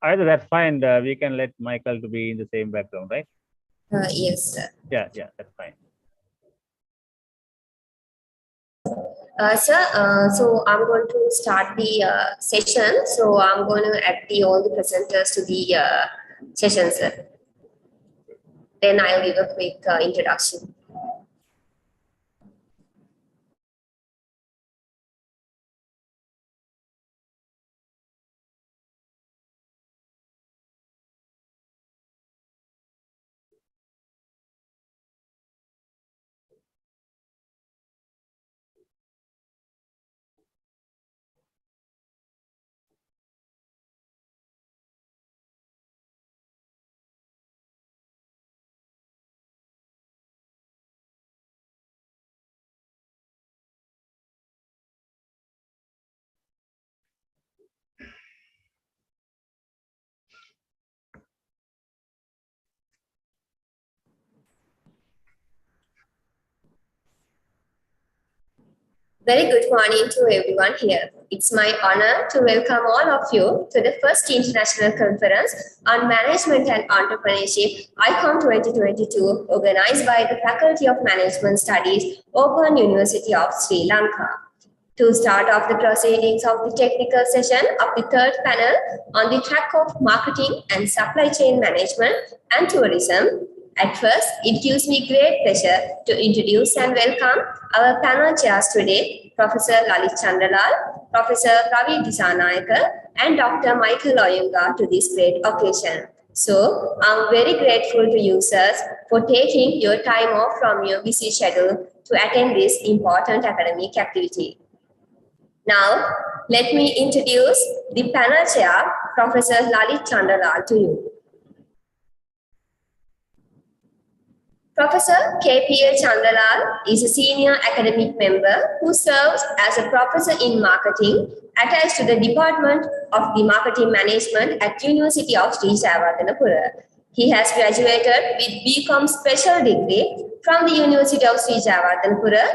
Either that's fine. We can let Michael to be in the same background, right? Yes, sir. Yeah, that's fine. Sir, so I'm going to start the session. So I'm going to add all the presenters to the session, sir. Then I'll give a quick introduction. Very good morning to everyone here. It's my honor to welcome all of you to the first international conference on management and entrepreneurship, ICOM 2022, organized by the Faculty of Management Studies, Open University of Sri Lanka. To start off the proceedings of the technical session of the third panel on the track of marketing and supply chain management and tourism, at first, it gives me great pleasure to introduce and welcome our panel chairs today, Professor Lalit Chandralal, Professor Ravi Disanayake, and Dr. Michael Oyunga to this great occasion. So, I'm very grateful to you, sirs, for taking your time off from your busy schedule to attend this important academic activity. Now, let me introduce the panel chair, Professor Lalit Chandralal, to you. Professor K.P.A. Chandralal is a senior academic member who serves as a professor in marketing attached to the Department of the Marketing Management at University of Sri Javadanapura. He has graduated with BCom special degree from the University of Sri Javadanapura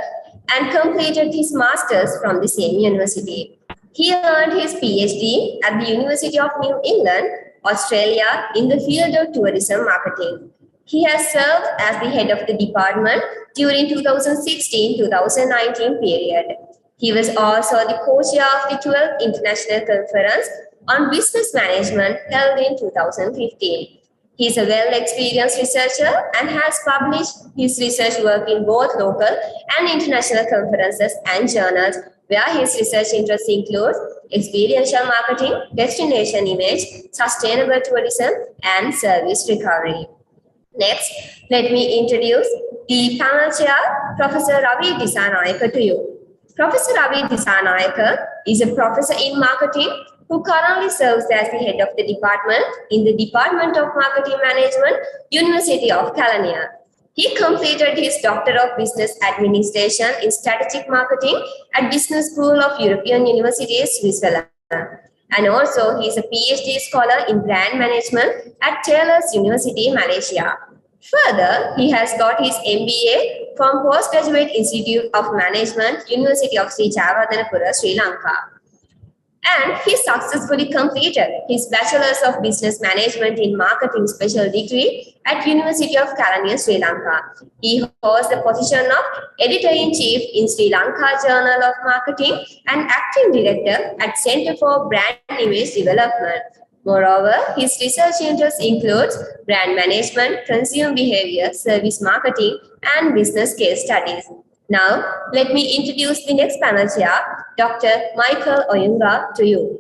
and completed his master's from the same university. He earned his PhD at the University of New England, Australia in the field of tourism marketing. He has served as the head of the department during 2016-2019 period. He was also the co-chair of the 12th International Conference on Business Management held in 2015. He is a well-experienced researcher and has published his research work in both local and international conferences and journals, where his research interests include experiential marketing, destination image, sustainable tourism, and service recovery. Next, let me introduce the panel chair, Professor Ravi Disanayake, to you. Professor Ravi Disanayake is a professor in marketing who currently serves as the head of the department in the Department of Marketing Management, University of Kelaniya. He completed his Doctor of Business Administration in Strategic Marketing at Business School of European University, Switzerland. And also, he is a PhD scholar in brand management at Taylor's University, Malaysia. Further, he has got his MBA from Postgraduate Institute of Management, University of Sri Javadanapura, Sri Lanka. And he successfully completed his Bachelor's of Business Management in Marketing special degree at University of Kelaniya, Sri Lanka. He holds the position of Editor-in-Chief in Sri Lanka Journal of Marketing and Acting Director at Center for Brand Image Development. Moreover, his research interests includes brand management, consumer behavior, service marketing, and business case studies. Now, let me introduce the next panel chair, Dr. Michael Oyunga, to you.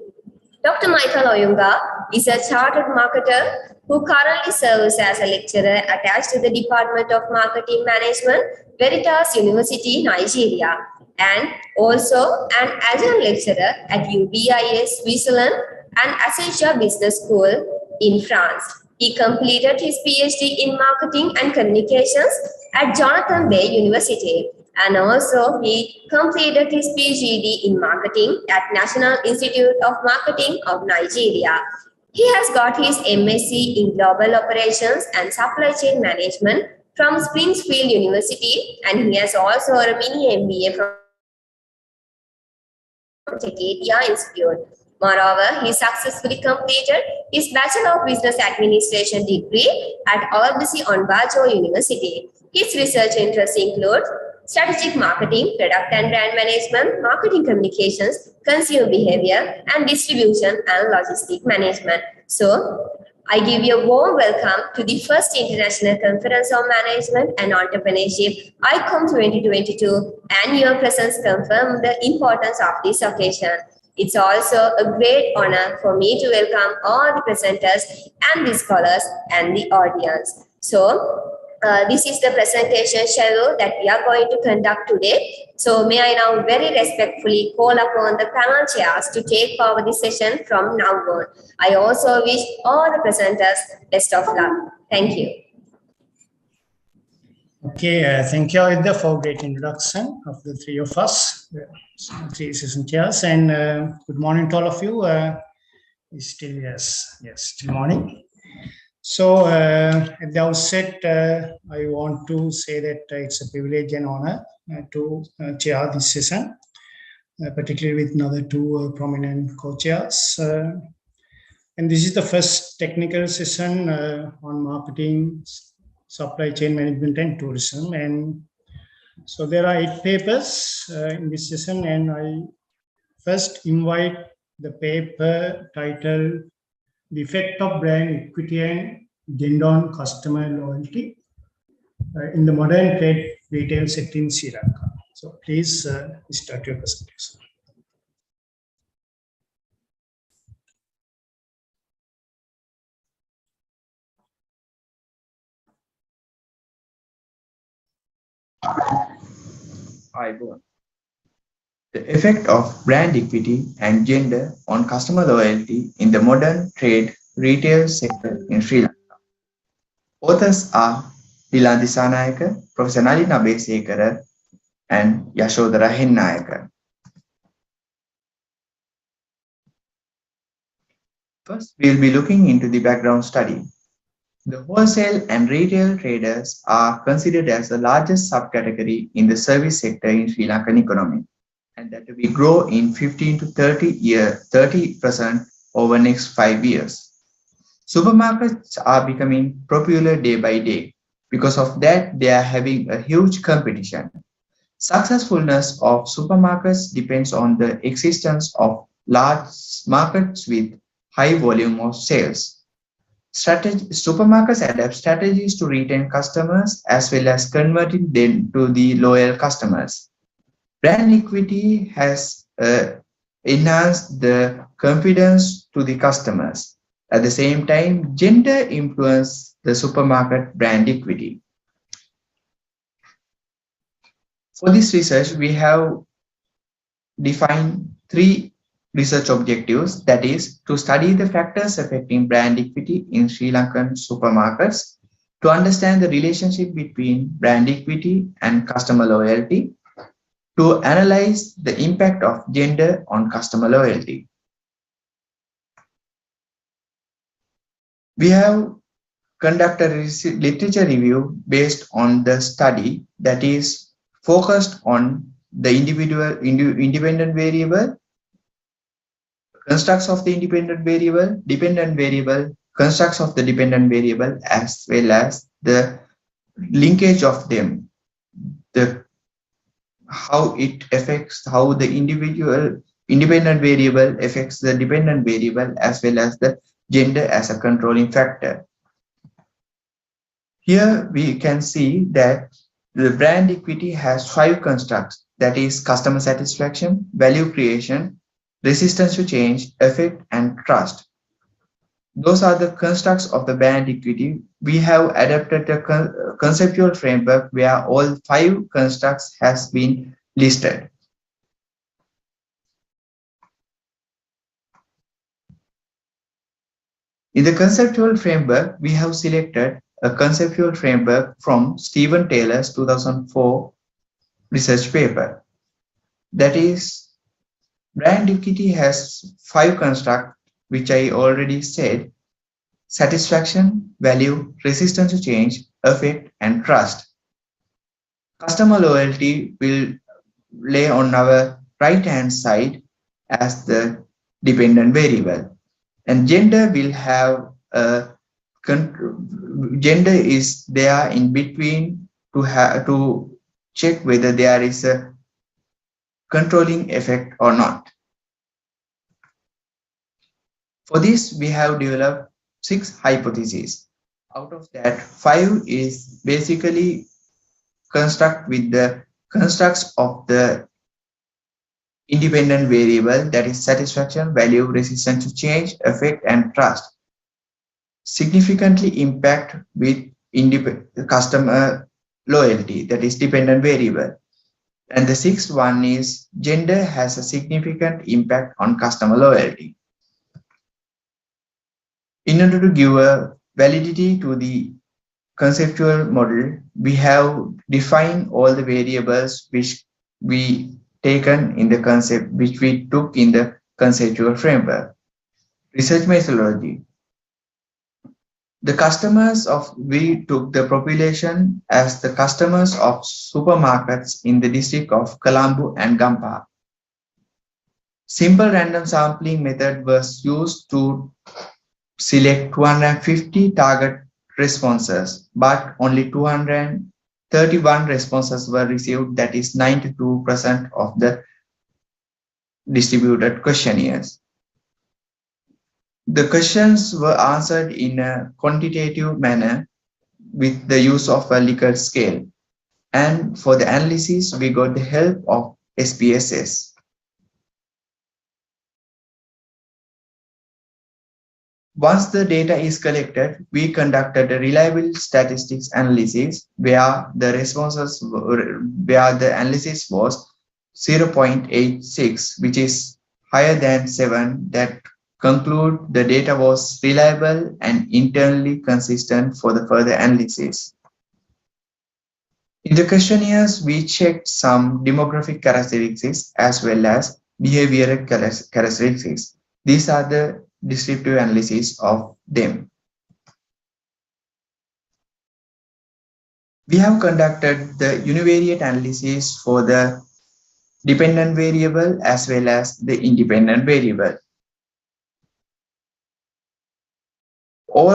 Dr. Michael Oyunga is a chartered marketer who currently serves as a lecturer attached to the Department of Marketing Management, Veritas University, Nigeria, and also an adjunct lecturer at UBIA, Switzerland, and Accenture Business School in France. He completed his PhD in Marketing and Communications at Jonathan Bay University. And also, he completed his PhD in marketing at National Institute of Marketing of Nigeria. He has got his MSc in Global Operations and Supply Chain Management from Springfield University, and he has also a mini MBA from Tekedia Institute. Moreover, he successfully completed his Bachelor of Business Administration degree at RBC Onbajo University. His research interests include strategic marketing, product and brand management, marketing communications, consumer behavior, and distribution and logistic management. So, I give you a warm welcome to the first International Conference on Management and Entrepreneurship, ICOM 2022, and your presence confirms the importance of this occasion. It's also a great honor for me to welcome all the presenters and the scholars and the audience. So, this is the presentation schedule that we are going to conduct today. So may I now very respectfully call upon the panel chairs to take over the session from now on. I also wish all the presenters best of luck. Thank you. Okay, thank you, Aida, for great introduction of the three of us, three session chairs, and good morning to all of you. Still, yes, still morning. So at the outset, I want to say that it's a privilege and honor to chair this session, particularly with another two prominent co-chairs. And this is the first technical session on marketing, supply chain management, and tourism. And so there are 8 papers in this session, and I first invite the paper titled The Effect of Brand Equity and Gender on Customer Loyalty in the Modern Trade Retail Sector in Sri Lanka. So please start your presentation. The effect of brand equity and gender on customer loyalty in the modern trade retail sector in Sri Lanka. Authors are Dilan Disanayaka, Professor Nalin Abesekara, and Yashodhara Hennayaka. First, we'll be looking into the background study. The wholesale and retail traders are considered as the largest subcategory in the service sector in Sri Lankan economy, and that will grow in 15 to 30% over next 5 years. Supermarkets are becoming popular day by day. Because of that, they are having a huge competition. Successfulness of supermarkets depends on the existence of large markets with high volume of sales. Supermarkets adapt strategies to retain customers as well as converting them to the loyal customers. Brand equity has enhanced the confidence to the customers. At the same time, gender influences the supermarket brand equity. For this research, we have defined 3 research objectives, that is, to study the factors affecting brand equity in Sri Lankan supermarkets, to understand the relationship between brand equity and customer loyalty, to analyze the impact of gender on customer loyalty. We have conducted a literature review based on the study that is focused on the independent variable, constructs of the independent variable, dependent variable, constructs of the dependent variable, as well as the linkage of them, how it affects, how the individual independent variable affects the dependent variable, as well as the gender as a controlling factor. Here we can see that the brand equity has 5 constructs, that is customer satisfaction, value creation, resistance to change, effect, and trust. Those are the constructs of the brand equity. We have adapted a conceptual framework where all 5 constructs has been listed. In the conceptual framework, we have selected a conceptual framework from Stephen Taylor's 2004 research paper. That is, brand equity has 5 constructs, which I already said: satisfaction, value, resistance to change, affect, and trust. Customer loyalty will lay on our right-hand side as the dependent variable. And gender will have a gender is there in between to check whether there is a controlling effect or not. For this, we have developed 6 hypotheses. Out of that, 5 is basically constructs of the independent variable, that is satisfaction, value, resistance to change, effect, and trust, significantly impact with customer loyalty, that is dependent variable. And the 6th one is gender has a significant impact on customer loyalty. In order to give a validity to the conceptual model, we have defined all the variables which we taken in the concept, which we took in the conceptual framework. Research methodology. We took the population as the customers of supermarkets in the district of Colombo and Gampa. Simple random sampling method was used to select 250 target responses, but only 231 responses were received, that is 92% of the distributed questionnaires. The questions were answered in a quantitative manner with the use of a Likert scale. And for the analysis, we got the help of SPSS. Once the data is collected, we conducted a reliable statistics analysis where the analysis was 0.86, which is higher than 7, that conclude the data was reliable and internally consistent for the further analysis. In the questionnaires, we checked some demographic characteristics as well as behavioral characteristics. These are the descriptive analysis of them. We have conducted the univariate analysis for the dependent variable as well as the independent variable. All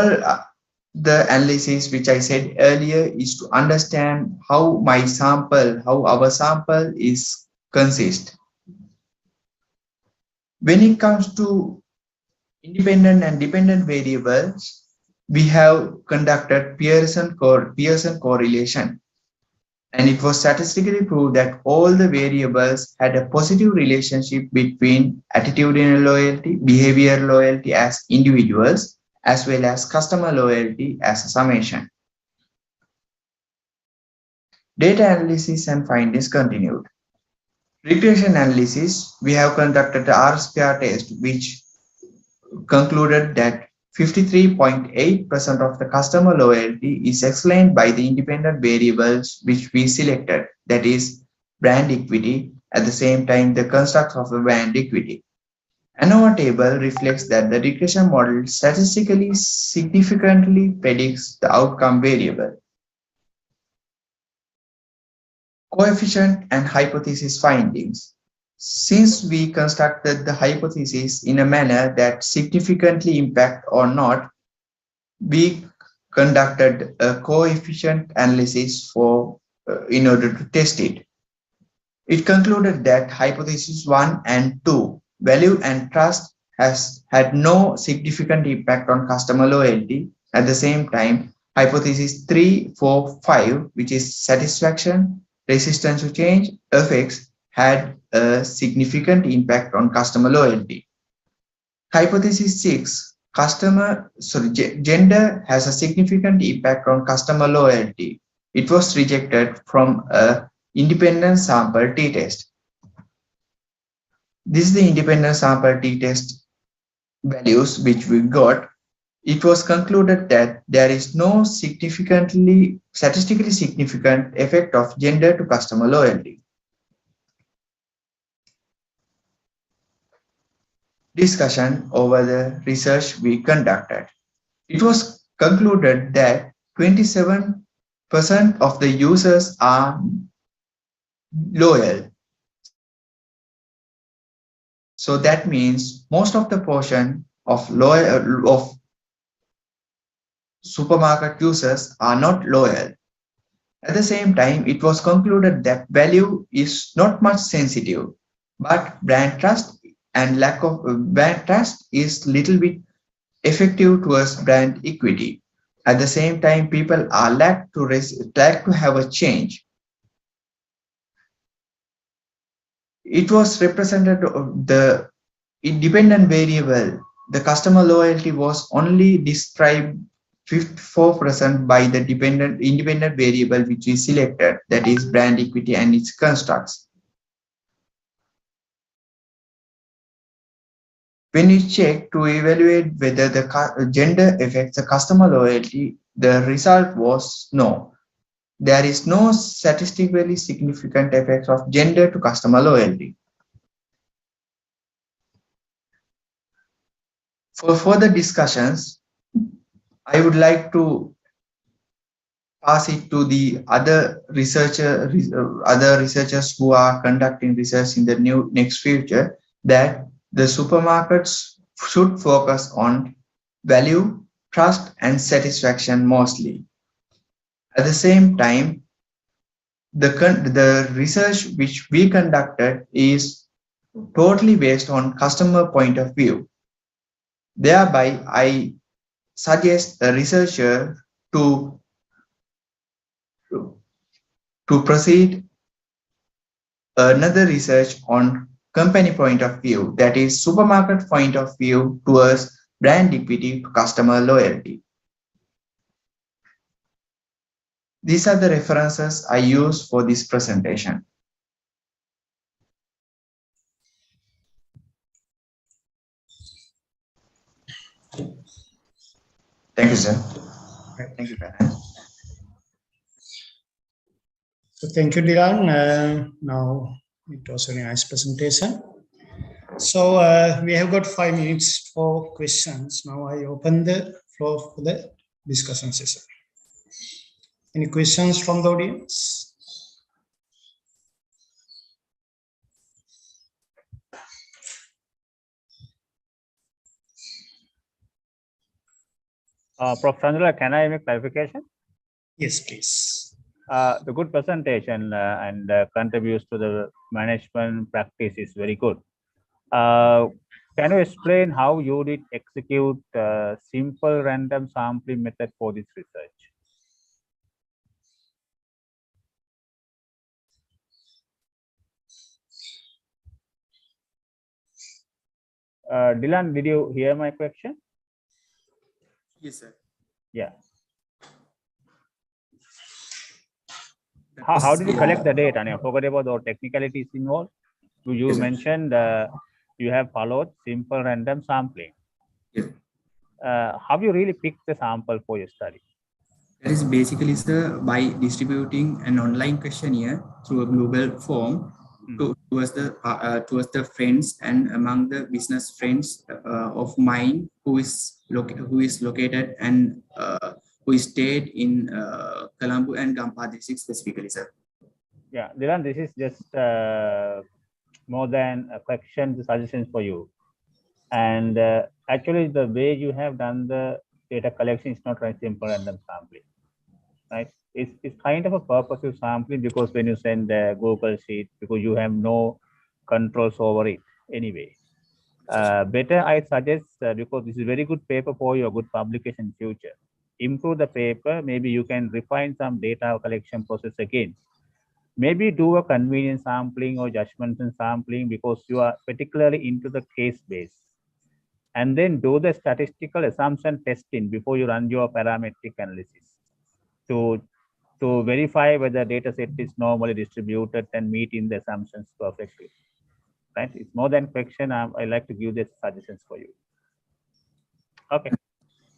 the analysis which I said earlier is to understand how our sample is consist. When it comes to independent and dependent variables, we have conducted Pearson correlation, and it was statistically proved that all the variables had a positive relationship between attitudinal loyalty, behavioral loyalty as individuals, as well as customer loyalty as a summation. Data analysis and findings continued. Regression analysis, we have conducted the R-square test, which concluded that 53.8% of the customer loyalty is explained by the independent variables which we selected, that is brand equity, at the same time the construct of the brand equity. ANOVA table reflects that the regression model statistically significantly predicts the outcome variable. Coefficient and hypothesis findings. Since we constructed the hypothesis in a manner that significantly impact or not, we conducted a coefficient analysis in order to test it. It concluded that hypothesis 1 and 2, value and trust, has had no significant impact on customer loyalty. At the same time, hypothesis 3, 4, 5, which is satisfaction, resistance to change, effects, had a significant impact on customer loyalty. Hypothesis 6, gender has a significant impact on customer loyalty. It was rejected from an independent sample t-test. This is the independent sample t-test values which we got. It was concluded that there is no statistically significant effect of gender to customer loyalty. Discussion over the research we conducted. It was concluded that 27% of the users are loyal. So that means most of the portion of supermarket users are not loyal. At the same time, it was concluded that value is not much sensitive, but brand trust and lack of brand trust is little bit effective towards brand equity. At the same time, people are lack to have a change. It was represented the independent variable. The customer loyalty was only described 54% by the independent variable which is selected, that is brand equity and its constructs. When you check to evaluate whether the gender affects the customer loyalty, the result was no. There is no statistically significant effects of gender to customer loyalty. For further discussions, I would like to pass it to the other researchers who are conducting research in the next future, that the supermarkets should focus on value, trust, and satisfaction mostly. At the same time, the research which we conducted is totally based on customer point of view. Thereby, I suggest a researcher to proceed another research on company point of view, that is supermarket point of view towards brand equity to customer loyalty. These are the references I use for this presentation. Thank you, sir. Thank you, Karan. So thank you, Dilan. Now it was a very nice presentation. So we have got 5 minutes for questions. Now I open the floor for the discussion session. Any questions from the audience? Prof. Chandra, can I make clarification? Yes, please. The good presentation and contributes to the management practice is very good. Can you explain how you did execute simple random sampling method for this research? Dylan, did you hear my question? Yes, sir. Yeah. How did you collect the data? I forgot about the technicalities involved. You Yes, mentioned you have followed simple random sampling. Yes. How you really pick the sample for your study? That is basically, sir, by distributing an online questionnaire through a global form towards the friends and among the business friends of mine who is located and who stayed in Colombo and Gampa district specifically, sir. Yeah, Dylan, this is just more than a question, the suggestions for you. And actually, the way you have done the data collection is not very simple random sampling, right? It's kind of a purposive sampling, because when you send the Google Sheet, because you have no controls over it anyway. Better, I suggest, because this is a very good paper for your good publication in future. Improve the paper. Maybe you can refine some data collection process again. Maybe do a convenience sampling or judgment sampling, because you are particularly into the case base. And then do the statistical assumption testing before you run your parametric analysis to verify whether data set is normally distributed and meeting the assumptions perfectly. Right? It's more than question. I like to give the suggestions for you. Okay.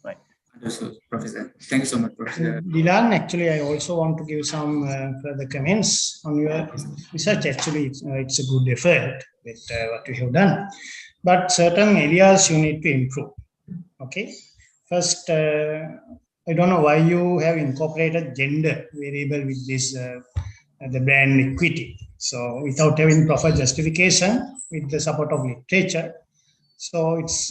Right. Understood, Professor. Thank you so much, Professor. Dilan, actually, I also want to give some further comments on your research. Actually, it's a good effort with what you have done, but certain areas you need to improve. Okay. First, I don't know why you have incorporated gender variable with this the brand equity. So without having proper justification with the support of literature, so it's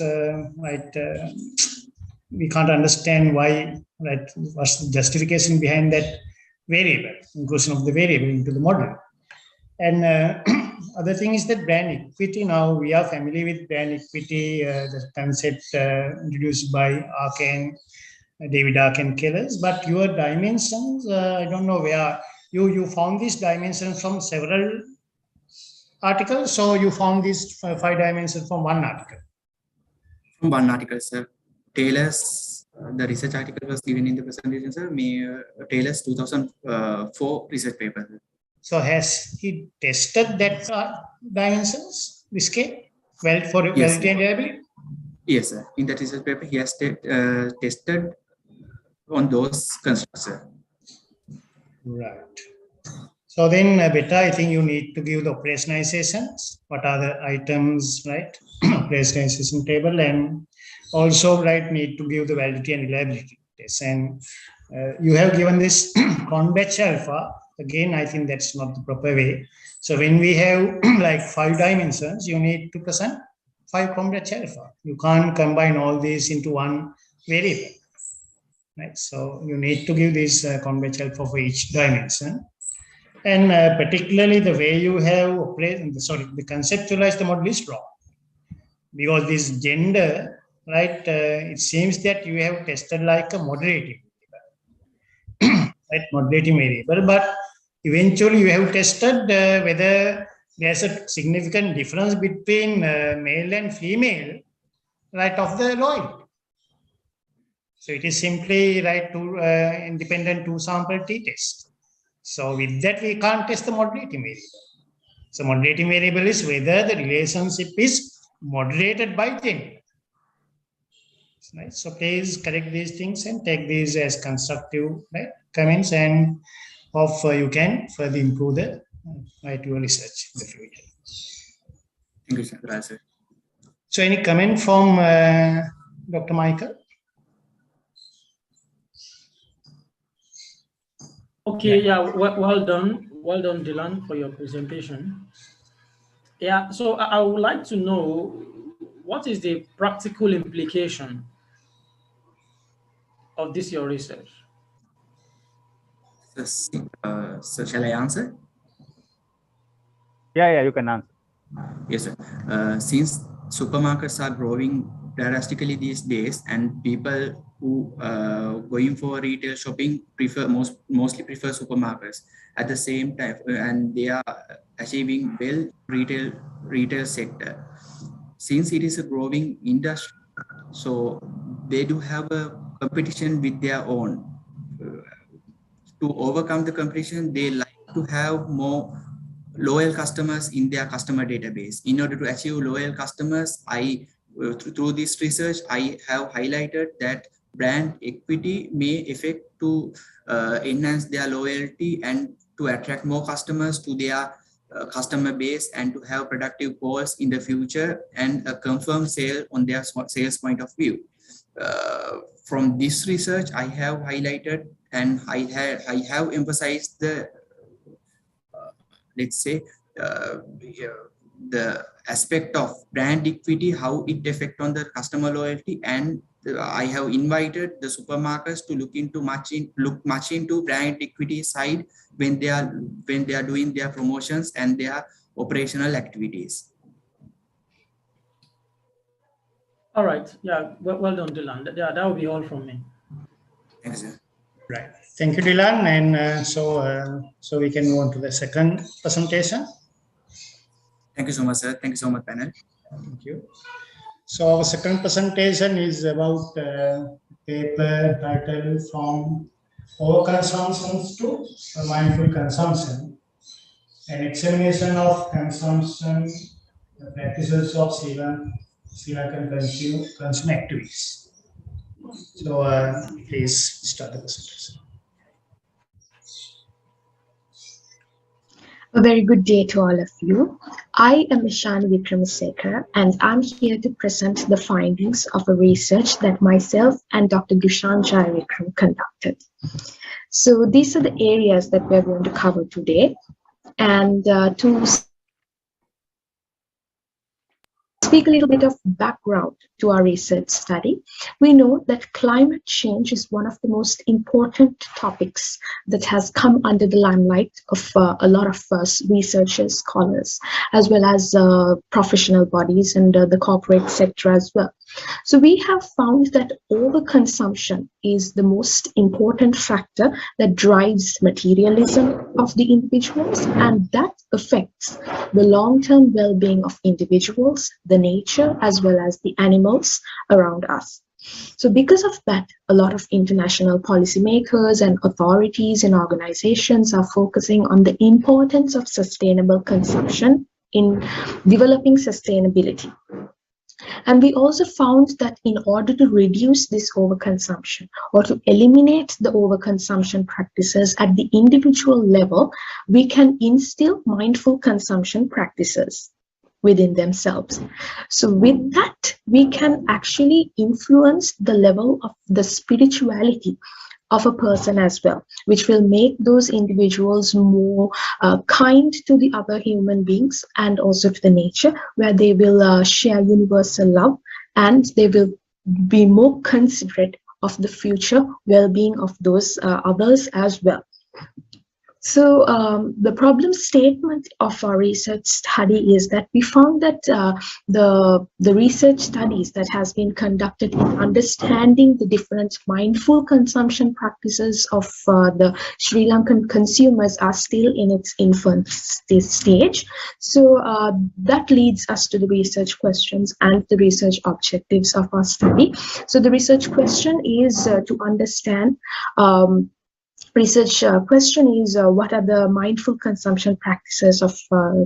we can't understand why, right? What's the justification behind that variable, inclusion of the variable into the model. And other thing is that brand equity. Now we are familiar with brand equity, the concept introduced by Arkin, David Arkin Kellers. But your dimensions, I don't know where you found these dimensions from several articles. So you found these 5 dimensions from one article. From one article, sir. Taylor's, the research article was given in the presentation, sir. Taylor's 2004 research paper. Sir. So has he tested that dimensions, the scale, well, for Yes, validity and reliability? Yes, sir. In that research paper, he has tested on those constructs, sir. Right. So then, Beta, I think you need to give the operationalizations. What are the items, right? Operationalization table, and also, right, need to give the validity and reliability test. And you have given this cron-batch alpha. Again, I think that's not the proper way. So when we have like 5 dimensions, you need to present 5 cron-batch alpha. You can't combine all these into one variable, right? So you need to give this cron-batch alpha for each dimension. And particularly the way you have the conceptualized the model is wrong. Because this gender, right, it seems that you have tested like a moderating variable, right, moderating variable, but eventually you have tested whether there's a significant difference between male and female, right, of the loyalty. So it is simply, right, independent 2-sample t-test. So with that, we can't test the moderating variable. So moderating variable is whether the relationship is moderated by gender. Right? So please correct these things and take these as constructive, right, comments, and hope you can further improve the your research in the future. Thank you, sir. Gracias. So any comment from Dr. Michael? Okay, yeah, well done, Dylan, for your presentation. Yeah, so I would like to know what is the practical implication of this your research? So shall I answer? Yeah, you can answer. Yes, sir. Since supermarkets are growing drastically these days, and people who going for retail shopping mostly prefer supermarkets at the same time, and they are achieving well retail sector. Since it is a growing industry, so they do have a competition with their own. To overcome the competition, they like to have more loyal customers in their customer database. In order to achieve loyal customers, through this research, I have highlighted that brand equity may affect to enhance their loyalty and to attract more customers to their customer base, and to have productive goals in the future and a confirmed sale on their sales point of view. From this research, I have highlighted and I have emphasized the let's say the aspect of brand equity, how it affects on the customer loyalty, and I have invited the supermarkets to look much into brand equity side when they are doing their promotions and their operational activities. All right. Yeah. Well done, Dylan. Yeah, that will be all from me. Thanks, sir. Right. Thank you, Dylan. And so we can move on to the second presentation. Thank you so much, sir. Thank you so much, panel. Thank you. So our second presentation is about paper titled From Overconsumption to Mindful Consumption, an examination of consumption practices of Sri Lankan consumer activities. So please start the presentation. A very good day to all of you. I am Ishan Vikramasekar, and I'm here to present the findings of a research that myself and Dr. Dushan Jaivikram conducted. So these are the areas that we're going to cover today. And to speak a little bit of background to our research study, we know that climate change is one of the most important topics that has come under the limelight of a lot of researchers, scholars, as well as professional bodies and the corporate sector as well. So we have found that overconsumption is the most important factor that drives materialism of the individuals, and that affects the long-term well-being of individuals, the nature, as well as the animals around us. So because of that, a lot of international policymakers and authorities and organizations are focusing on the importance of sustainable consumption in developing sustainability. And we also found that in order to reduce this overconsumption or to eliminate the overconsumption practices at the individual level, we can instill mindful consumption practices within themselves. So with that, we can actually influence the level of the spirituality of a person as well, which will make those individuals more kind to the other human beings and also to the nature, where they will share universal love, and they will be more considerate of the future well-being of those others as well. So the problem statement of our research study is that we found that the research studies that has been conducted in understanding the different mindful consumption practices of the Sri Lankan consumers are still in its infant stage. So that leads us to the research questions and the research objectives of our study. So the research question is to understand question is what are the mindful consumption practices of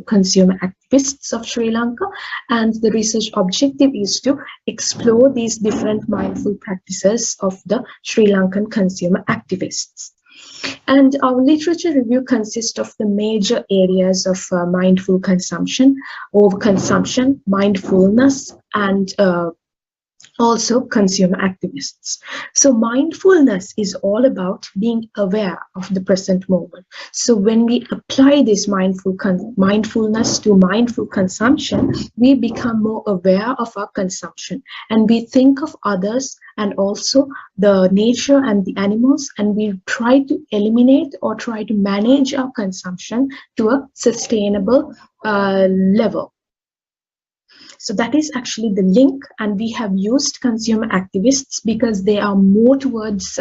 consumer activists of Sri Lanka, and the research objective is to explore these different mindful practices of the Sri Lankan consumer activists. And our literature review consists of the major areas of mindful consumption, overconsumption, mindfulness, and also consumer activists. So mindfulness is all about being aware of the present moment. So when we apply this mindfulness to mindful consumption, we become more aware of our consumption, and we think of others and also the nature and the animals, and we try to eliminate or try to manage our consumption to a sustainable level. So that is actually the link, and we have used consumer activists because they are more towards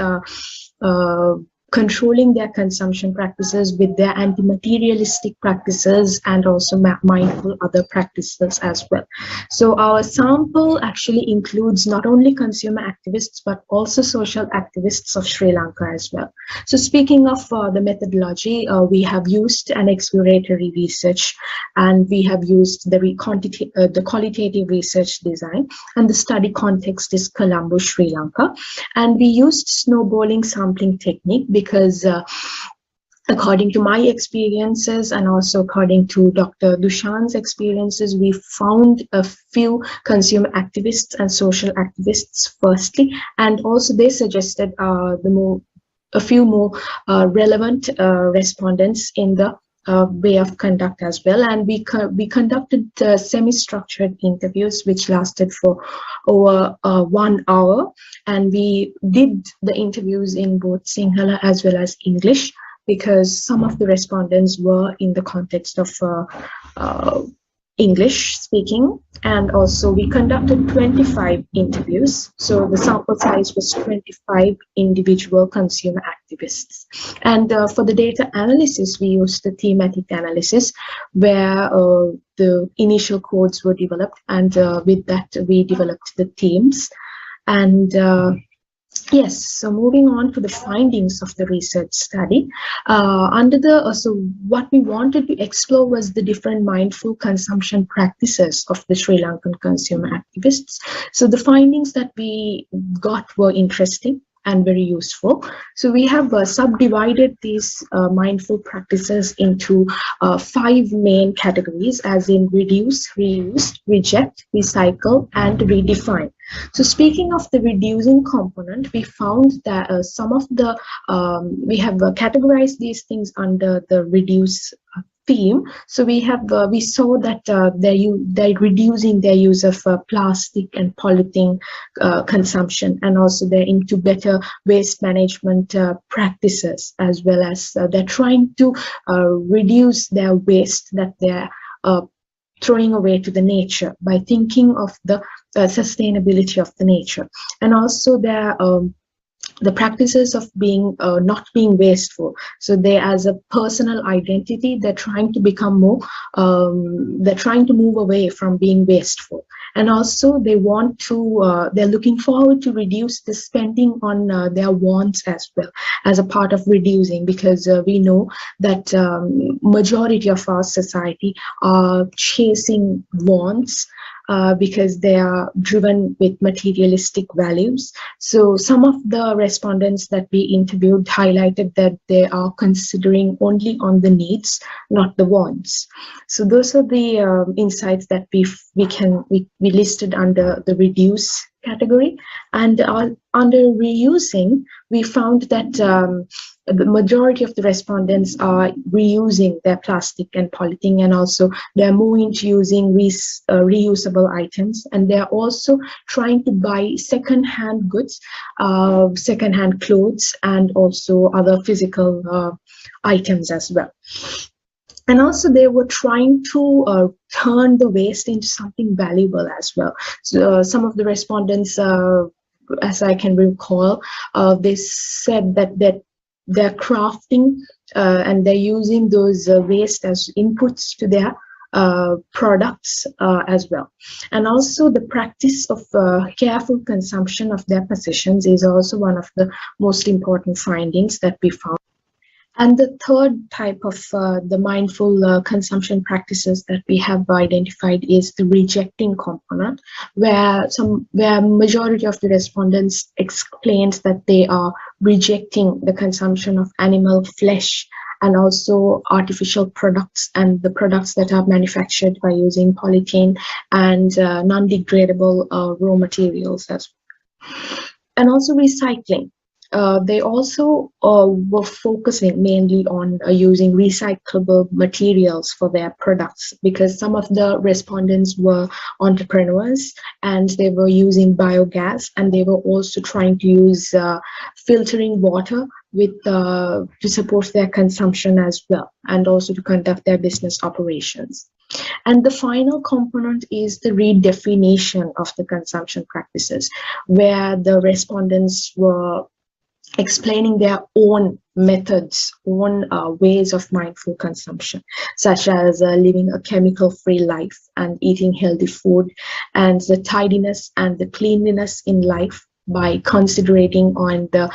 controlling their consumption practices with their anti-materialistic practices and also mindful other practices as well. So our sample actually includes not only consumer activists but also social activists of Sri Lanka as well. So speaking of the methodology, we have used an exploratory research, and we have used the qualitative research design, and the study context is Colombo, Sri Lanka, and we used snowballing sampling technique because according to my experiences and also according to Dr. Dushan's experiences, we found a few consumer activists and social activists firstly, and also they suggested a few more relevant respondents in the way of conduct as well. And we conducted semi-structured interviews which lasted for over 1 hour, and we did the interviews in both Sinhala as well as English because some of the respondents were in the context of English speaking, and also we conducted 25 interviews. So the sample size was 25 individual consumer activists. And for the data analysis, we used the thematic analysis where the initial codes were developed, and with that we developed the themes. And yes, so moving on to the findings of the research study. So what we wanted to explore was the different mindful consumption practices of the Sri Lankan consumer activists. So the findings that we got were interesting and very useful. So we have subdivided these mindful practices into 5 main categories, as in reduce, reuse, reject, recycle, and redefine. So speaking of the reducing component, we found that some of the, we have categorized these things under the reduce theme. So we saw that they're reducing their use of plastic and polythene consumption, and also they're into better waste management practices, as well as they're trying to reduce their waste that they're throwing away to the nature by thinking of the sustainability of the nature, and also the practices of being not being wasteful. So they, as a personal identity, they're trying to become more they're trying to move away from being wasteful, and also they want to they're looking forward to reduce the spending on their wants as well, as a part of reducing, because we know that majority of our society are chasing wants because they are driven with materialistic values. So some of the respondents that we interviewed highlighted that they are considering only on the needs, not the wants. So those are the insights that we listed under the reduce category. And under reusing, we found that the majority of the respondents are reusing their plastic and polythene, and also they're moving to using reusable items, and they're also trying to buy second-hand goods, second-hand clothes, and also other physical items as well. And also they were trying to turn the waste into something valuable as well. So some of the respondents, as I can recall, they said that they're crafting and they're using those waste as inputs to their products as well. And also the practice of careful consumption of their possessions is also one of the most important findings that we found. And the third type of the mindful consumption practices that we have identified is the rejecting component, where majority of the respondents explained that they are rejecting the consumption of animal flesh and also artificial products and the products that are manufactured by using polythene and non-degradable raw materials as well. And also recycling. They also were focusing mainly on using recyclable materials for their products, because some of the respondents were entrepreneurs and they were using biogas, and they were also trying to use filtering water with to support their consumption as well, and also to conduct their business operations. And the final component is the redefinition of the consumption practices, where the respondents were explaining their own methods, own ways of mindful consumption, such as living a chemical-free life and eating healthy food, and the tidiness and the cleanliness in life by concentrating on the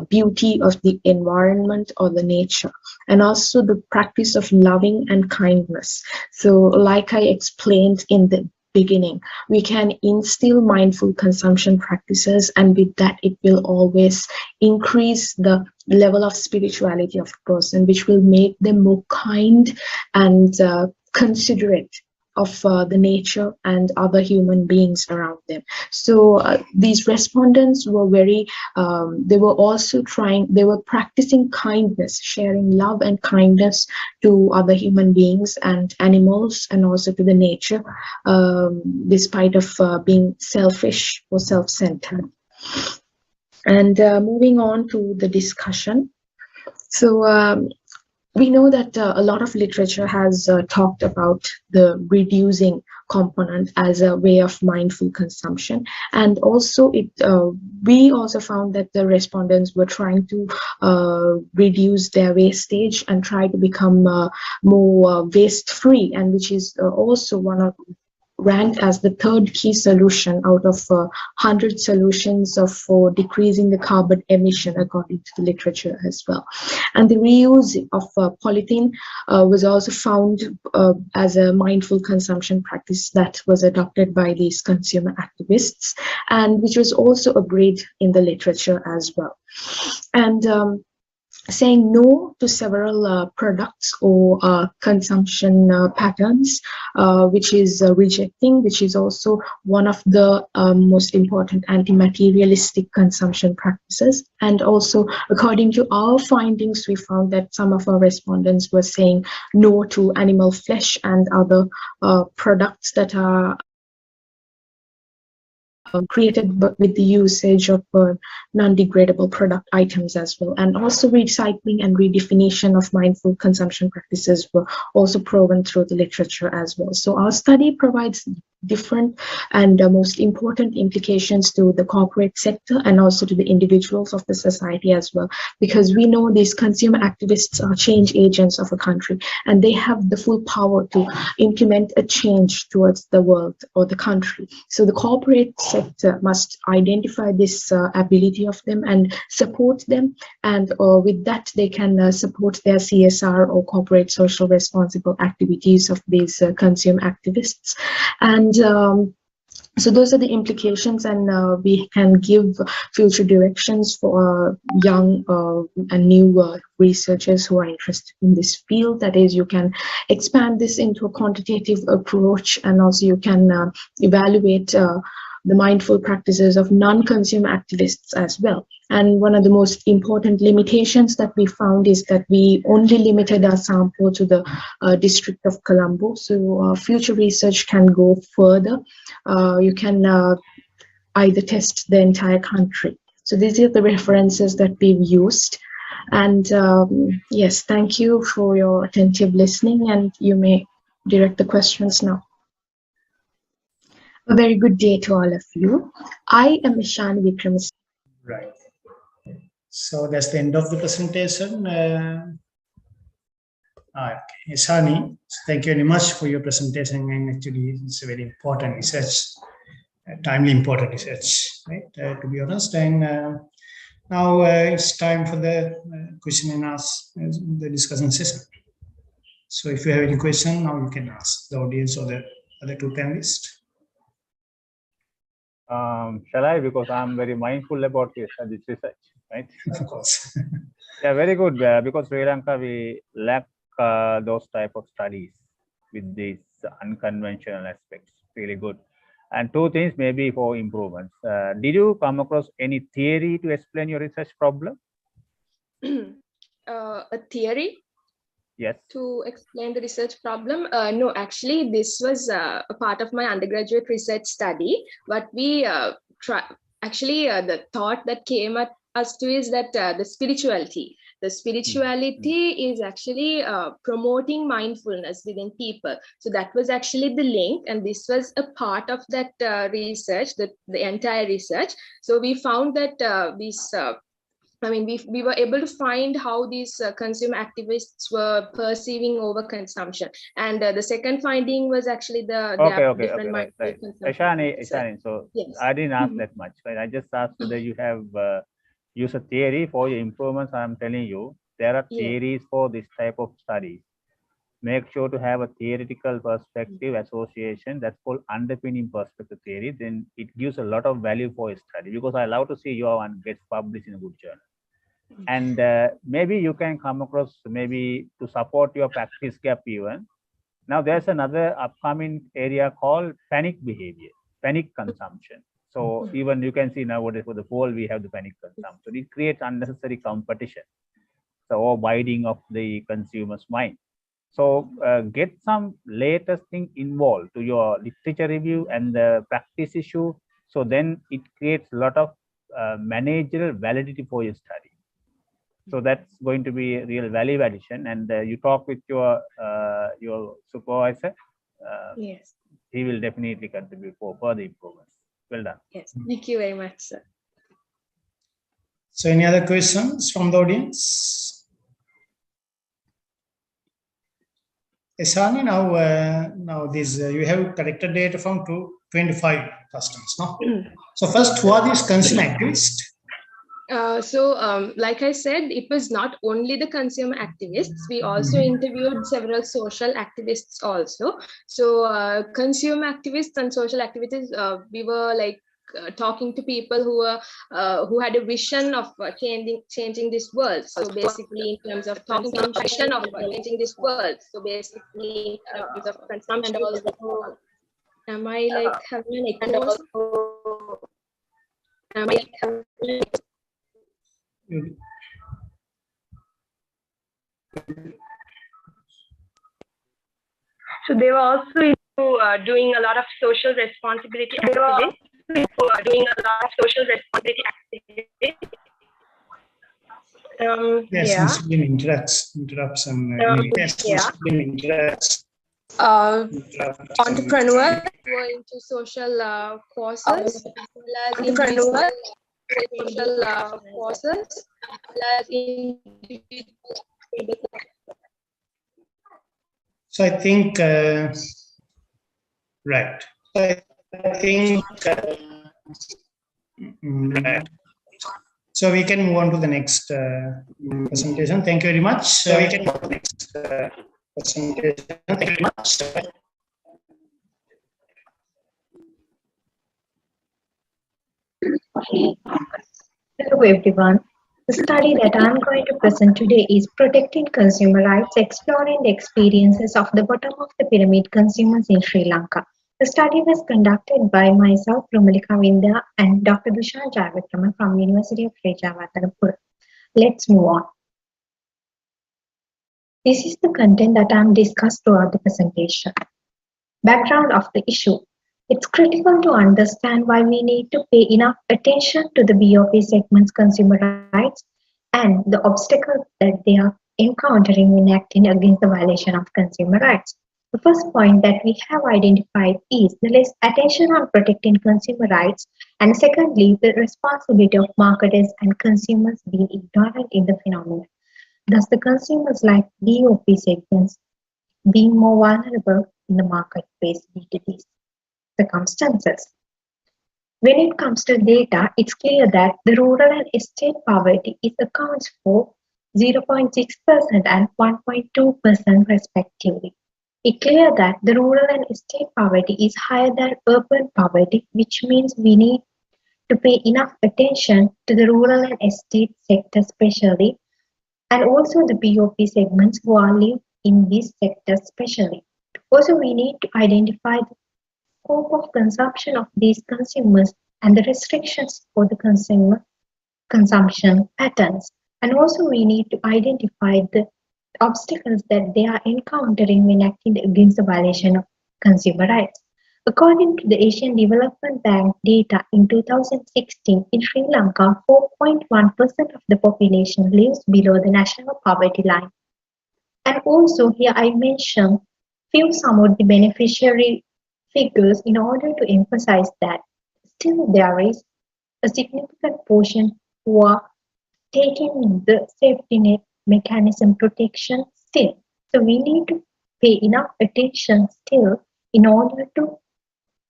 beauty of the environment or the nature, and also the practice of loving and kindness. So like I explained in the beginning, we can instill mindful consumption practices, and with that it will always increase the level of spirituality of a person, which will make them more kind and considerate of the nature and other human beings around them. So these respondents were they were also they were practicing kindness, sharing love and kindness to other human beings and animals, and also to the nature, despite of being selfish or self-centered. And moving on to the discussion. So we know that a lot of literature has talked about the reducing component as a way of mindful consumption, and also we also found that the respondents were trying to reduce their wastage and try to become more waste-free, and which is also ranked as the third key solution out of 100 solutions for decreasing the carbon emission, according to the literature as well. And the reuse of polythene was also found as a mindful consumption practice that was adopted by these consumer activists, and which was also agreed in the literature as well. And saying no to several products or consumption patterns, which is rejecting, which is also one of the most important anti-materialistic consumption practices. And also, according to our findings, we found that some of our respondents were saying no to animal flesh and other products that are created with the usage of non-degradable product items as well. And also recycling and redefinition of mindful consumption practices were also proven through the literature as well. So our study provides different and most important implications to the corporate sector and also to the individuals of the society as well, because we know these consumer activists are change agents of a country, and they have the full power to implement a change towards the world or the country. So the corporate sector must identify this ability of them and support them, and with that they can support their CSR or corporate social responsible activities of these consumer activists. And so those are the implications, and we can give future directions for young and new researchers who are interested in this field. That is, you can expand this into a quantitative approach, and also you can evaluate the mindful practices of non-consumer activists as well. And one of the most important limitations that we found is that we only limited our sample to the District of Colombo. So future research can go further. You can either test the entire country. So these are the references that we've used. And yes, thank you for your attentive listening, and you may direct the questions now. A very good day to all of you. I am Ishan Vikramas. Right. So that's the end of the presentation. Okay. Ishani, thank you very much for your presentation. And actually, it's a very important research, timely important research, right? To be honest. And now it's time for the question and answer, the discussion session. So if you have any question, now you can ask the audience or the other two panelists. Shall I? Because I'm very mindful about this research, right? Of course. Yeah, very good. Because Sri Lanka, we lack those type of studies with these unconventional aspects. Really good. And two things maybe for improvements. Did you come across any theory to explain your research problem? A theory? Yes. To explain the research problem? No, actually, this was a part of my undergraduate research study. What we the thought that came at us to is that the spirituality. The spirituality is actually promoting mindfulness within people. So that was actually the link, and this was a part of that research, the entire research. So we found that we were able to find how these consumer activists were perceiving overconsumption. And the second finding was actually the different right. Ishani, so yes. I didn't ask that much, right? I just asked whether you have used a theory for your improvements. I'm telling you, there are theories for this type of studies. Make sure to have a theoretical perspective association, that's called underpinning perspective theory. Then it gives a lot of value for a study, because I love to see your one gets published in a good journal. And maybe you can come across, maybe to support your practice gap even. Now there's another upcoming area called panic behavior, panic consumption. So even you can see nowadays for the poll, we have the panic consumption. It creates unnecessary competition, so overbiting of the consumer's mind. So get some latest thing involved to your literature review and the practice issue. So then it creates a lot of managerial validity for your study. So that's going to be a real value addition. And you talk with your supervisor. Yes. He will definitely contribute for further improvements. Well done. Yes. Thank you very much, sir. So any other questions from the audience? Ishani, now this you have collected data from 25 customers, no? So first, who are these consumer activists? Like I said, it was not only the consumer activists. We also interviewed several social activists also. So consumer activists and social activists, we were like talking to people who had a vision of changing this world. So basically, in terms of consumption of changing this world. So basically, in terms of consumption, and also, am I like having an echo? Am I having So they were also into doing a lot of social responsibility activities. Yes, Yeah. Mr. Lim interrupts some. Yes, Yeah. Mr. Lim interrupts. Entrepreneurs were into social causes, as well as individual social causes, as well as individual. So I think, right. So I think, right. So we can move on to the next presentation. Thank you very much. So we can move on to the next presentation. Thank you very much. Hello everyone. The study that I'm going to present today is Protecting Consumer Rights, Exploring the Experiences of the Bottom of the Pyramid Consumers in Sri Lanka. The study was conducted by myself, Rumalika Vinda, and Dr. Dushan Jayavikraman from University of Rajawattanapura. Let's move on. This is the content that I'm discussed throughout the presentation. Background of the issue. It's critical to understand why we need to pay enough attention to the BOP segment's consumer rights and the obstacles that they are encountering when acting against the violation of consumer rights. The first point that we have identified is the less attention on protecting consumer rights, and secondly, the responsibility of marketers and consumers being ignorant in the phenomenon. Thus, the consumers like BOP segments being more vulnerable in the marketplace due to these circumstances. When it comes to data, it's clear that the rural and estate poverty accounts for 0.6% and 1.2% respectively. It's clear that the rural and estate poverty is higher than urban poverty, which means we need to pay enough attention to the rural and estate sector especially, and also the BOP segments who are live in this sector especially. Also, we need to identify the scope of consumption of these consumers and the restrictions for the consumer consumption patterns. And also we need to identify the obstacles that they are encountering when acting against the violation of consumer rights. According to the Asian Development Bank data in 2016, in Sri Lanka, 4.1% of the population lives below the national poverty line. And also here I mentioned some of the beneficiary figures in order to emphasize that still there is a significant portion who are taking the safety net mechanism protection still. So we need to pay enough attention still in order to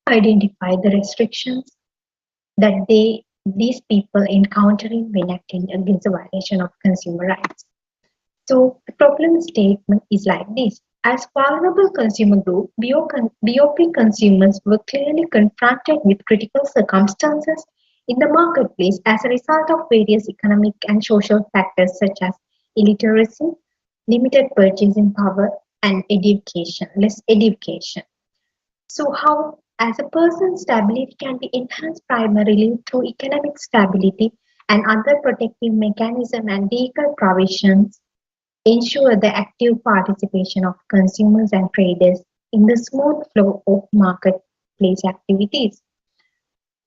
identify the restrictions that these people encountering when acting against the violation of consumer rights. So the problem statement is like this. As vulnerable consumer group, BOP consumers were clearly confronted with critical circumstances in the marketplace as a result of various economic and social factors such as illiteracy, limited purchasing power, and less education. So how, as a person's stability can be enhanced primarily through economic stability and other protective mechanisms and legal provisions, ensure the active participation of consumers and traders in the smooth flow of marketplace activities.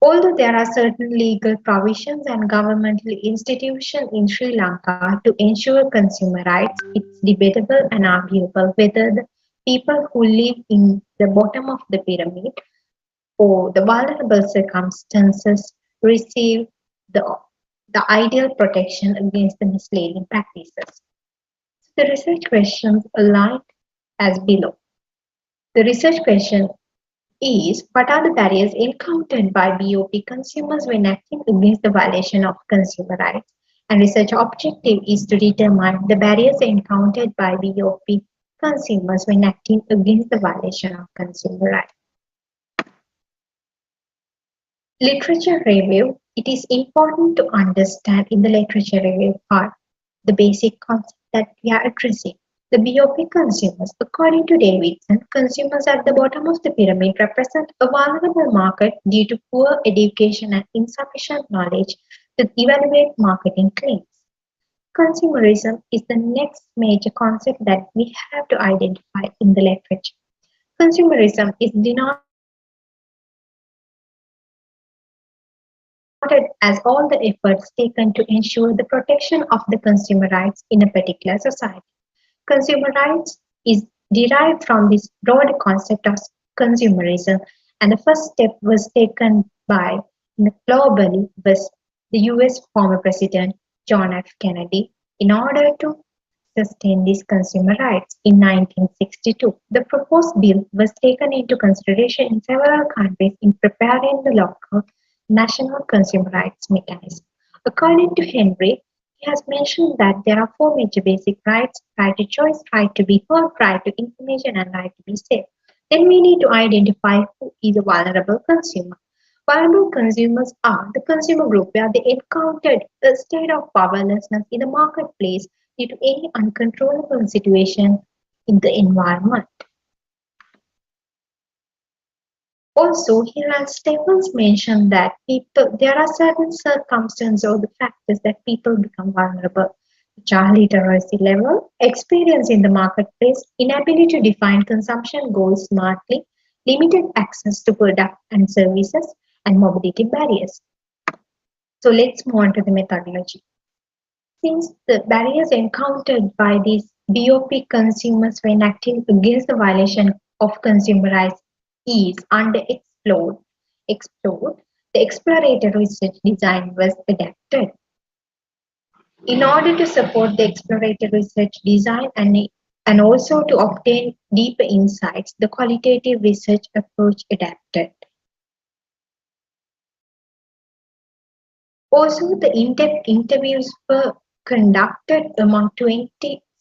Although there are certain legal provisions and governmental institutions in Sri Lanka to ensure consumer rights, it's debatable and arguable whether the people who live in the bottom of the pyramid or the vulnerable circumstances receive the ideal protection against the misleading practices. The research questions aligned as below. The research question is, what are the barriers encountered by BOP consumers when acting against the violation of consumer rights? And research objective is to determine the barriers encountered by BOP consumers when acting against the violation of consumer rights. Literature review. It is important to understand in the literature review part the basic concept that we are addressing. The BOP consumers. According to Davidson, consumers at the bottom of the pyramid represent a vulnerable market due to poor education and insufficient knowledge to evaluate marketing claims. Consumerism is the next major concept that we have to identify in the literature. Consumerism is denoted as all the efforts taken to ensure the protection of the consumer rights in a particular society. Consumer rights is derived from this broad concept of consumerism, and the first step was taken by globally was the US former President John F. Kennedy in order to sustain these consumer rights in 1962. The proposed bill was taken into consideration in several countries in preparing the local national consumer rights mechanism. According to Henry, he has mentioned that there are four major basic rights: right to choice, right to be heard, right to information, and right to be safe. Then we need to identify who is a vulnerable consumer. Vulnerable consumers are the consumer group where they encountered a state of powerlessness in the marketplace due to any uncontrollable situation in the environment. Also, here as Stephens mentioned that there are certain circumstances or the factors that people become vulnerable. Child literacy level, experience in the marketplace, inability to define consumption goals smartly, limited access to products and services, and mobility barriers. So let's move on to the methodology. Since the barriers encountered by these BOP consumers when acting against the violation of consumer rights is underexplored, the exploratory research design was adapted. In order to support the exploratory research design and also to obtain deeper insights, the qualitative research approach adapted. Also, the in-depth interviews were conducted among 20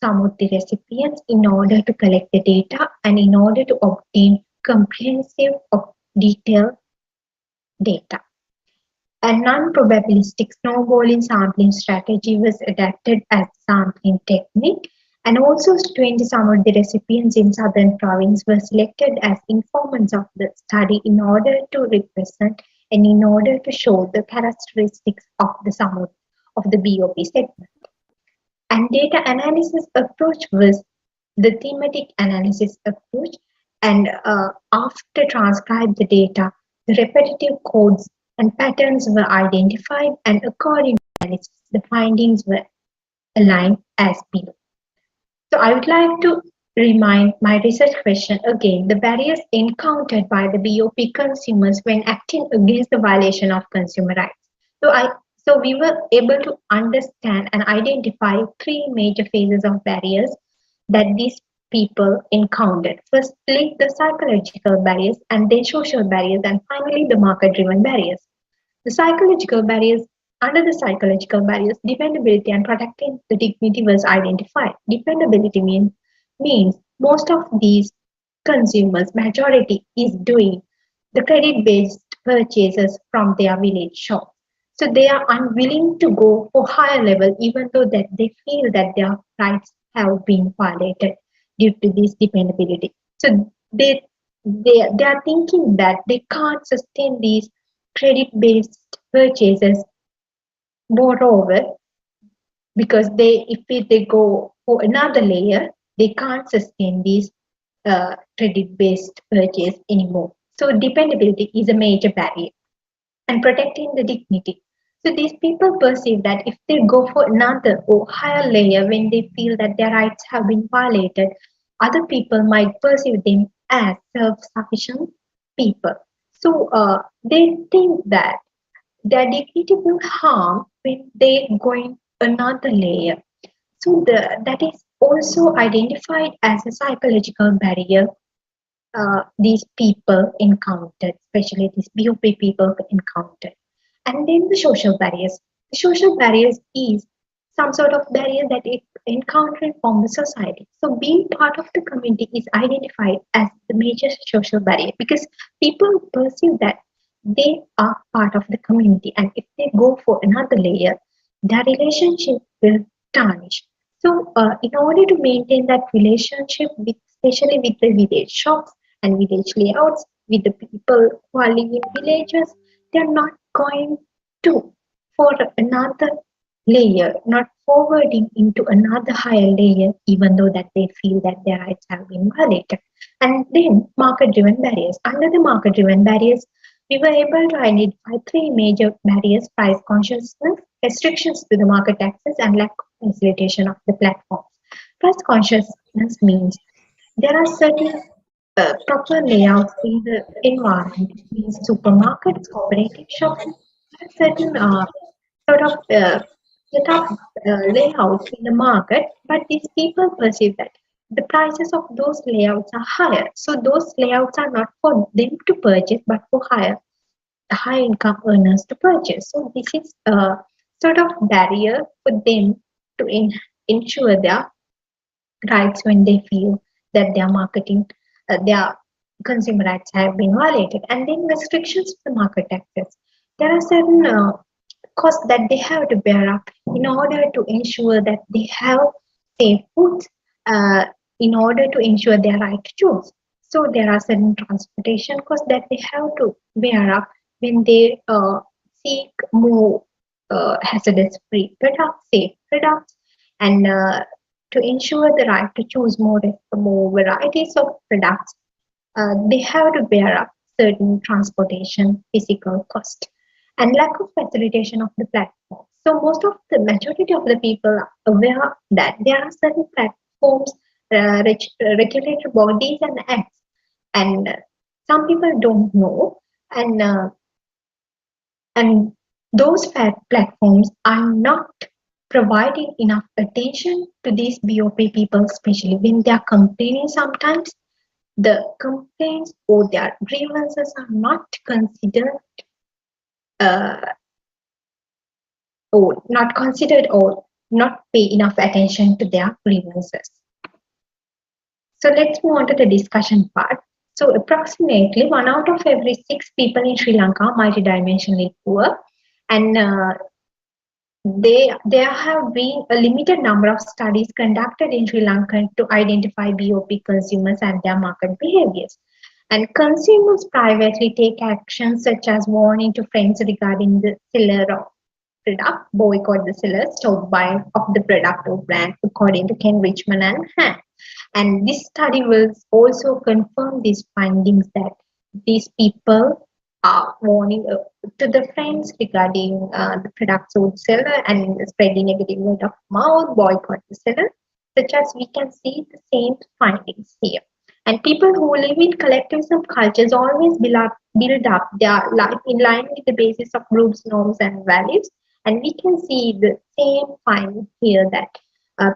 Samudri recipients in order to collect the data and in order to obtain comprehensive detailed data. A non-probabilistic snowballing sampling strategy was adapted as sampling technique, and also 20 Samudri recipients in southern province were selected as informants of the study in order to represent and in order to show the characteristics of the BOP segment. And data analysis approach was the thematic analysis approach, and after transcribe the data, the repetitive codes and patterns were identified, and according to analysis, the findings were aligned as below. So I would like to remind my research question again: the barriers encountered by the BOP consumers when acting against the violation of consumer rights. So we were able to understand and identify three major phases of barriers that these people encountered. Firstly, the psychological barriers, and then social barriers, and finally the market-driven barriers. The psychological barriers, under the psychological barriers, dependability and protecting the dignity was identified. Dependability means most of these consumers, majority is doing the credit-based purchases from their village shop. So they are unwilling to go for higher level, even though that they feel that their rights have been violated due to this dependability. So they are thinking that they can't sustain these credit-based purchases. Moreover, because if they go for another layer, they can't sustain these credit-based purchase anymore. So dependability is a major barrier. And protecting the dignity. So these people perceive that if they go for another or higher layer when they feel that their rights have been violated, other people might perceive them as self-sufficient people. So they think that their dignity will harm when they go in another layer. So that is also identified as a psychological barrier these people encountered, especially these BOP people encountered. And then the social barriers. The social barriers is some sort of barrier that it encountering from the society. So being part of the community is identified as the major social barrier because people perceive that they are part of the community. And if they go for another layer, their relationship will tarnish. So, in order to maintain that relationship, with, especially with the village shops and village layouts, with the people who are living in villages, they're not going to for another layer, not forwarding into another higher layer, even though that they feel that their rights have been violated. And then market-driven barriers. Under the market-driven barriers, we were able to identify three major barriers: price consciousness, restrictions to the market access, and lack of facilitation of the platforms. Price consciousness means there are certain proper layouts in the environment. It means supermarkets, cooperative shops, there are certain sort of set up layouts in the market, but these people perceive that the prices of those layouts are higher. So those layouts are not for them to purchase, but for high income earners to purchase. So this is a sort of barrier for them to ensure their rights when they feel that their marketing, their consumer rights have been violated. And then restrictions to the market access. There are certain costs that they have to bear up in order to ensure that they have safe foods, in order to ensure their right to choose. So there are certain transportation costs that they have to bear up when they seek more hazardous-free products, safe products, and to ensure the right to choose more varieties of products, they have to bear up certain transportation physical cost and lack of facilitation of the platform. So most of the majority of the people are aware that there are certain platforms, regulated bodies and acts, and some people don't know, and those platforms are not providing enough attention to these BOP people, especially when they are complaining. Sometimes the complaints or their grievances are not considered uh, or not pay enough attention to their grievances. So let's move on to the discussion part. So approximately 1 out of every 6 people in Sri Lanka are multidimensionally poor, and there have been a limited number of studies conducted in Sri Lanka to identify BOP consumers and their market behaviors. And consumers privately take actions such as warning to friends regarding the seller of product, boycott the seller, stop buying of the product or brand, according to Ken Richmond and Han. And this study will also confirm these findings that these people are warning to the friends regarding the product sold seller and spreading negative word of mouth, boycott the seller, such as we can see the same findings here. And people who live in collectivism cultures always build up their life in line with the basis of groups, norms, and values. And we can see the same finding here that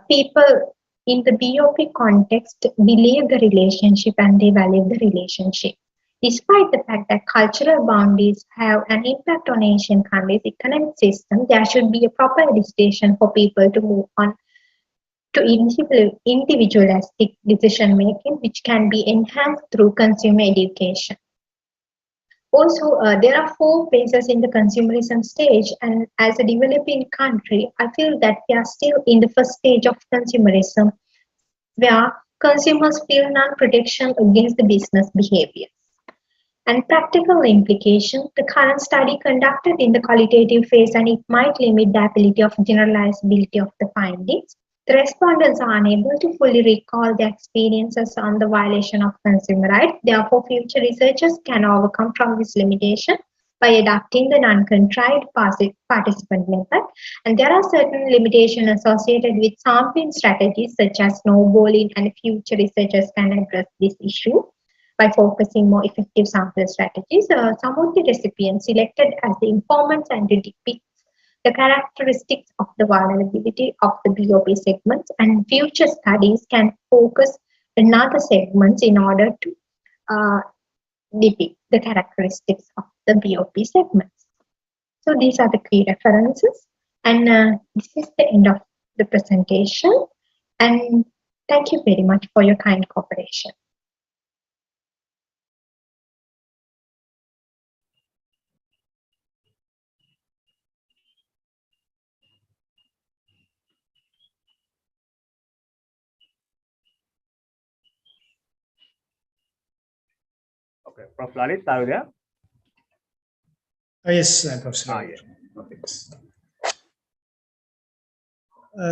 people in the BOP context believe the relationship and they value the relationship. Despite the fact that cultural boundaries have an impact on Asian countries' economic system, there should be a proper legislation for people to move on to individualistic decision making, which can be enhanced through consumer education. Also, there are 4 phases in the consumerism stage, and as a developing country, I feel that we are still in the first stage of consumerism, where consumers feel non-protection against the business behaviors. And practical implication, the current study conducted in the qualitative phase, and it might limit the ability of generalizability of the findings. The respondents are unable to fully recall their experiences on the violation of consumer rights. Therefore, future researchers can overcome from this limitation by adapting the non-contrived participant method. And there are certain limitations associated with sampling strategies such as snowballing, and future researchers can address this issue by focusing more effective sample strategies. Some of the recipients selected as the informants and to depict the characteristics of the vulnerability of the BOP segments, and future studies can focus on other segments in order to depict the characteristics of the BOP segments. So these are the key references, and this is the end of the presentation, and thank you very much for your kind cooperation. Prof. Lalit, are you there? Yes, Professor. Yes. Okay.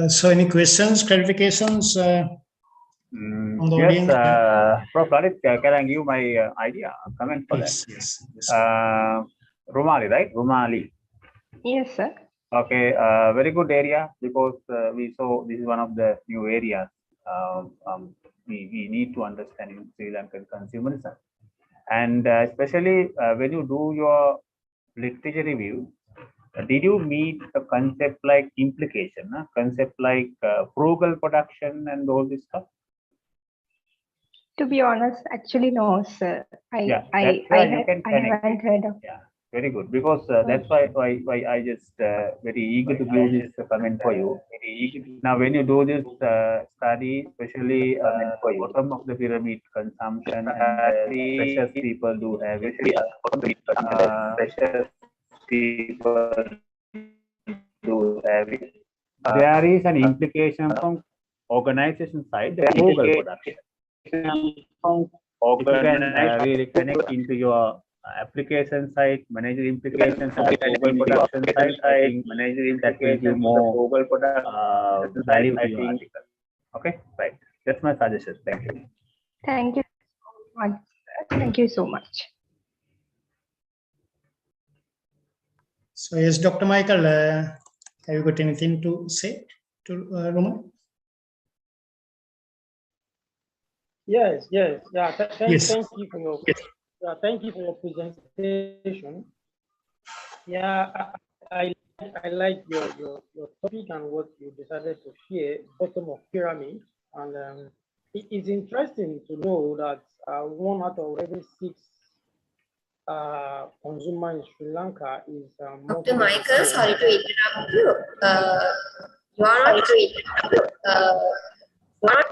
So any questions, clarifications on the Yes, audience? Prof. Lalit, can I give my idea, comment for that? Yes. Rumali, right? Rumali. Yes, sir. Okay, very good area, because we saw this is one of the new areas we need to understand in Sri Lankan consumerism. And especially when you do your literature review, did you meet a concept like implication, concept like frugal production and all this stuff? To be honest, actually, no, sir. I haven't heard of. Yeah, very good, because that's why I just very eager to give this comment for you. Now, when you do this study, especially bottom of the pyramid consumption and precious people do have it. There is an implication from organization side, the frugal production. You can really connect into your application side, manager implications of the frugal production side. I think that will give more value to your article. Okay, right. That's my suggestion. Thank you. Thank you so much. Thank you so much. So yes, Dr. Michael, have you got anything to say to Roman? Yes. Yeah. Yes. Thank you for your. Yeah, thank you for your presentation. Yeah, I like your topic and what you decided to share, bottom of pyramid, and it is interesting to know that 1 out of every 6 consumer in Sri Lanka is. Dr. Michael, sorry to interrupt you. You are not.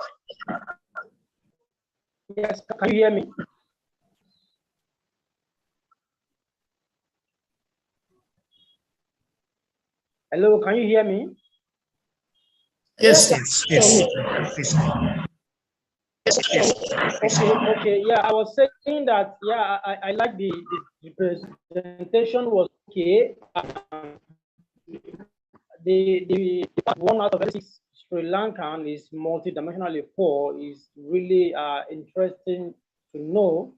Yes, can you hear me? Hello, can you hear me? Yes. Okay. Yeah, I was saying that. Yeah, I like the presentation was okay. The 1 out of every 6 Sri Lankan is multidimensionally poor is really interesting to know.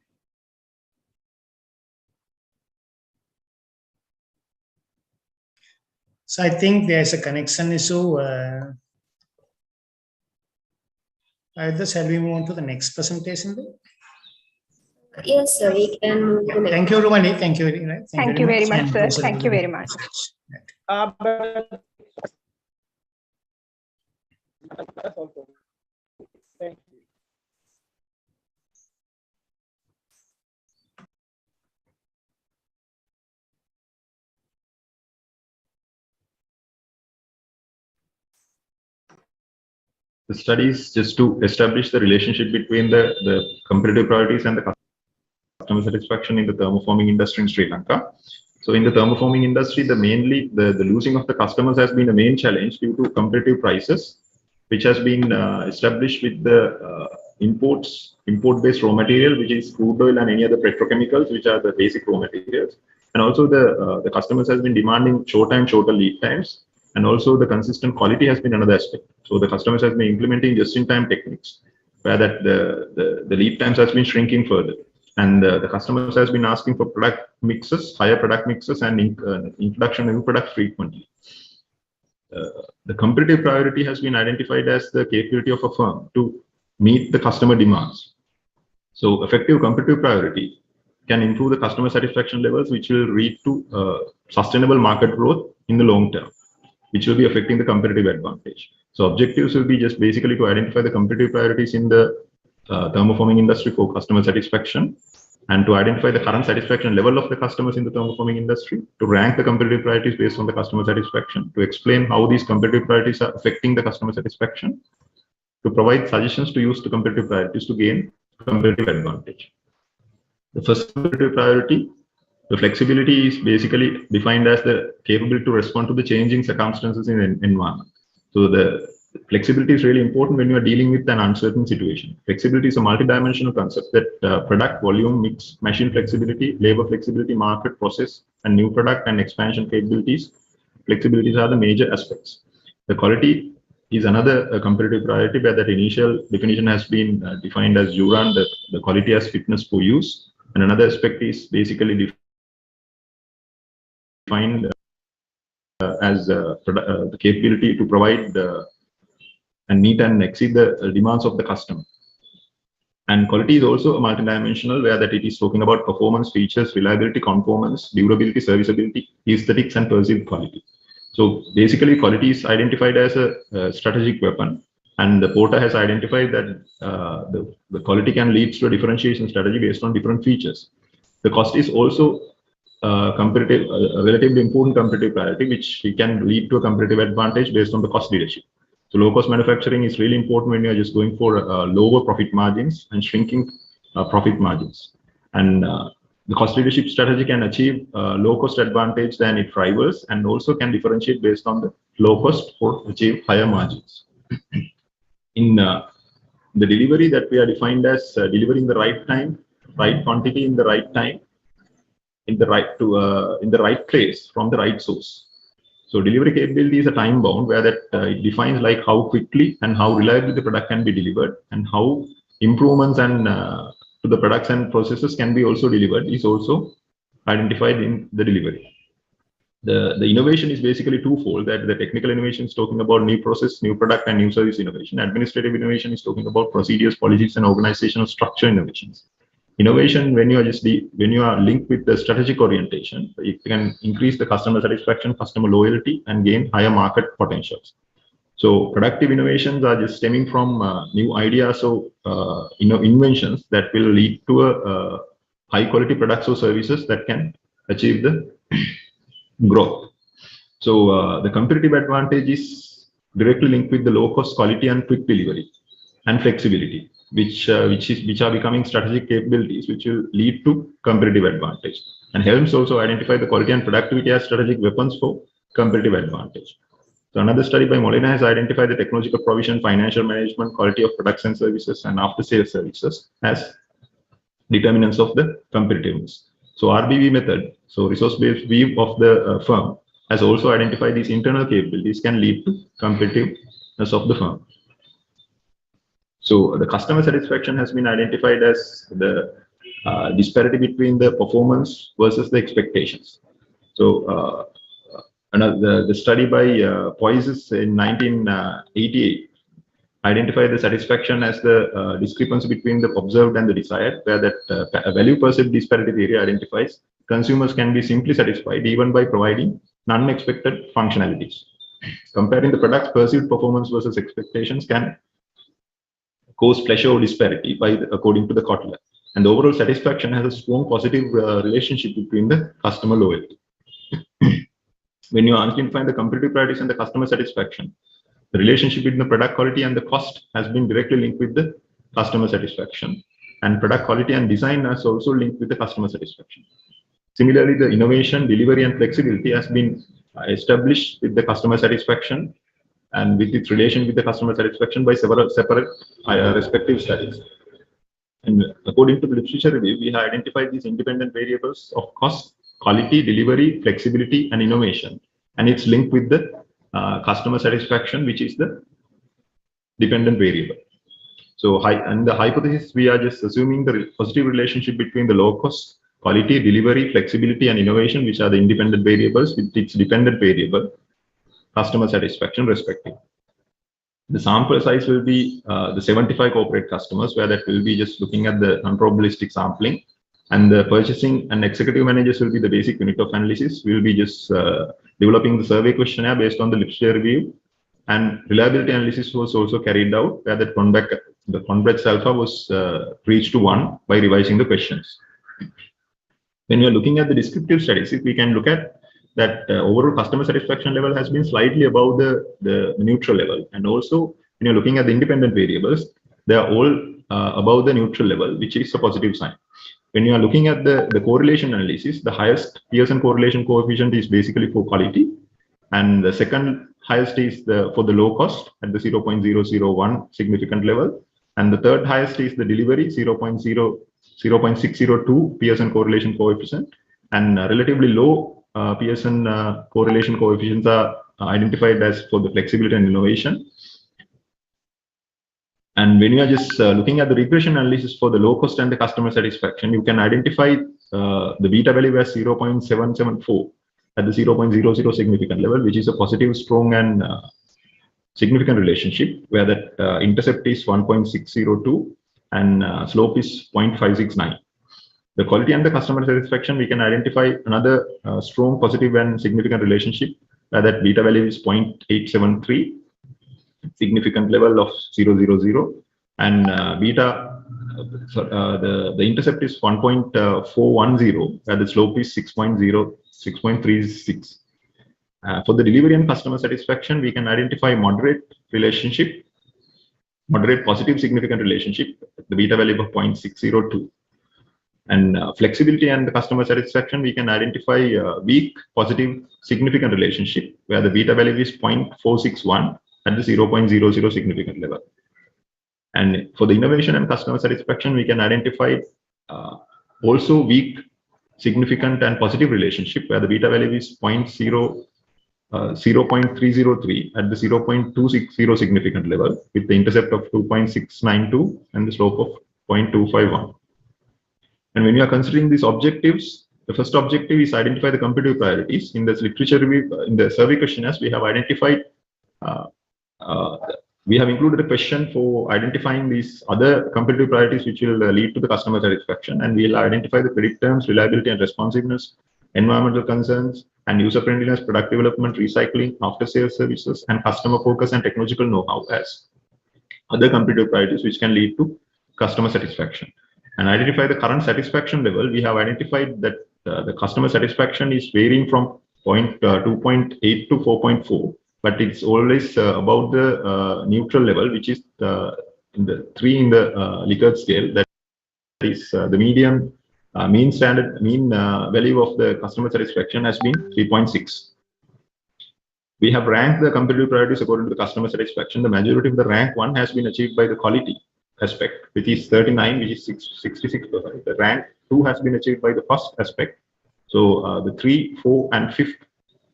So I think there's a connection issue. Shall we move on to the next presentation? Yes, sir, we can move to the next. Thank you, Rumali. Thank you. Thank you very much, sir. Thank you very much. Thank you. The study is just to establish the relationship between the competitive priorities and the customer satisfaction in the thermoforming industry in Sri Lanka. So in the thermoforming industry, the losing of the customers has been a main challenge due to competitive prices, which has been established with the import-based raw material, which is crude oil and any other petrochemicals, which are the basic raw materials. And also the customers has been demanding shorter and shorter lead times. And also the consistent quality has been another aspect. So the customers has been implementing just-in-time techniques, where that the lead times has been shrinking further. And the customers has been asking for product mixes, higher product mixes, and introduction of new products frequently. The competitive priority has been identified as the capability of a firm to meet the customer demands. So effective competitive priority can improve the customer satisfaction levels, which will lead to sustainable market growth in the long term, which will be affecting the competitive advantage. So objectives will be just basically to identify the competitive priorities in the thermoforming industry for customer satisfaction, and to identify the current satisfaction level of the customers in the thermoforming industry, to rank the competitive priorities based on the customer satisfaction, to explain how these competitive priorities are affecting the customer satisfaction, to provide suggestions to use the competitive priorities to gain competitive advantage. The first competitive priority, the flexibility, is basically defined as the capability to respond to the changing circumstances in the environment. So the flexibility is really important when you are dealing with an uncertain situation. Flexibility is a multidimensional concept that product, volume, mix, machine flexibility, labor flexibility, market, process, and new product and expansion capabilities. Flexibilities are the major aspects. The quality is another competitive priority, where that initial definition has been defined as URAN, the quality as fitness for use. And another aspect is basically defined as the capability to provide and meet and exceed the demands of the customer. And quality is also a multidimensional, where that it is talking about performance, features, reliability, conformance, durability, serviceability, aesthetics, and perceived quality. So basically, quality is identified as a strategic weapon, and the Porter has identified that the quality can lead to a differentiation strategy based on different features. The cost is also a relatively important competitive priority, which can lead to a competitive advantage based on the cost leadership. So low-cost manufacturing is really important when you are just going for lower profit margins and shrinking profit margins. And the cost leadership strategy can achieve low-cost advantage than its rivals, and also can differentiate based on the low cost or achieve higher margins. In the delivery that we are defined as delivering the right time, right quantity in the right time, in the right place from the right source. So delivery capability is a time bound, where that it defines like how quickly and how reliably the product can be delivered, and how improvements and to the products and processes can be also delivered is also identified in the delivery. The innovation is basically twofold, that the technical innovation is talking about new process, new product, and new service innovation. Administrative innovation is talking about procedures, policies, and organizational structure innovations. Innovation, when you are linked with the strategic orientation, it can increase the customer satisfaction, customer loyalty, and gain higher market potentials. So productive innovations are just stemming from new ideas or inventions that will lead to a high quality products or services that can achieve the growth. So the competitive advantage is directly linked with the low cost, quality, and quick delivery, and flexibility, which are becoming strategic capabilities, which will lead to competitive advantage. And Helms also identify the quality and productivity as strategic weapons for competitive advantage. So another study by Molina has identified the technological provision, financial management, quality of products and services, and after-sales services as determinants of the competitiveness. So RBV method, so resource-based view of the firm, has also identified these internal capabilities can lead to competitiveness of the firm. So the customer satisfaction has been identified as the disparity between the performance versus the expectations. So the study by Poises in 1988 identified the satisfaction as the discrepancy between the observed and the desired, where that value perceived disparity theory identifies consumers can be simply satisfied even by providing non-expected functionalities. Comparing the product's perceived performance versus expectations can cause pleasure or disparity according to the Kotler. And the overall satisfaction has a strong positive relationship between the customer loyalty. When you identify the competitive priorities and the customer satisfaction, the relationship between the product quality and the cost has been directly linked with the customer satisfaction, and product quality and design is also linked with the customer satisfaction. Similarly, the innovation, delivery, and flexibility has been established with the customer satisfaction and with its relation with the customer satisfaction by several separate respective studies. And according to the literature review, we have identified these independent variables of cost, quality, delivery, flexibility, and innovation, and it's linked with the customer satisfaction, which is the dependent variable. So, and the hypothesis, we are just assuming the positive relationship between the low cost, quality, delivery, flexibility, and innovation, which are the independent variables, with its dependent variable, customer satisfaction, respectively. The sample size will be the 75 corporate customers, where that will be just looking at the non-probabilistic sampling, and the purchasing and executive managers will be the basic unit of analysis. We will be just developing the survey questionnaire based on the literature review, and reliability analysis was also carried out, where the convex alpha was reached to 1 by revising the questions. When you are looking at the descriptive statistics, we can look at that overall customer satisfaction level has been slightly above the neutral level. And also, when you're looking at the independent variables, they are all above the neutral level, which is a positive sign. When you are looking at the correlation analysis, the highest Pearson correlation coefficient is basically for quality, and the second highest is for the low cost at the 0.001 significant level. And the third highest is the delivery 0.602 Pearson correlation coefficient. And relatively low Pearson correlation coefficients are identified as for the flexibility and innovation. And when you are just looking at the regression analysis for the low cost and the customer satisfaction, you can identify the beta value as 0.774 at the 0.00 significant level, which is a positive, strong, and significant relationship where that intercept is 1.602 and slope is 0.569. The quality and the customer satisfaction, we can identify another strong, positive, and significant relationship where that beta value is 0.873, significant level of 0.000, and the intercept is 1.410, where the slope is 6.36. For the delivery and customer satisfaction, we can identify moderate relationship, moderate positive significant relationship, the beta value of 0.602. And flexibility and the customer satisfaction, we can identify weak positive significant relationship, where the beta value is 0.461 at the 0.00 significant level. And for the innovation and customer satisfaction, we can identify also weak significant and positive relationship, where the beta value is 0.303 at the 0.260 significant level, with the intercept of 2.692 and the slope of 0.251. And when you are considering these objectives, the first objective is identify the competitive priorities. In this literature review, in the survey questionnaires, we have identified, we have included a question for identifying these other competitive priorities which will lead to the customer satisfaction, and we'll identify the credit terms, reliability and responsiveness, environmental concerns, and user friendliness, product development, recycling, after-sales services, and customer focus and technological know-how as other competitive priorities which can lead to customer satisfaction. And identify the current satisfaction level. We have identified that the customer satisfaction is varying from 2.8 to 4.4, but it's always about the neutral level, which is in the 3 in the Likert scale. That is the median mean value of the customer satisfaction has been 3.6. We have ranked the competitive priorities according to the customer satisfaction. The majority of the rank 1 has been achieved by the quality aspect, which is 39, which is 66%. The rank 2 has been achieved by the first aspect. So the 3, 4, and 5th,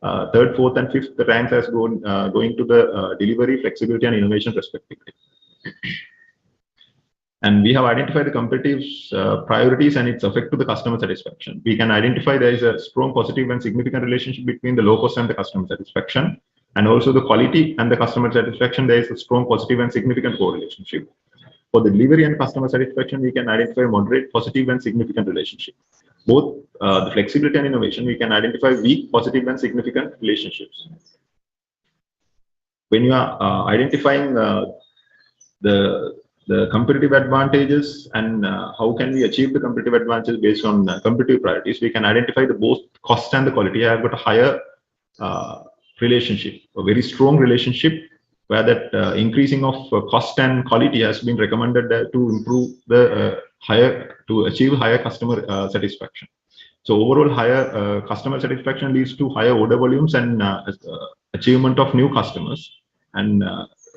3rd, 4th, and 5th, the ranks has going to the delivery, flexibility, and innovation respectively. And we have identified the competitive priorities and its effect to the customer satisfaction. We can identify there is a strong positive and significant relationship between the low cost and the customer satisfaction. And also the quality and the customer satisfaction, there is a strong positive and significant correlationship. For the delivery and customer satisfaction, we can identify moderate, positive, and significant relationship. Both the flexibility and innovation, we can identify weak, positive, and significant relationships. When you are identifying the competitive advantages and how can we achieve the competitive advantages based on competitive priorities, we can identify the both cost and the quality have got a higher relationship, a very strong relationship, where that increasing of cost and quality has been recommended to improve the to achieve higher customer satisfaction. So overall, higher customer satisfaction leads to higher order volumes and achievement of new customers and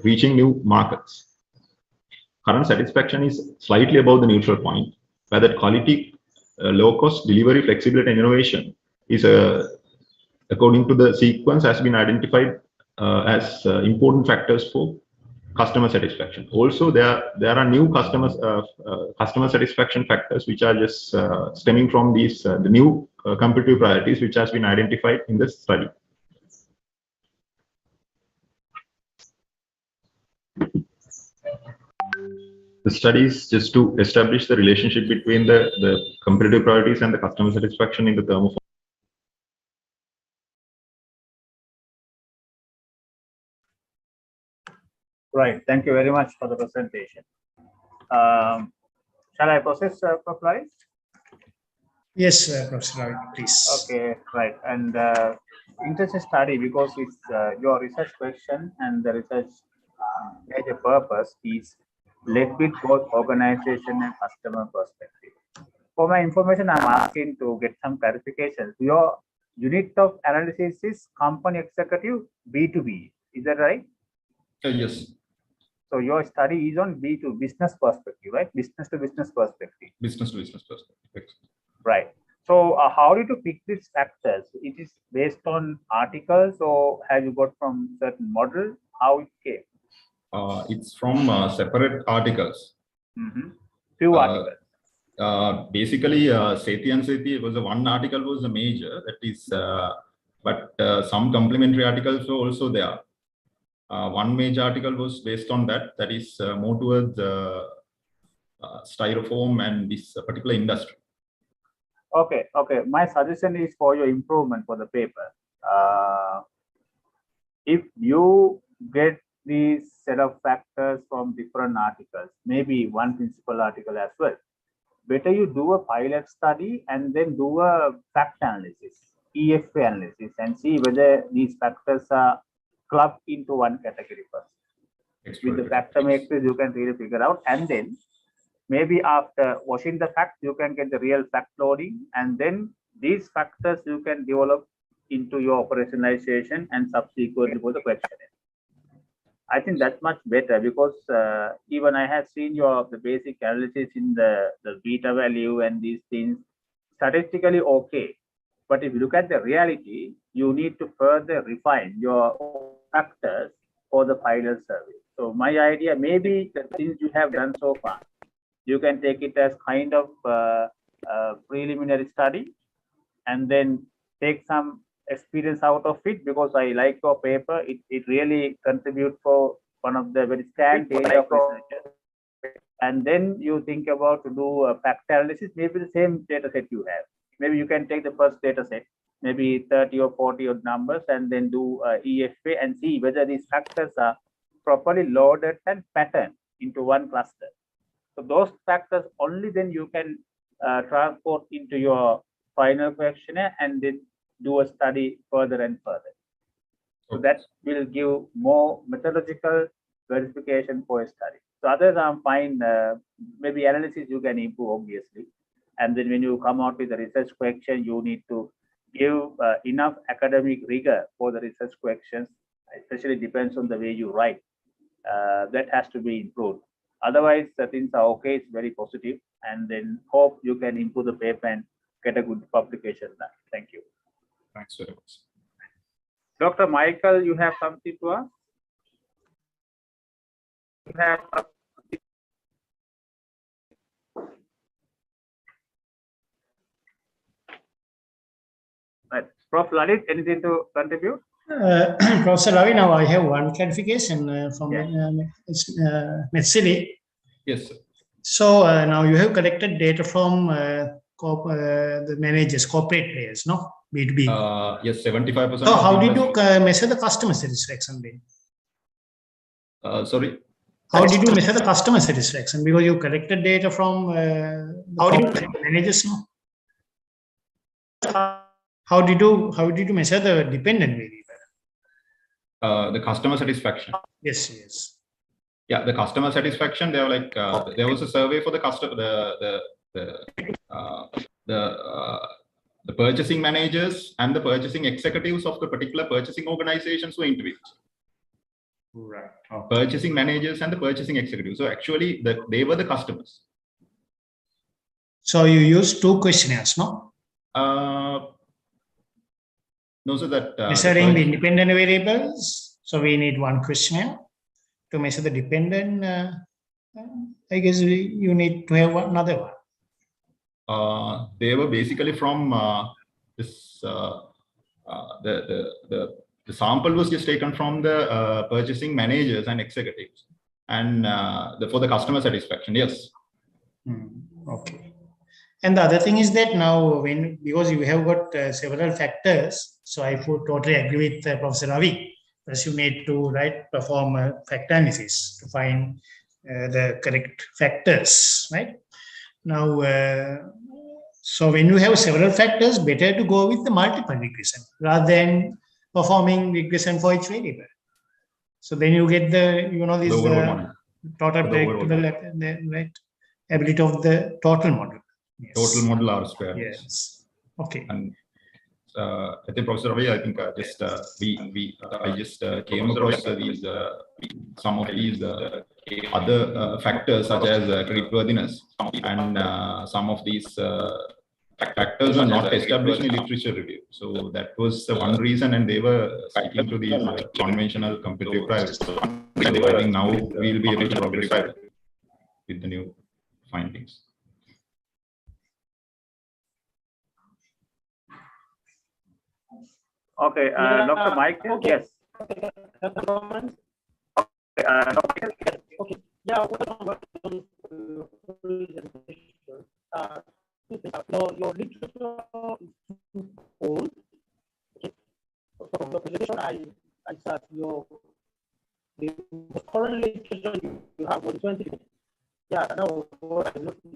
reaching new markets. Current satisfaction is slightly above the neutral point, where that quality, low cost, delivery, flexibility, and innovation is according to the sequence has been identified as important factors for customer satisfaction. Also, there are new customer satisfaction factors which are just stemming from these the new competitive priorities which has been identified in the study. The study is just to establish the relationship between the competitive priorities and the customer satisfaction in the thermoform. Right. Thank you very much for the presentation. Shall I process, Prof. Ravi? Yes, Professor Ravi, please. Okay, right. And interesting study because it's your research question and the research major purpose is led with both organization and customer perspective. For my information, I'm asking to get some clarification. Your unit of analysis is company executive B2B. Is that right? Yes. So your study is on B2 business perspective, right? Business to business perspective. Business to business perspective. Right. So how did you pick these factors? It is based on articles, or have you got from certain model? How it came? It's from separate articles. Few articles. Basically, Sethi and Sethi was the one article was the major. That is, but some complementary articles were also there. One major article was based on that. That is more towards styrofoam and this particular industry. Okay. My suggestion is for your improvement for the paper. If you get these set of factors from different articles, maybe one principal article as well, better you do a pilot study and then do a fact analysis, EFA analysis, and see whether these factors are clubbed into one category first. With the factor matrix, you can really figure out, and then maybe after washing the facts, you can get the real fact loading, and then these factors you can develop into your operationalization and subsequently for the questionnaire. I think that's much better, because even I have seen the basic analysis in the beta value and these things statistically okay. But if you look at the reality, you need to further refine your factors for the final survey. So my idea, maybe the things you have done so far, you can take it as kind of preliminary study and then take some experience out of it, because I like your paper. It really contributes for one of the very scant area of research. And then you think about to do a fact analysis, maybe the same data set you have. Maybe you can take the first data set, maybe 30 or 40 odd numbers, and then do EFA and see whether these factors are properly loaded and patterned into one cluster. So those factors only then you can transport into your final questionnaire and then do a study further and further. So that will give more methodological verification for a study. So others I'm fine. Maybe analysis you can improve, obviously. And then when you come out with a research question, you need to give enough academic rigor for the research questions, especially depends on the way you write. That has to be improved. Otherwise, the things are okay, it's very positive, and then hope you can improve the paper and get a good publication done. Thank you. Thanks very much. Dr. Michael, you have something to ask? You have right. Prof. Lalit, anything to contribute? Professor Ravi, now I have one clarification from Metsili. Yes, sir. So now you have collected data from the managers, corporate players, no? B2B. Yes, 75%. So how did you measure the customer satisfaction then? Sorry? How did you measure the customer satisfaction? Because you collected data from managers, no? How did you measure the dependent variable? The customer satisfaction. Yes. Yeah, the customer satisfaction. They were like there was a survey for the customer, the purchasing managers and the purchasing executives of the particular purchasing organizations were interviewed. Right. Okay. Purchasing managers and the purchasing executives. So actually, they were the customers. So you used 2 questionnaires, no? No, so that measuring the independent variables. So we need 1 questionnaire to measure the dependent. I guess you need to have another one. They were basically from this. The sample was just taken from the purchasing managers and executives, and for the customer satisfaction. Yes. Okay. And the other thing is that now, because you have got several factors, so I totally agree with Professor Ravi. First, you need to perform a factor analysis to find the correct factors, right? Now, so when you have several factors, better to go with the multiple regression rather than performing regression for each variable. So then you get this total predictable, right, ability of the total model. Yes. Total model R square. Yes. Okay. And I think Professor Ravi, I think I just came across these some of these other factors such as creditworthiness, and some of these factors were not established in literature review. So that was the one reason, and they were sticking to these conventional competitive priorities. So I think now we'll be able to progress with the new findings. Okay, Dr. Mike, okay. yes. Okay. Yeah, welcome to the presentation. Your literature is too old. Okay. So the presentation I said the current literature you have was 20. Yeah, that was what I noticed.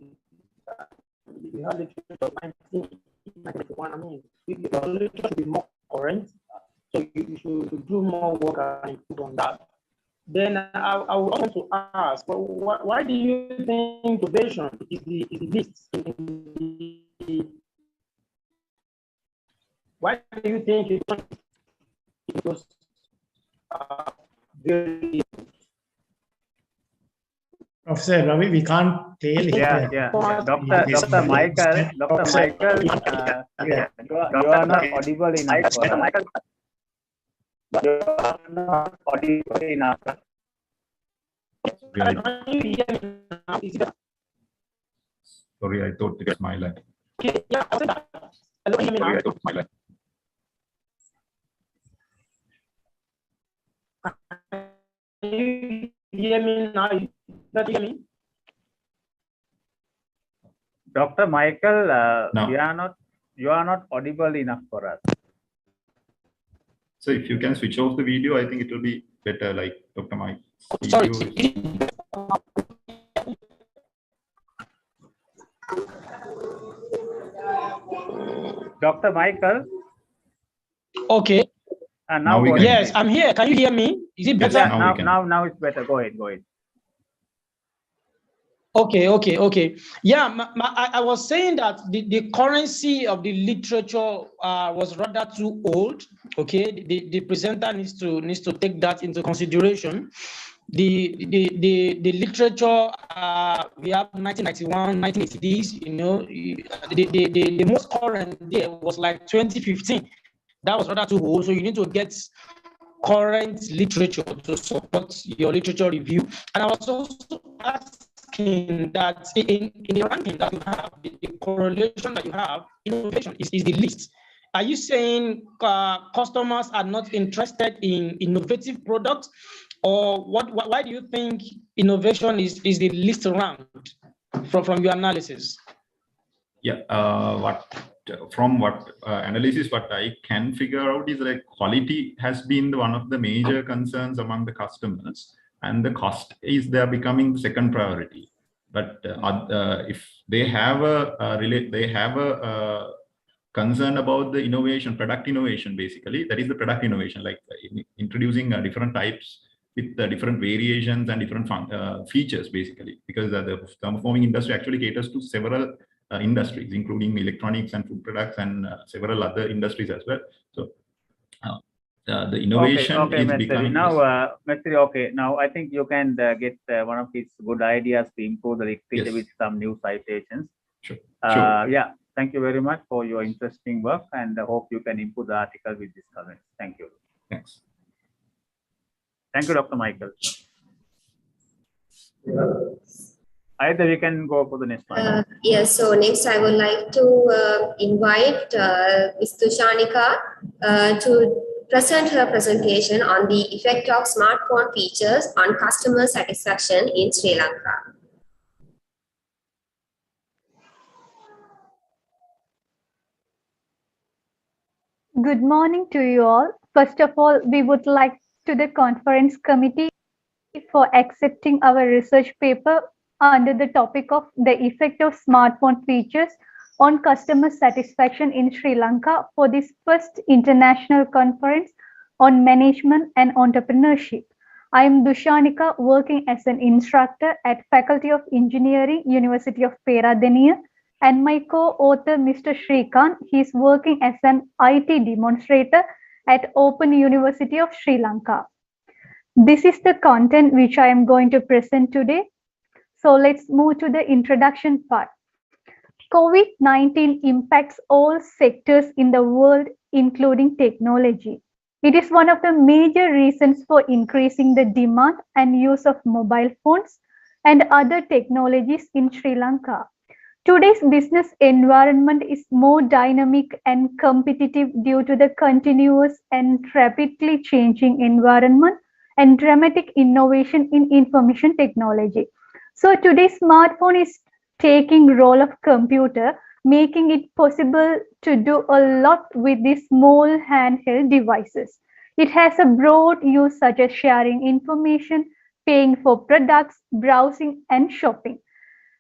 You have literature of 1991. I mean, your literature should be more current. So you should do more work and improve on that. Then I would want to ask, well, why do you think innovation is the least? Why do you think it was very? Professor Ravi, we can't clearly hear. Yeah. Dr. Michael, you are not audible enough. You are not audible enough. Sorry, I thought it was my line. Yeah, sorry, I thought my line. Can you hear me now? Can you hear me? Dr. Michael, no. You are not audible enough for us. So if you can switch off the video, I think it will be better, like Dr. Mike. Sorry. Dr. Michael? Okay. Now yes, I'm here. Can you hear me? Is it better? Yes, now it's better. Go ahead. Okay. Yeah, I was saying that the currency of the literature was rather too old. Okay, the presenter needs to take that into consideration. The literature we have 1991, 1980s. You know, the most current there was like 2015. That was rather too old. So you need to get current literature to support your literature review. And I was also asking that in the ranking that you have, the correlation that you have, innovation is the least. Are you saying customers are not interested in innovative products, or what? Why do you think innovation is the least around from your analysis? Yeah, from what analysis, what I can figure out is like quality has been one of the major concerns among the customers, and the cost is there becoming the second priority. But if they have a concern about the innovation, product innovation, basically that is the product innovation, like introducing different types with different variations and different features, basically, because the thermoforming industry actually caters to several industries, including electronics and food products and several other industries as well. So the innovation is becoming now. Okay, now I think you can get one of these good ideas to improve the literature with some new citations. Sure. Yeah, thank you very much for your interesting work, and I hope you can improve the article with these comments. Thank you. Thanks. Thank you, Dr. Michael. Either we can go for the next one. Yes, so next I would like to invite Ms. Dushanika to present her presentation on the effect of smartphone features on customer satisfaction in Sri Lanka. Good morning to you all. First of all, we would like to the conference committee for accepting our research paper under the topic of the effect of smartphone features on customer satisfaction in Sri Lanka for this first international conference on management and entrepreneurship. I am Dushanika, working as an instructor at Faculty of Engineering, University of Peradeniya, and my co-author, Mr. Shrikant. He is working as an IT demonstrator at Open University of Sri Lanka. This is the content which I am going to present today. So let's move to the introduction part. COVID-19 impacts all sectors in the world, including technology. It is one of the major reasons for increasing the demand and use of mobile phones and other technologies in Sri Lanka. Today's business environment is more dynamic and competitive due to the continuous and rapidly changing environment and dramatic innovation in information technology. So today's smartphone is taking role of computer, making it possible to do a lot with these small handheld devices. It has a broad use such as sharing information, paying for products, browsing and shopping.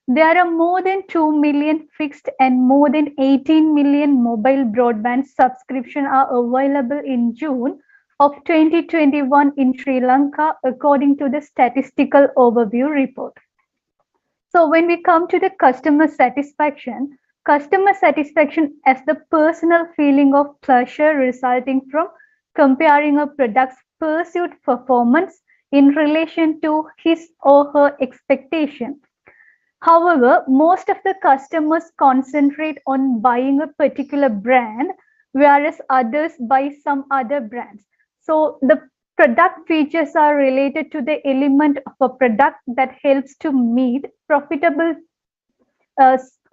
There are more than 2 million fixed and more than 18 million mobile broadband subscriptions are available in June of 2021 in Sri Lanka, according to the Statistical Overview Report. So when we come to the customer satisfaction as the personal feeling of pleasure resulting from comparing a product's perceived performance in relation to his or her expectation. However, most of the customers concentrate on buying a particular brand, whereas others buy some other brands. So the product features are related to the element of a product that helps to meet profitable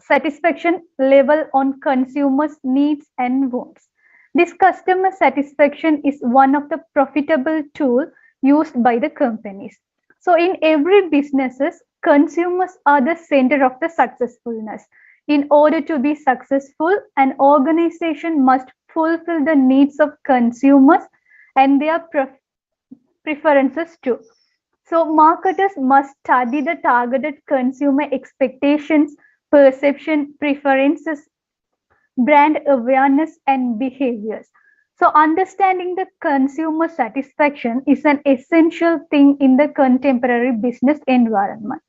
satisfaction level on consumers' needs and wants. This customer satisfaction is one of the profitable tools used by the companies. So in every businesses, consumers are the center of the successfulness. In order to be successful, an organization must fulfill the needs of consumers and their preferences too. So marketers must study the targeted consumer expectations, perception, preferences, brand awareness, and behaviors. So understanding the consumer satisfaction is an essential thing in the contemporary business environment.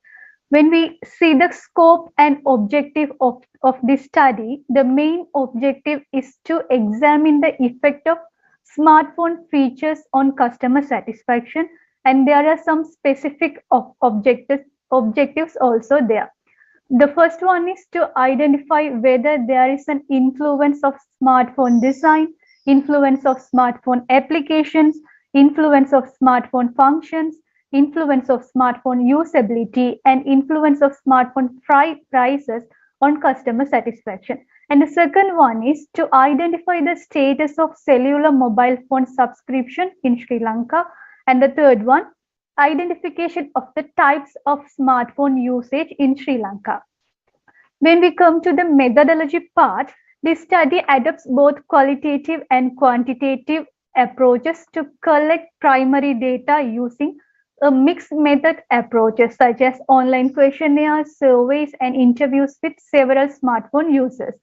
When we see the scope and objective of this study, the main objective is to examine the effect of smartphone features on customer satisfaction, and there are some specific objectives also there. The first one is to identify whether there is an influence of smartphone design, influence of smartphone applications, influence of smartphone functions, influence of smartphone usability, and influence of smartphone prices on customer satisfaction. And the second one is to identify the status of cellular mobile phone subscription in Sri Lanka. And the third one, identification of the types of smartphone usage in Sri Lanka. When we come to the methodology part, this study adopts both qualitative and quantitative approaches to collect primary data using a mixed method approaches such as online questionnaires, surveys, and interviews with several smartphone users.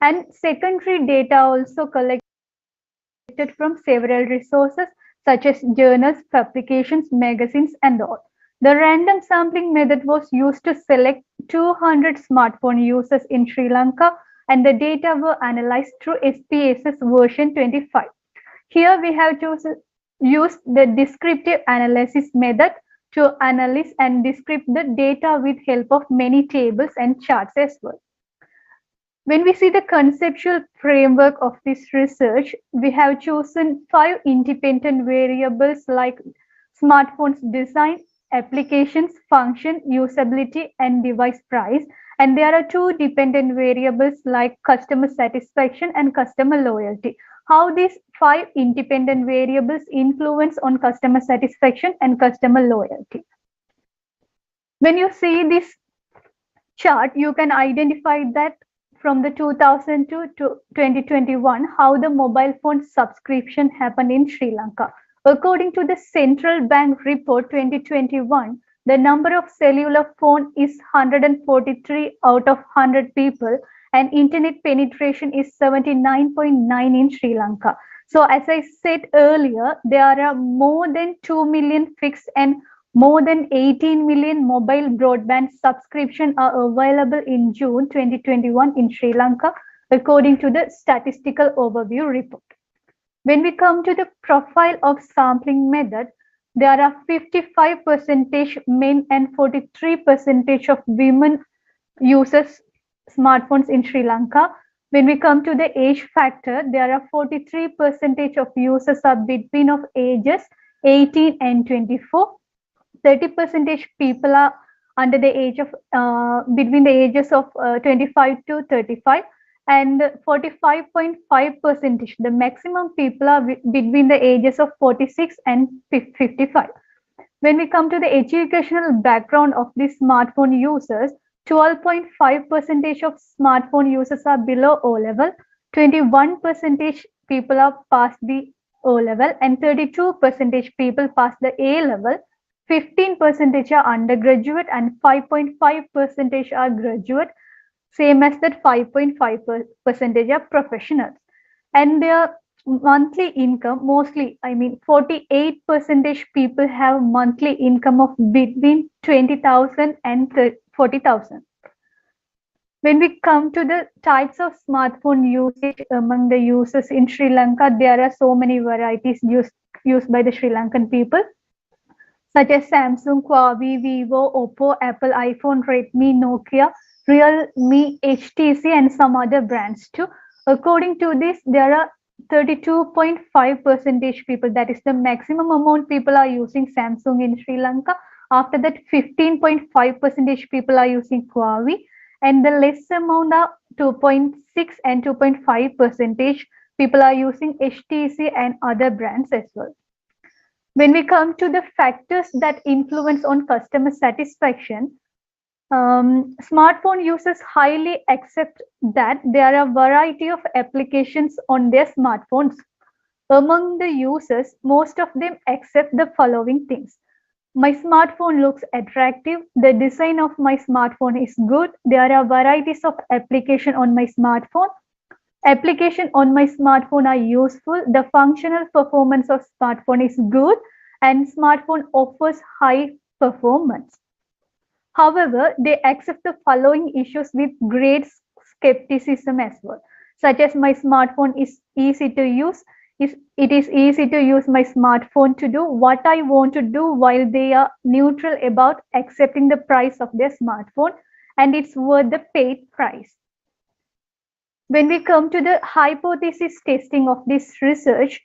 And secondary data also collected from several resources such as journals, publications, magazines, and all. The random sampling method was used to select 200 smartphone users in Sri Lanka, and the data were analyzed through SPSS version 25. Here we have used the descriptive analysis method to analyze and describe the data with help of many tables and charts as well. When we see the conceptual framework of this research, we have chosen 5 independent variables like smartphone's design, applications, function, usability, and device price. And there are 2 dependent variables like customer satisfaction and customer loyalty. How these 5 independent variables influence on customer satisfaction and customer loyalty. When you see this chart, you can identify that from the 2002 to 2021, how the mobile phone subscription happened in Sri Lanka. According to the Central Bank Report 2021, the number of cellular phone is 143 out of 100 people, and internet penetration is 79.9 in Sri Lanka. So as I said earlier, there are more than 2 million fixed and More than 18 million mobile broadband subscriptions are available in June 2021 in Sri Lanka, according to the Statistical Overview report. When we come to the profile of sampling method, there are 55% men and 43% of women uses smartphones in Sri Lanka. When we come to the age factor, there are 43% of users are between of ages 18 and 24. 30% people are under the age of between the ages of 25 to 35, and 45.5%, the maximum people are between the ages of 46 and 55. When we come to the educational background of the smartphone users, 12.5% of smartphone users are below O level, 21% people are past the O level, and 32% people past the A level. 15% are undergraduate and 5.5% are graduate, same as that 5.5% are professionals. And their monthly income, mostly, 48% people have monthly income of between 20,000 and 40,000. When we come to the types of smartphone usage among the users in Sri Lanka, there are so many varieties used by the Sri Lankan people, such as Samsung, Huawei, Vivo, Oppo, Apple, iPhone, Redmi, Nokia, Realme, HTC, and some other brands too. According to this, there are 32.5% people, that is the maximum amount people are using Samsung in Sri Lanka. After that, 15.5% people are using Huawei, and the less amount are 2.6 and 2.5% people are using HTC and other brands as well. When we come to the factors that influence on customer satisfaction, smartphone users highly accept that there are a variety of applications on their smartphones. Among the users, most of them accept the following things. My smartphone looks attractive. The design of my smartphone is good. There are varieties of application on my smartphone. Application on my smartphone are useful. The functional performance of smartphone is good, and smartphone offers high performance. However, they accept the following issues with great skepticism as well, such as my smartphone is easy to use. It is easy to use my smartphone to do what I want to do, while they are neutral about accepting the price of their smartphone and it's worth the paid price. When we come to the hypothesis testing of this research,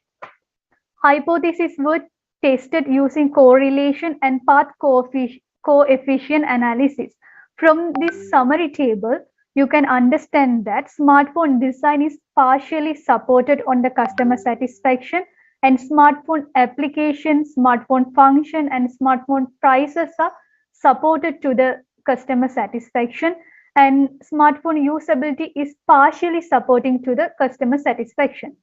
hypotheses were tested using correlation and path coefficient analysis. From this summary table, you can understand that smartphone design is partially supported on the customer satisfaction, and smartphone application, smartphone function, and smartphone prices are supported to the customer satisfaction, and smartphone usability is partially supporting to the customer satisfaction.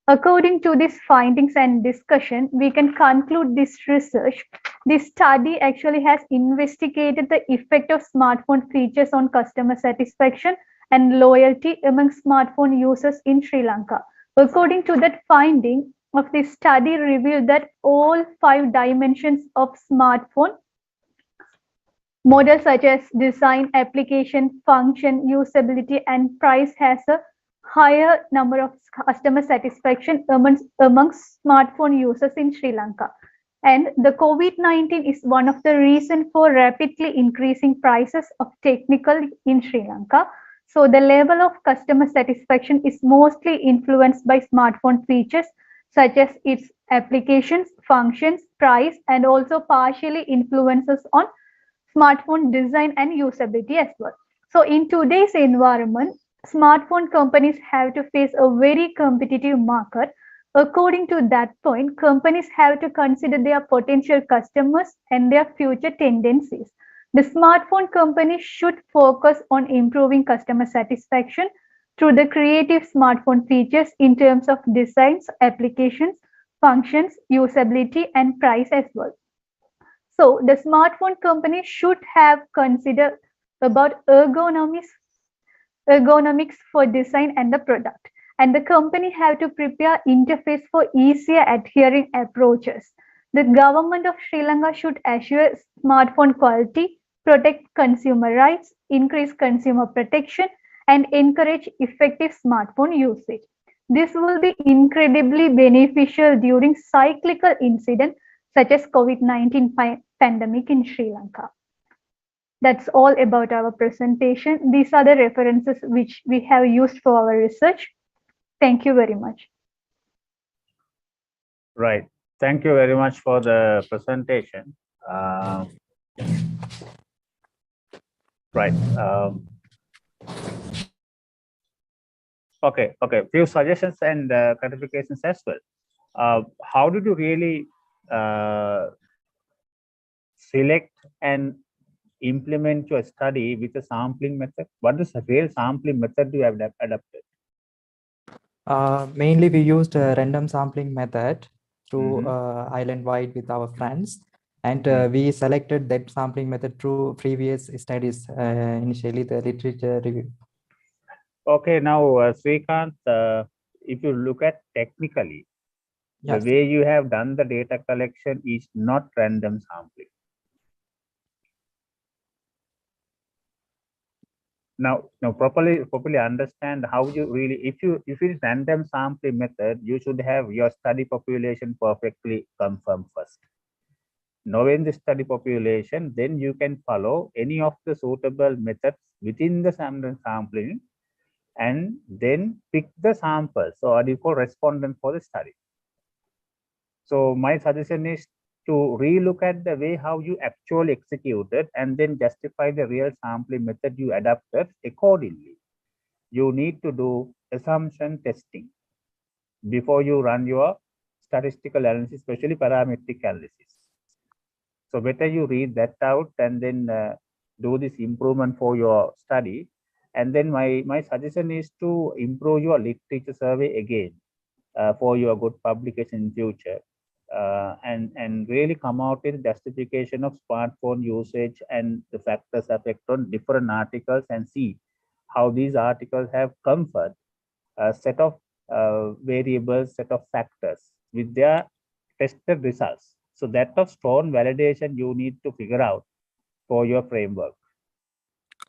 According to these findings and discussion, we can conclude this research. This study actually has investigated the effect of smartphone features on customer satisfaction and loyalty among smartphone users in Sri Lanka. According to that finding of this study revealed that all 5 dimensions of smartphone models, such as design, application, function, usability, and price, has a higher number of customer satisfaction amongst smartphone users in Sri Lanka. And the COVID-19 is one of the reasons for rapidly increasing prices of technical in Sri Lanka. So the level of customer satisfaction is mostly influenced by smartphone features, such as its applications, functions, price, and also partially influences on smartphone design and usability as well. So in today's environment, smartphone companies have to face a very competitive market. According to that point, companies have to consider their potential customers and their future tendencies. The smartphone companies should focus on improving customer satisfaction through the creative smartphone features in terms of designs, applications, functions, usability, and price as well. So the smartphone company should have considered about ergonomics for design and the product. And the company have to prepare interface for easier adhering approaches. The government of Sri Lanka should assure smartphone quality, protect consumer rights, increase consumer protection, and encourage effective smartphone usage. This will be incredibly beneficial during cyclical incidents such as COVID-19 pandemic in Sri Lanka. That's all about our presentation. These are the references which we have used for our research. Thank you very much. Right. Thank you very much for the presentation. Right. Okay. Few suggestions and clarifications as well. How did you really select and implement your study with a sampling method? What is the real sampling method you have adopted? Mainly, we used a random sampling method through island-wide with our friends, and we selected that sampling method through previous studies, initially the literature review. Okay, now Srikanth, if you look at technically, the way you have done the data collection is not random sampling. Now properly understand how you really, if it is random sampling method, you should have your study population perfectly confirmed first. Knowing the study population, then you can follow any of the suitable methods within the sampling, and then pick the samples, so what you call respondent for the study. So my suggestion is to relook at the way how you actually executed and then justify the real sampling method you adapted accordingly. You need to do assumption testing before you run your statistical analysis, especially parametric analysis. So better you read that out and then do this improvement for your study. And then my suggestion is to improve your literature survey again for your good publication in future. And really come out with justification of smartphone usage and the factors affect on different articles, and see how these articles have comfort a set of variables, set of factors with their tested results. So that of strong validation you need to figure out for your framework.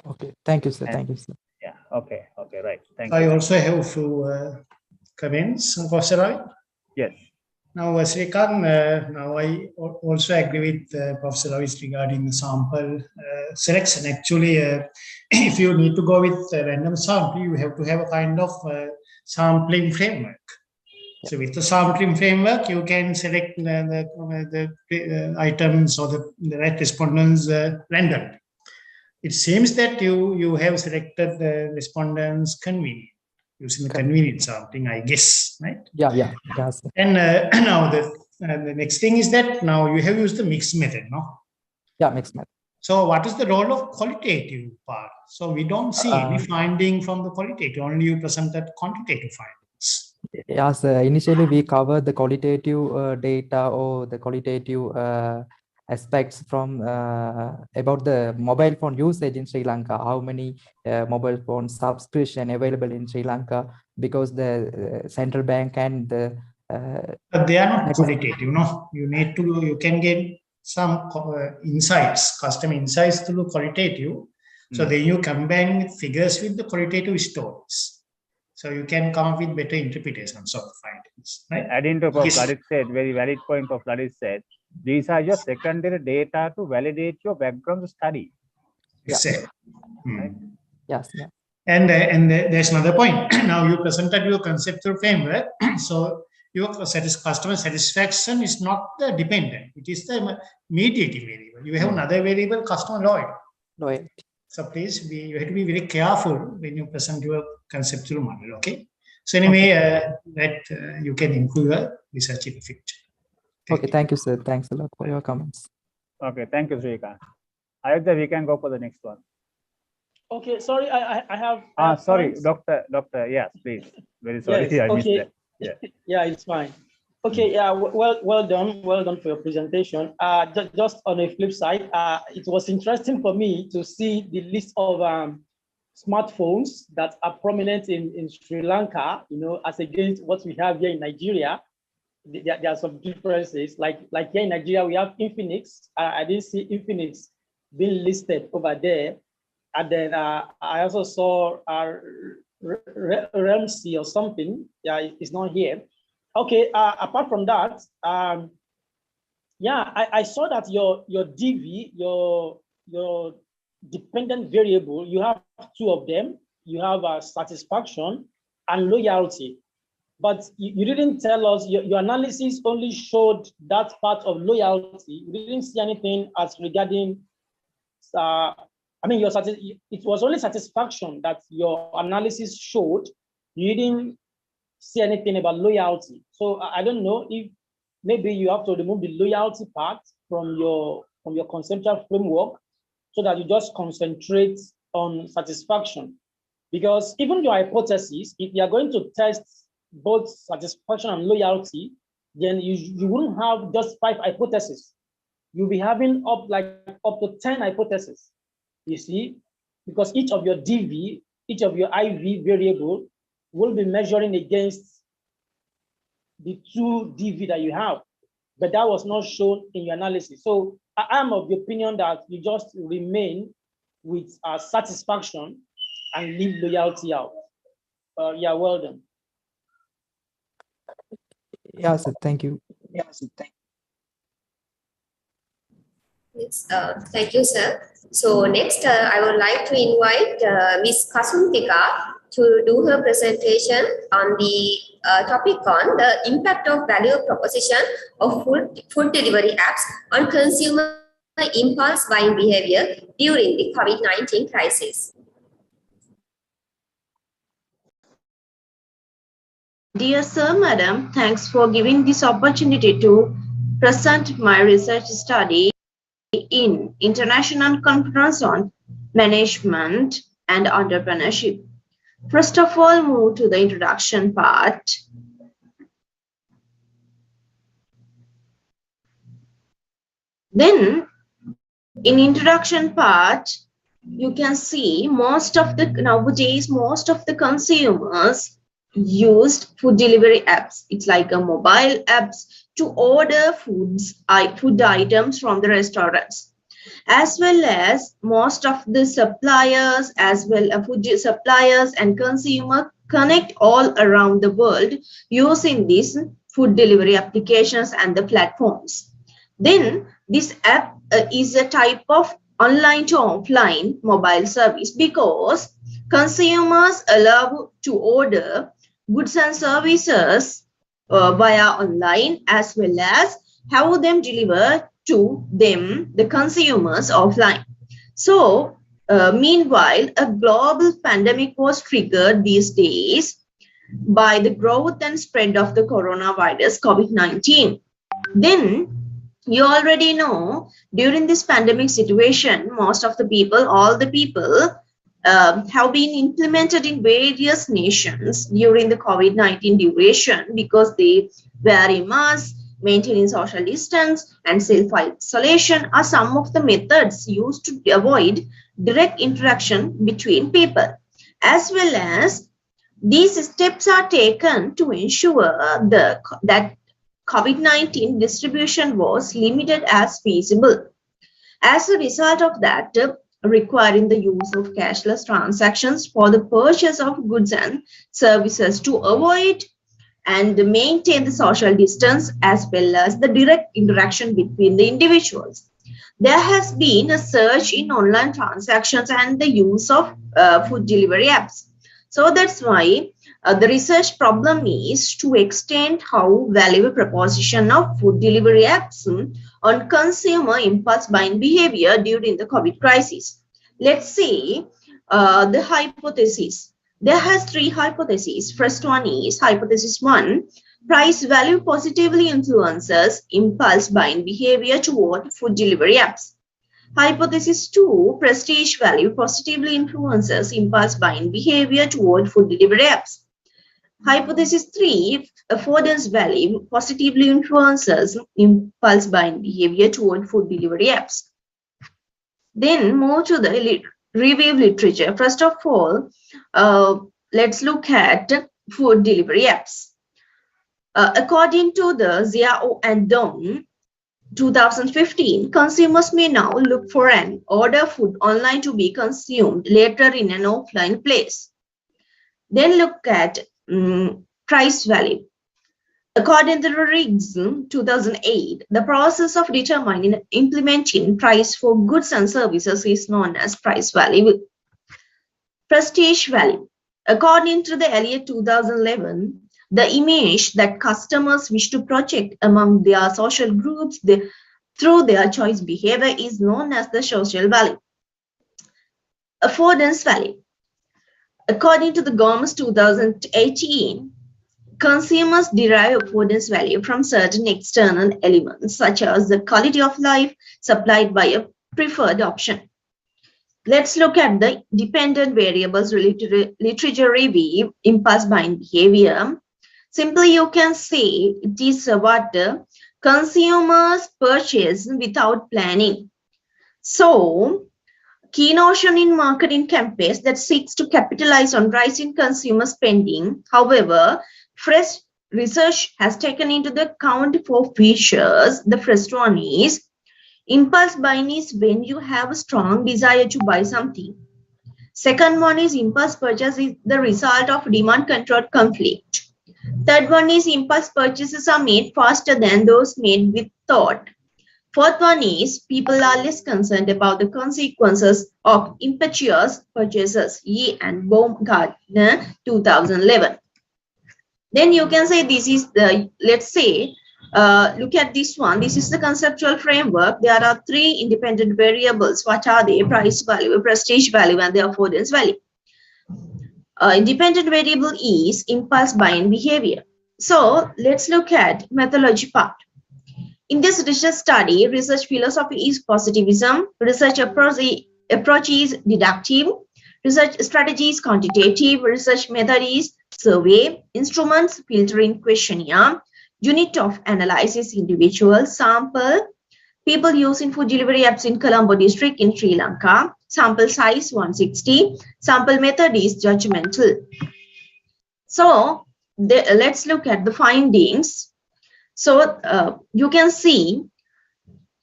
Okay, thank you, sir. Thank you, sir. Yeah, okay, right. Thank you. I also have a few comments, Professor Roy. Yes. Now, Srikanth, now I also agree with Professor Roy regarding the sample selection. Actually, if you need to go with random sample, you have to have a kind of sampling framework. So with the sampling framework, you can select the items or the right respondents randomly. It seems that you have selected the respondents convenient, using the convenient sampling, I guess, right? Yeah. And now the next thing is that now you have used the mixed method, no? Yeah, mixed method. So what is the role of qualitative part? So we don't see any finding from the qualitative, only you presented quantitative findings. Yes, initially we covered the qualitative data or the qualitative aspects from about the mobile phone usage in Sri Lanka, how many mobile phone subscription available in Sri Lanka, because the central bank and the but they are not qualitative, no? You can get some insights, custom insights through qualitative. So then you combine with figures with the qualitative stories. So you can come up with better interpretations of the findings. Right? Adding to what Lalit said, very valid point of Lalit said, these are your secondary data to validate your background study. Exactly. Right? Yes. And there's another point. Now you presented your conceptual framework. So your customer satisfaction is not the dependent. It is the mediating variable. You have another variable, customer loyalty. So please, you have to be very careful when you present your conceptual model, okay? So anyway, that you can improve your research in the future. Thank you, sir. Thanks a lot for your comments. Okay, thank you, Srikanth. I think we can go for the next one. Okay, sorry, I have. Sorry, Doctor. Yes, please. Very sorry, yes, I missed that. Yeah. Yeah, it's fine. Okay, yeah, well done for your presentation. Just on a flip side, it was interesting for me to see the list of smartphones that are prominent in Sri Lanka, as against what we have here in Nigeria. there are some differences. Like here in Nigeria, we have Infinix. I didn't see Infinix being listed over there. And then I also saw Ramsey or something. Yeah, it's not here. Okay. Apart from that, yeah, I saw that your DV, your dependent variable, you have two of them. You have satisfaction and loyalty. But you didn't tell us, your analysis only showed that part of loyalty. You didn't see anything as regarding, I mean, it was only satisfaction that your analysis showed. You didn't see anything about loyalty. So I don't know if maybe you have to remove the loyalty part from your conceptual framework so that you just concentrate on satisfaction. Because even your hypothesis, if you are going to test both satisfaction and loyalty, then you wouldn't have just 5 hypotheses. You'll be having up to 10 hypotheses, you see, because each of your DV, each of your IV variable will be measuring against the 2 DV that you have, but that was not shown in your analysis. So I am of the opinion that you just remain with satisfaction and leave loyalty out. Yeah, well done. Yeah, sir. Thank you. Yes, thank you, sir. So next, I would like to invite Ms. Kasuntika to do her presentation on the topic on the impact of value proposition of food delivery apps on consumer impulse buying behavior during the COVID-19 crisis. Dear Sir, Madam, thanks for giving this opportunity to present my research study in International Conference on Management and Entrepreneurship. First of all, move to the introduction part. Then, in introduction part, you can see nowadays, most of the consumers used food delivery apps. It's like a mobile apps to order food items from the restaurants, as well as most of the suppliers, food suppliers and consumer connect all around the world using these food delivery applications and the platforms. Then this app is a type of online to offline mobile service because consumers allow to order goods and services via online, as well as have them delivered to them, the consumers, offline. So, meanwhile, a global pandemic was triggered these days by the growth and spread of the coronavirus, COVID-19. Then, you already know, during this pandemic situation, most of the people, all the people, have been implemented in various nations during the COVID-19 duration because they wearing masks, maintaining social distance, and self-isolation are some of the methods used to avoid direct interaction between people. As well as these steps are taken to ensure that COVID-19 distribution was limited as feasible. As a result of that, requiring the use of cashless transactions for the purchase of goods and services to avoid and maintain the social distance as well as the direct interaction between the individuals. There has been a surge in online transactions and the use of food delivery apps. So that's why the research problem is to extend how valuable proposition of food delivery apps on consumer impulse buying behavior during the COVID crisis. Let's see the hypothesis. There has 3 hypotheses. First one is hypothesis 1, price value positively influences impulse buying behavior toward food delivery apps. Hypothesis 2, prestige value positively influences impulse buying behavior toward food delivery apps. Hypothesis 3, affordance value positively influences impulse buying behavior toward food delivery apps. Then move to the review literature. First of all, let's look at food delivery apps. According to the Xiao and Dong 2015, consumers may now look for and order food online to be consumed later in an offline place. Then look at price value. According to Riggs 2008, the process of determining and implementing price for goods and services is known as price value. Prestige value. According to the Elliott 2011, the image that customers wish to project among their social groups through their choice behavior is known as the social value. Affordance value. According to the Gomez 2018, consumers derive affordance value from certain external elements such as the quality of life supplied by a preferred option. Let's look at the dependent variables literature review, impulse buying behavior. Simply, you can say it is what consumers purchase without planning. So, key notion in marketing campaigns that seeks to capitalize on rising consumer spending. However, fresh research has taken into the account 4 features. The first one is impulse buying is when you have a strong desire to buy something. Second one is impulse purchase is the result of demand controlled conflict. Third one is impulse purchases are made faster than those made with thought. Fourth one is people are less concerned about the consequences of impetuous purchases. Ye and Baumgartner 2011. Then you can say this is the, let's say, look at this one. This is the conceptual framework. There are 3 independent variables. What are they? Price value, prestige value, and the affordance value. Independent variable is impulse buying behavior. So let's look at methodology part. In this research study, research philosophy is positivism, research approach is deductive, research strategy is quantitative, research method is survey, instruments, filtering, questionnaire, unit of analysis, individual, sample, people using food delivery apps in Colombo district in Sri Lanka, sample size 160, sample method is judgmental. So let's look at the findings. So you can see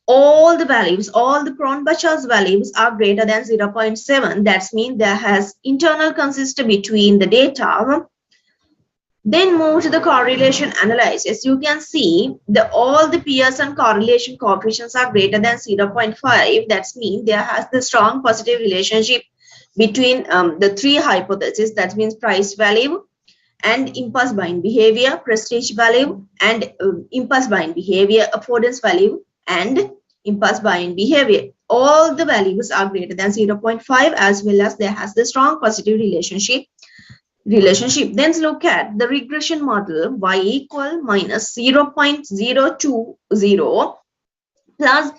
all the values, all the Cronbach's values are greater than 0.7. That means there has internal consistency between the data. Then move to the correlation analysis. You can see all the Pearson correlation coefficients are greater than 0.5. That means there has the strong positive relationship between the 3 hypotheses. That means price value and impulse buying behavior, prestige value and impulse buying behavior, affordance value and impulse buying behavior. All the values are greater than 0.5 as well as there has the strong positive relationship. Then look at the regression model. Y equal minus 0.020 plus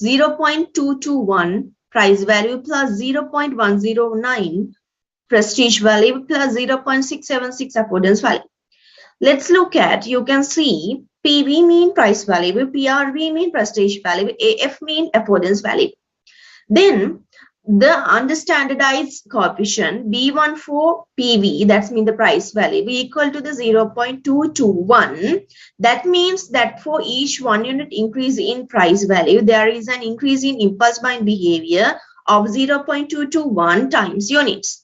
0.221 price value plus 0.109 prestige value plus 0.676 affordance value. Let's look at, you can see PV mean price value, PRV mean prestige value, AF mean affordance value. Then the understandardized coefficient B1 for PV, that's mean the price value, be equal to the 0.221. That means that for each 1 unit increase in price value, there is an increase in impulse buying behavior of 0.221 times units.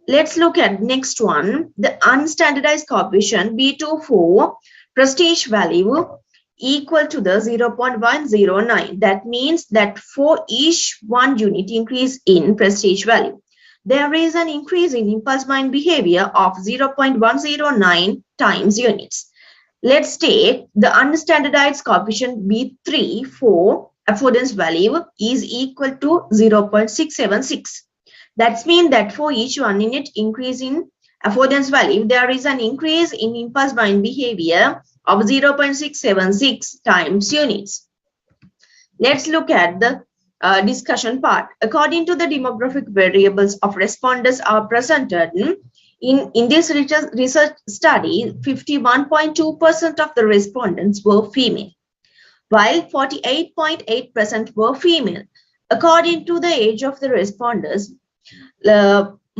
Let's look at next one, the unstandardized coefficient B2 for prestige value equal to the 0.109. That means that for each 1 unit increase in prestige value, there is an increase in impulse buying behavior of 0.109 times units. Let's take the unstandardized coefficient B3 for affordance value is equal to 0.676. That means that for each 1 unit increase in affordance value, there is an increase in impulse buying behavior of 0.676 times units. Let's look at the discussion part. According to the demographic variables of respondents are presented in this research study, 51.2% of the respondents were female, while 48.8% were female. According to the age of the respondents,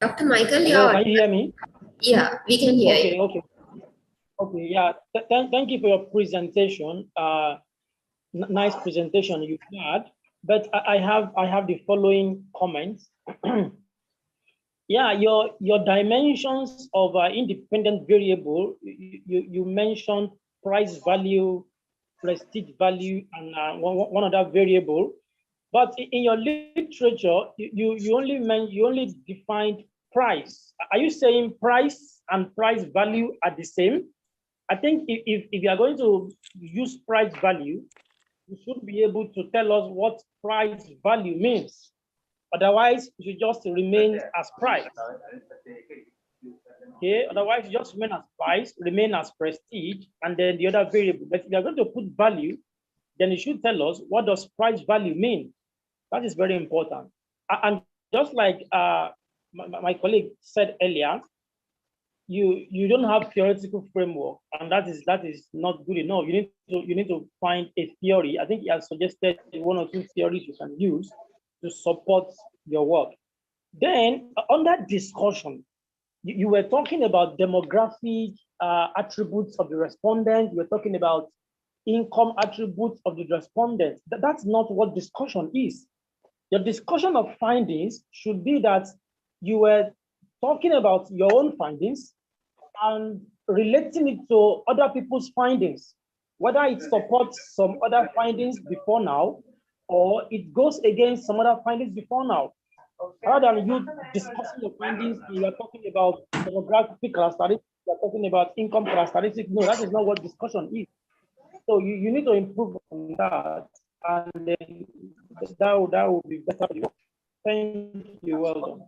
Dr. Michael, Hello, can you hear me? Yeah, we can hear okay, you. Okay, yeah. Thank you for your presentation. Nice presentation you had. But I have the following comments. Yeah, your dimensions of independent variable. You mentioned price value, prestige value, and one other variable. But in your literature, you only defined price. Are you saying price and price value are the same? I think if you are going to use price value, you should be able to tell us what price value means. Otherwise, you should just remain as price. Okay, otherwise you just remain as price, remain as prestige, and then the other variable. But if you are going to put value, then you should tell us what does price value mean. That is very important. And just like my colleague said earlier, you don't have theoretical framework, and that is not good enough. You need to find a theory. I think he has suggested one or two theories you can use to support your work. Then on that discussion, you were talking about demographic attributes of the respondent. You were talking about income attributes of the respondent. That's not what discussion is. Your discussion of findings should be that you were talking about your own findings and relating it to other people's findings, whether it supports some other findings before now, or it goes against some other findings before now. Rather than you discussing your findings, you are talking about demographic characteristics, you are talking about income characteristics. No, that is not what discussion is. So you need to improve on that, and then that will be better for you. Thank you. Well done.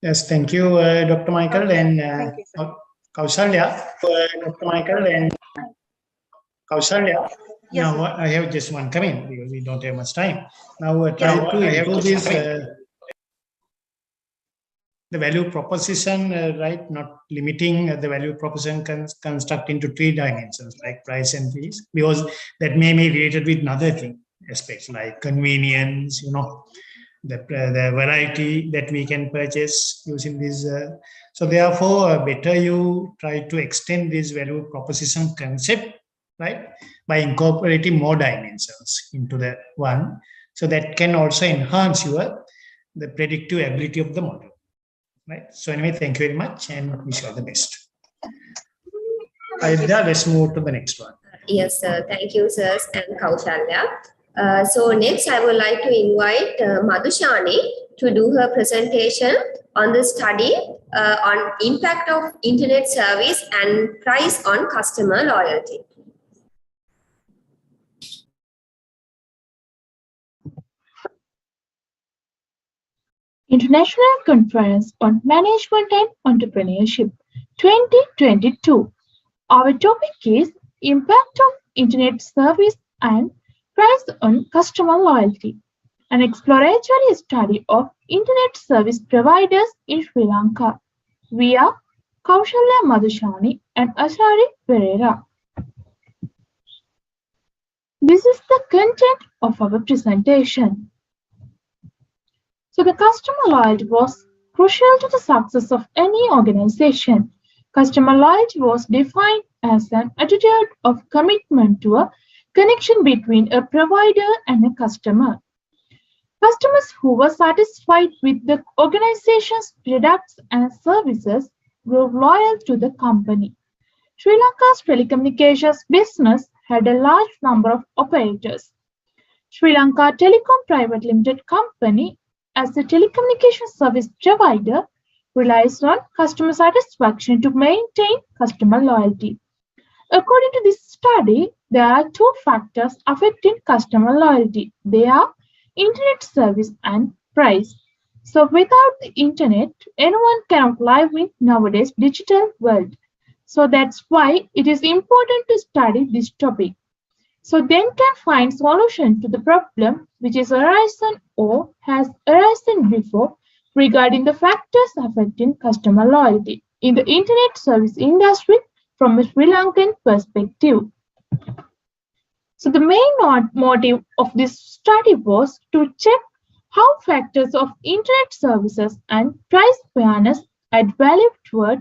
Yes, thank you, Dr. Michael and Kausalya. Dr. Michael and Kausalya. Yes, now, I have just one comment because we don't have much time. Now, try to improve this the value proposition, right? Not limiting the value proposition construct into 3 dimensions like price and fees, because that may be related with another thing aspects like convenience, the variety that we can purchase using this. So therefore, better you try to extend this value proposition concept, right, by incorporating more dimensions into the one, so that can also enhance the predictive ability of the model. Right. So anyway, thank you very much and wish you all the best. Aida, let's move to the next one. Yes, sir. Thank you, sir, and Kaushalya. So next, I would like to invite Madhushani to do her presentation on the study on impact of internet service and price on customer loyalty. International Conference on Management and Entrepreneurship 2022. Our topic is Impact of Internet Service and Price on Customer Loyalty, an exploratory study of Internet service providers in Sri Lanka. We are Kaushalya Madhushani and Ashari Pereira. This is the content of our presentation. So the customer loyalty was crucial to the success of any organization. Customer loyalty was defined as an attitude of commitment to a connection between a provider and a customer. Customers who were satisfied with the organization's products and services were loyal to the company. Sri Lanka's telecommunications business had a large number of operators. Sri Lanka Telecom Private Limited Company, as a telecommunication service provider, relies on customer satisfaction to maintain customer loyalty. According to this study, there are 2 factors affecting customer loyalty. They are internet service and price. So without the internet, anyone cannot live in nowadays digital world. So that's why it is important to study this topic. So then can find solution to the problem which is arisen or has arisen before regarding the factors affecting customer loyalty in the internet service industry from a Sri Lankan perspective. So the main motive of this study was to check how factors of internet services and price fairness add value toward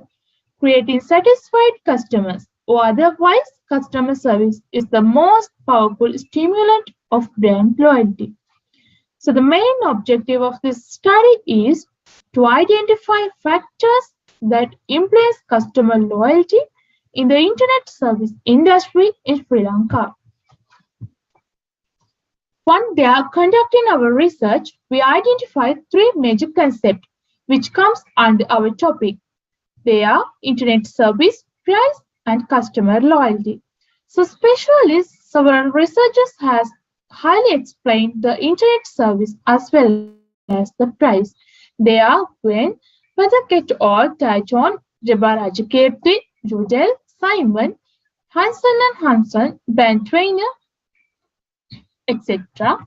creating satisfied customers, or otherwise customer service is the most powerful stimulant of brand loyalty. So the main objective of this study is to identify factors that influence customer loyalty in the internet service industry in Sri Lanka. When they are conducting our research, we identified three major concepts which comes under our topic. They are internet service, price, and customer loyalty. So specialists, several researchers has highly explained the internet service as well as the price. They are when whether get all Taichon, Jabarajikirti, Judel, Simon, Hansen and Hansen, Ben Trainer, etc.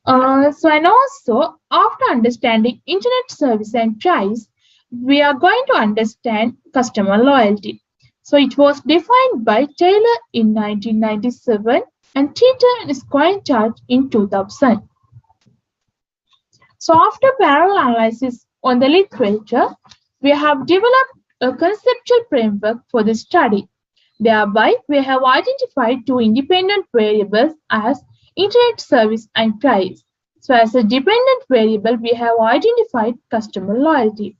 And also, after understanding internet service and price, we are going to understand customer loyalty. So it was defined by Taylor in 1997 and Tita and Squinchart in 2000. So after parallel analysis on the literature, we have developed a conceptual framework for the study. Thereby, we have identified two independent variables as internet service and price. So as a dependent variable, we have identified customer loyalty.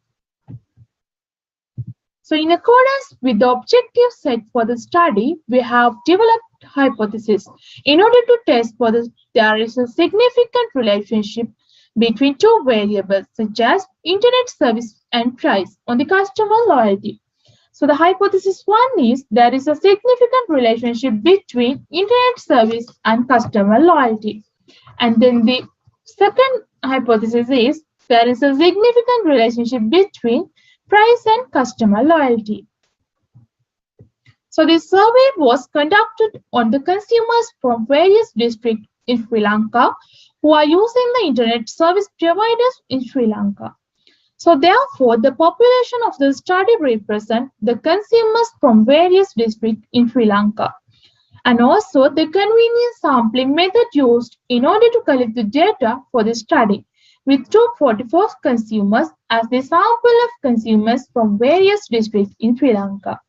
So in accordance with the objective set for the study, we have developed hypothesis in order to test whether there is a significant relationship between two variables such as internet service and price on the customer loyalty. So the hypothesis one is there is a significant relationship between internet service and customer loyalty. And then the second hypothesis is there is a significant relationship between price and customer loyalty. So this survey was conducted on the consumers from various districts in Sri Lanka who are using the internet service providers in Sri Lanka. So therefore, the population of the study represents the consumers from various districts in Sri Lanka. And also the convenient sampling method used in order to collect the data for the study with 244 consumers as the sample of consumers from various districts in Sri Lanka.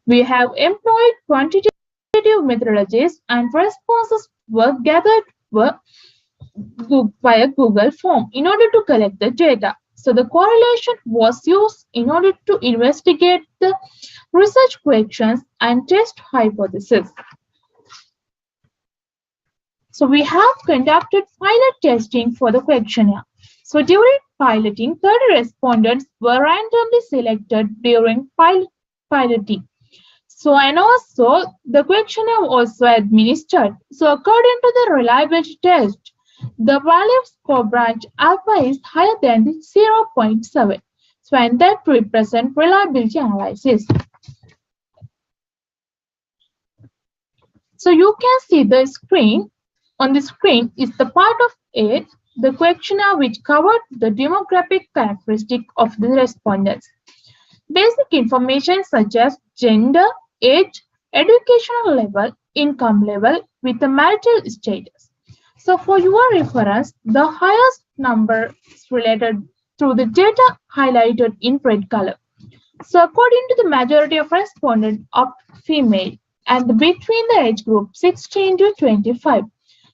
We have employed quantitative methodologies and responses were gathered via Google form in order to collect the data. So the correlation was used in order to investigate the research questions and test hypotheses. So we have conducted pilot testing for the questionnaire. So during piloting, 30 respondents were randomly selected during piloting. So and also the questionnaire also administered. So according to the reliability test, the value score branch alpha is higher than the 0.7. So and that represents reliability analysis. So you can see the screen. On the screen is the part of A, the questionnaire which covered the demographic characteristic of the respondents. Basic information such as gender, age, educational level, income level with the marital status. So for your reference, the highest number is related to the data highlighted in red color. So according to the majority of respondents are female and between the age group 16 to 25.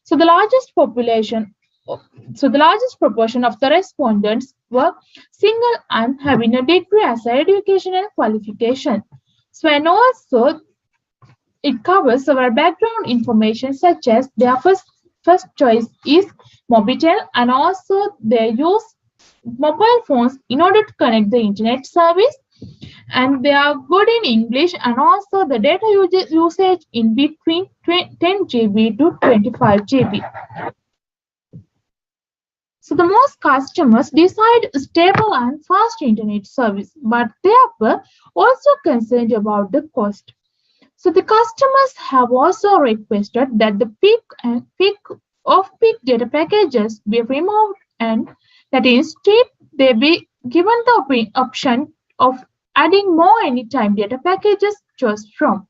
So the largest proportion of the respondents were single and having a degree as an educational qualification. So and also it covers our background information such as their first choice is Mobitel and also they use mobile phones in order to connect the internet service, and they are good in English and also the data usage in between 10 GB to 25 GB. So the most customers decide stable and fast internet service, but they were also concerned about the cost. So the customers have also requested that the peak data packages be removed and that instead they be given the option of adding more anytime data packages choose from.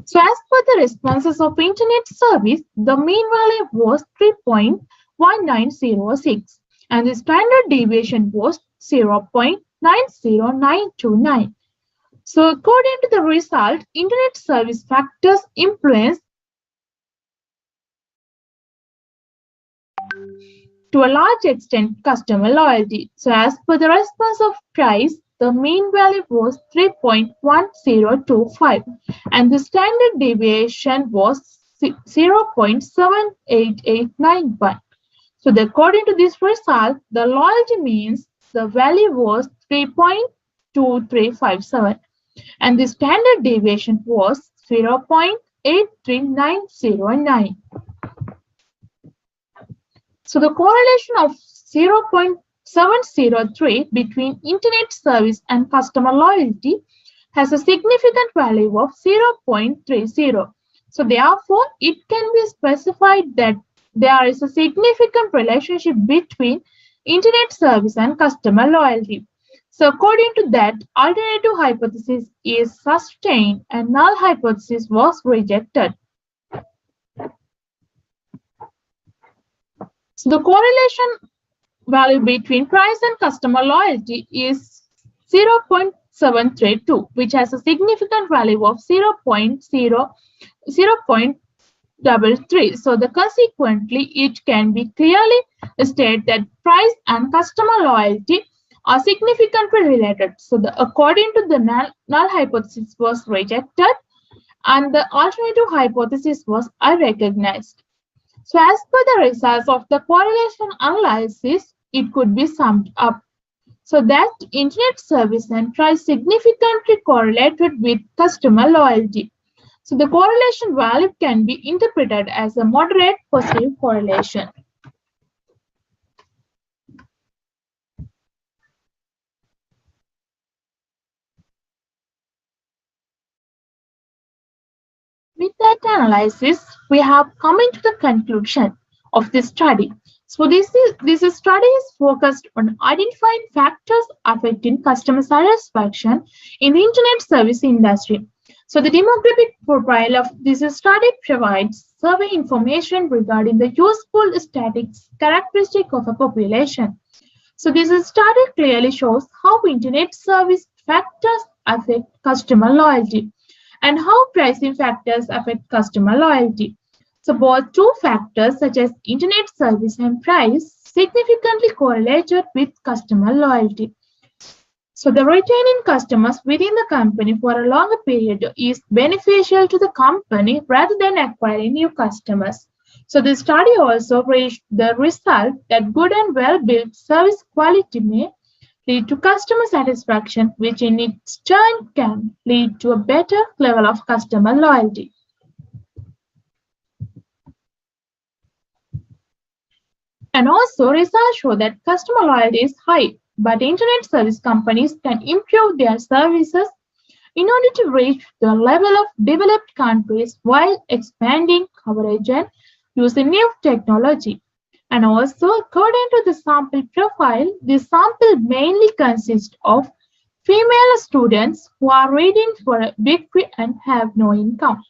So as per the responses of internet service, the mean value was 3.1906 and the standard deviation was 0.90929. So according to the result, internet service factors influence to a large extent customer loyalty. So as per the response of price, the mean value was 3.1025 and the standard deviation was 0.78891. So according to this result, the loyalty means the value was 3.2357 and the standard deviation was 0.83909. So the correlation of 0.703 between internet service and customer loyalty has a significant value of 0.30. So therefore, it can be specified that there is a significant relationship between internet service and customer loyalty. So according to that, alternative hypothesis is sustained and null hypothesis was rejected. So the correlation value between price and customer loyalty is 0.732, which has a significant value of 0.33. So consequently, it can be clearly stated that price and customer loyalty are significantly related. So according to the null hypothesis was rejected and the alternative hypothesis was unrecognized. So as per the results of the correlation analysis, it could be summed up. So that internet service and price significantly correlated with customer loyalty. So the correlation value can be interpreted as a moderate positive correlation. With that analysis, we have come into the conclusion of this study. So this study is focused on identifying factors affecting customer satisfaction in the internet service industry. So the demographic profile of this study provides survey information regarding the useful statistics characteristic of a population. So this study clearly shows how internet service factors affect customer loyalty and how pricing factors affect customer loyalty. So both two factors such as internet service and price significantly correlated with customer loyalty. So the retaining customers within the company for a longer period is beneficial to the company rather than acquiring new customers. So the study also reached the result that good and well-built service quality may lead to customer satisfaction, which in its turn can lead to a better level of customer loyalty. And also, results show that customer loyalty is high, but internet service companies can improve their services in order to reach the level of developed countries while expanding coverage and using new technology. And also, according to the sample profile, the sample mainly consists of female students who are reading for a degree and have no income.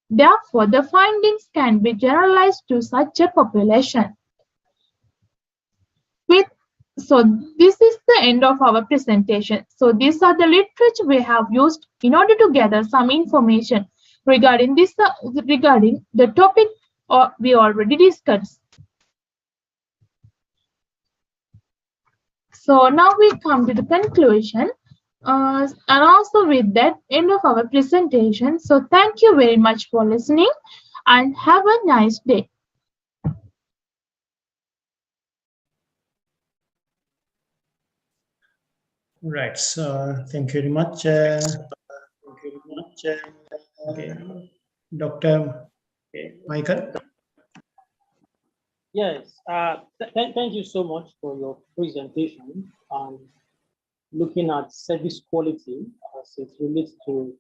Therefore, the findings can be generalized to such a population. So this is the end of our presentation. So these are the literature we have used in order to gather some information regarding this regarding the topic we already discussed. So now we come to the conclusion and also with that end of our presentation. So thank you very much for listening and have a nice day. Right. So thank you very much. Okay. Dr. Michael. Yes, thank you so much for your presentation and looking at service quality as it relates to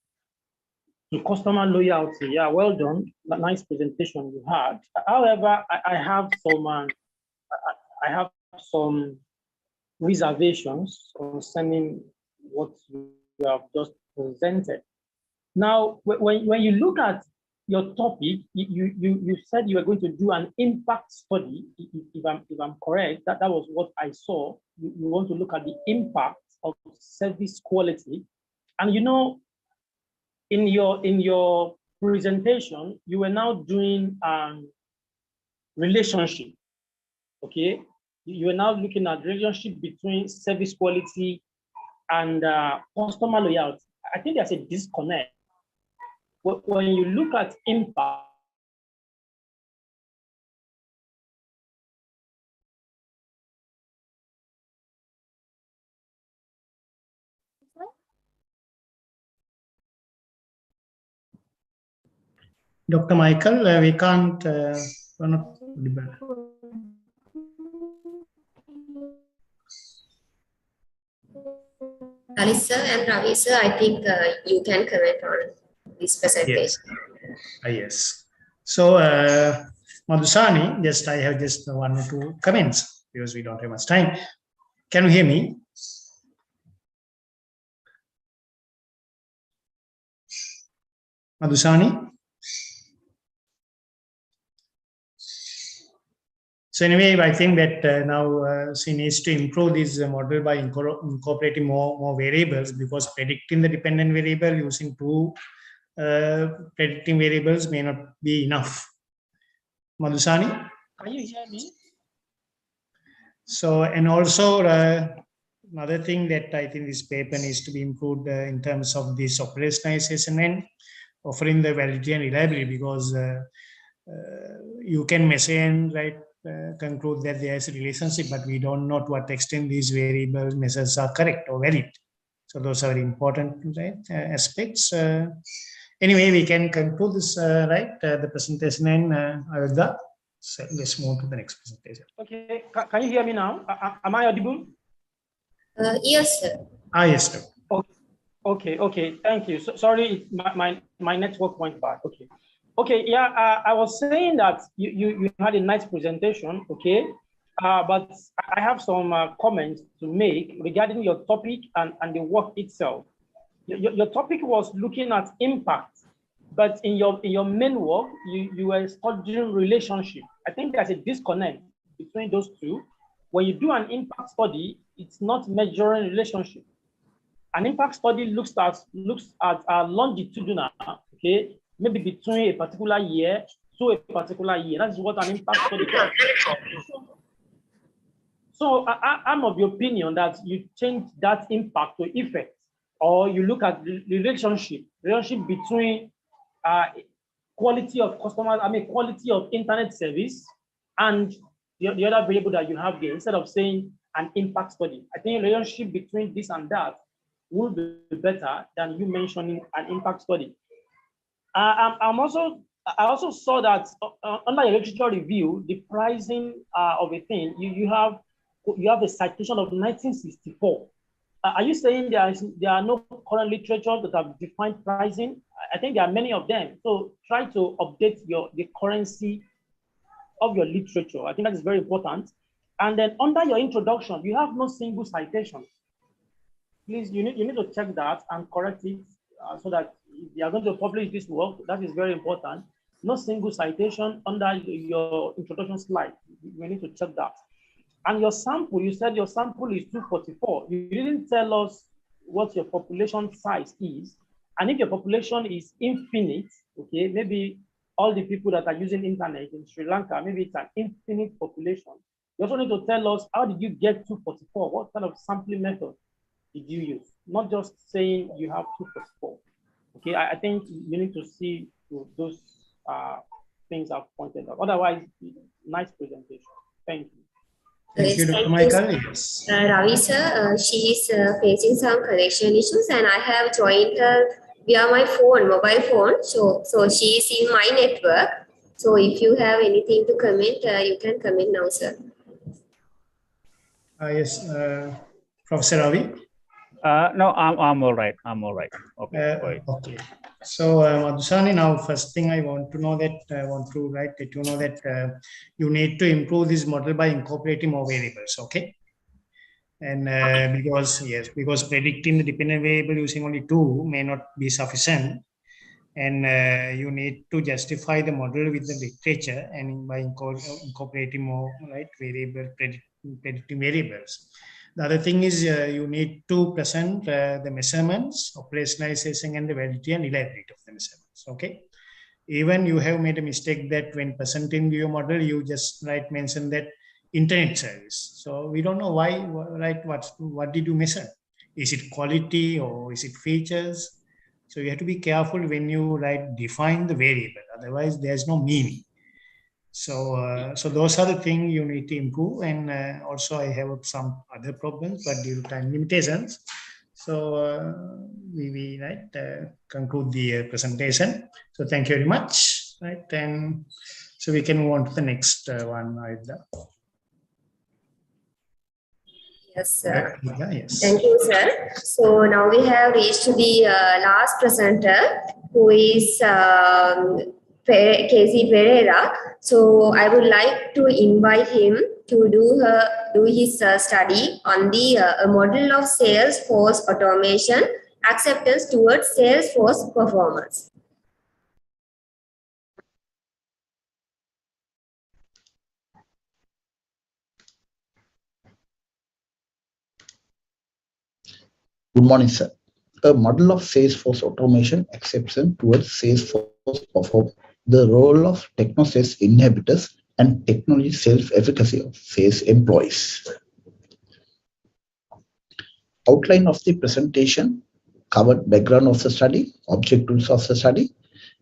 customer loyalty. Yeah, well done. Nice presentation you had. However, I have some reservations concerning what you have just presented. Now, when you look at your topic, you said you were going to do an impact study. If I'm correct, that was what I saw. You want to look at the impact of service quality, and you know, in your presentation, you were now doing relationship. Okay, you are now looking at relationship between service quality and customer loyalty. I think there's a disconnect. When you look at impact, Dr. Michael, we can't, we're not audible. Alisa and Ravi sir, I think you can comment on this presentation. Yes. So, Madhusani, I have just one or two comments because we don't have much time. Can you hear me? Madhusani? So anyway, I think that now she needs to improve this model by incorporating more variables, because predicting the dependent variable using two predicting variables may not be enough. Madhusani? Can you hear me? So, and also another thing that I think this paper needs to be improved in terms of this operationalization and offering the validity and reliability, because you can measure and conclude that there is a relationship, but we don't know to what extent these variable measures are correct or valid. So those are very important aspects. Anyway, we can conclude this the presentation, and Ayodhya. So let's move to the next presentation. Okay, can you hear me now? Am I audible? Yes, sir. Yes, sir. Okay. Thank you. So, sorry, my network went bad. Okay. Yeah, I was saying that you had a nice presentation. Okay, but I have some comments to make regarding your topic and the work itself. Your topic was looking at impact, but in your main work, you were studying relationship. I think there's a disconnect between those two. When you do an impact study, it's not measuring relationship. An impact study looks at longitudinal, okay, maybe between a particular year to a particular year. That's what an impact study does. So I'm of the opinion that you change that impact to effect, or you look at the relationship between quality of customers, quality of internet service, and the other variable that you have there, instead of saying an impact study. I think a relationship between this and that will be better than you mentioning an impact study. I also saw that under your literature review, the pricing of a thing, you have a citation of 1964. Are you saying there are no current literature that have defined pricing? I think there are many of them. So try to update the currency of your literature. I think that is very important. And then under your introduction, you have no single citation. Please, you need to check that and correct it so that if you are going to publish this work, that is very important. No single citation under your introduction slide. We need to check that. And your sample, you said your sample is 244. You didn't tell us what your population size is. And if your population is infinite, okay, maybe all the people that are using internet in Sri Lanka, maybe it's an infinite population. You also need to tell us, how did you get 244? What kind of sampling method did you use? Not just saying you have 244. Okay, I think you need to see those things I've pointed out. Otherwise, nice presentation. Thank you. Thank you, Dr. Michael. Yes. Ravi sir, she is facing some connection issues, and I have joined her via my mobile phone. So she is in my network. So if you have anything to comment, you can comment now, sir. Yes, Professor Ravi. No, I'm all right. Okay. Okay. So, Madhusani, now first thing I want to know that let you know that you need to improve this model by incorporating more variables. Okay. And because predicting the dependent variable using only two may not be sufficient. and you need to justify the model with the literature and by incorporating more predictive variables. The other thing is you need to present the measurements, operationalization, and the validity and reliability of the measurements. Okay. Even you have made a mistake that when presenting your model, you just mention that internet service. So we don't know why, what did you measure? Is it quality or is it features? So you have to be careful when you define the variable. Otherwise, there's no meaning. So those are the things you need to improve. And also, I have some other problems, but due to time limitations, so we conclude the presentation. So thank you very much. And so we can move on to the next one. Yes, sir. Yes. Thank you, sir. So now we have reached the last presenter, who is Casey Pereira. So I would like to invite him to do his study on the model of Salesforce automation acceptance towards Salesforce performance. Good morning, sir. A model of Salesforce automation exception towards Salesforce performance, the role of techno-sales inhibitors and technology self-efficacy of sales employees. Outline of the presentation covered background of the study, objectives of the study,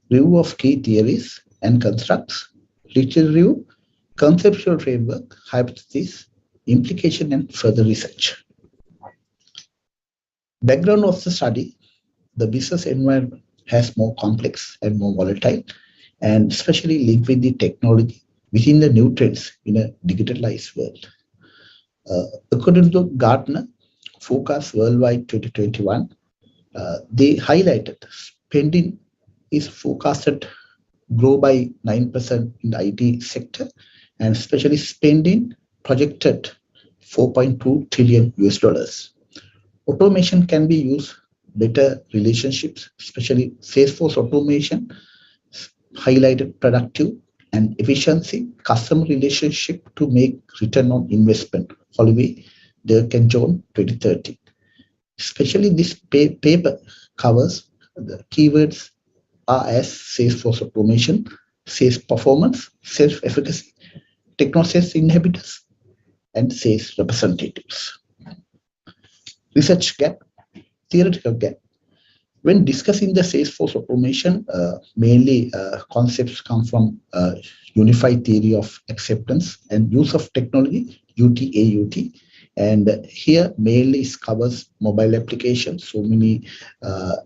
review of key theories and constructs, literature review, conceptual framework, hypothesis, implication, and further research. Background of the study, the business environment has more complex and more volatile, and especially linked with the technology within the new trends in a digitalized world. According to Gartner Forecast Worldwide 2021, they highlighted spending is forecasted grow by 9% in the IT sector, and especially spending projected $4.2 trillion. Automation can be used better relationships, especially Salesforce automation highlighted productive and efficiency customer relationship to make return on investment. Holloway, Dirk and John 2013. Especially this paper covers the keywords are as Salesforce automation, sales performance, self-efficacy, techno-sales inhibitors, and sales representatives. Research gap, theoretical gap. When discussing the Salesforce automation, mainly concepts come from unified theory of acceptance and use of technology, UT-AUT. And here mainly covers mobile applications, so many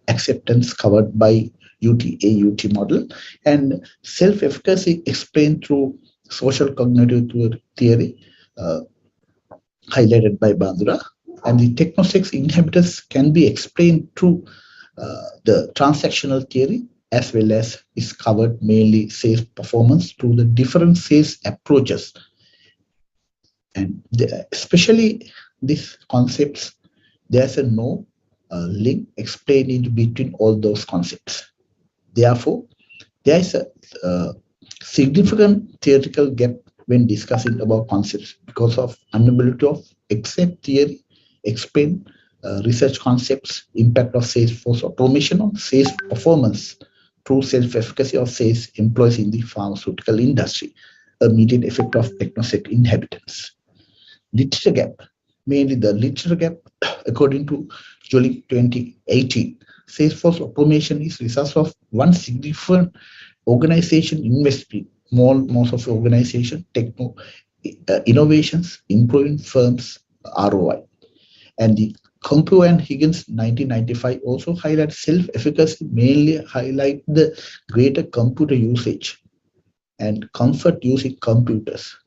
acceptance covered by UT-AUT model, and self-efficacy explained through social cognitive theory, highlighted by Bandura. And the techno-sales inhibitors can be explained through the transactional theory, as well as is covered mainly sales performance through the different sales approaches. And especially these concepts, there's a no link explained in between all those concepts. Therefore, there is a significant theoretical gap when discussing about concepts because of inability of accept theory, explain research concepts, impact of Salesforce automation on sales performance through self-efficacy of sales employees in the pharmaceutical industry, immediate effect of techno-sales inhabitants. Literature gap, mainly the literature gap, according to Jolie 2018, Salesforce automation is result of one significant organization investing most of the organization techno innovations, improving firms' ROI. And the Compu and Higgins 1995 also highlight self-efficacy, mainly highlight the greater computer usage and comfort using computers.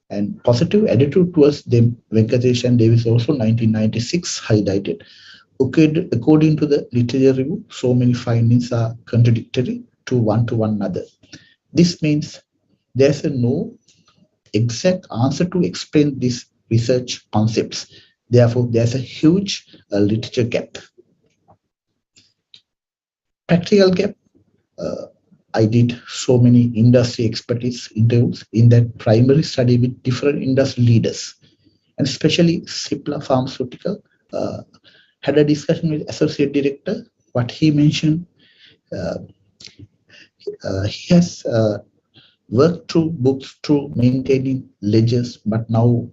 And positive attitude towards them, Venkatesh and Davis also 1996 highlighted. Okay, according to the literature review, so many findings are contradictory to one another. This means there's no exact answer to explain these research concepts. Therefore, there's a huge literature gap. Practical gap, I did so many industry expertise interviews in that primary study with different industry leaders, and especially Cipla Pharmaceutical had a discussion with associate director. What he mentioned, he has worked through books, through maintaining ledgers, but now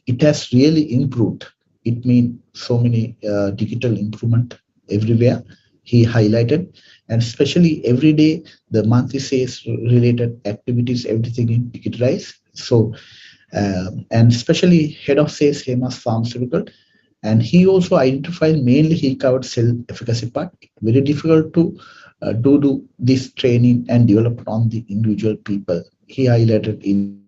it has really improved. It means so many digital improvement everywhere. He highlighted, and especially every day the monthly sales related activities, everything in digitalized. So, and especially head of sales, Hemas Pharmaceutical, and he also identified, mainly he covered cell efficacy part. Very difficult to do this training and develop on the individual people. He highlighted in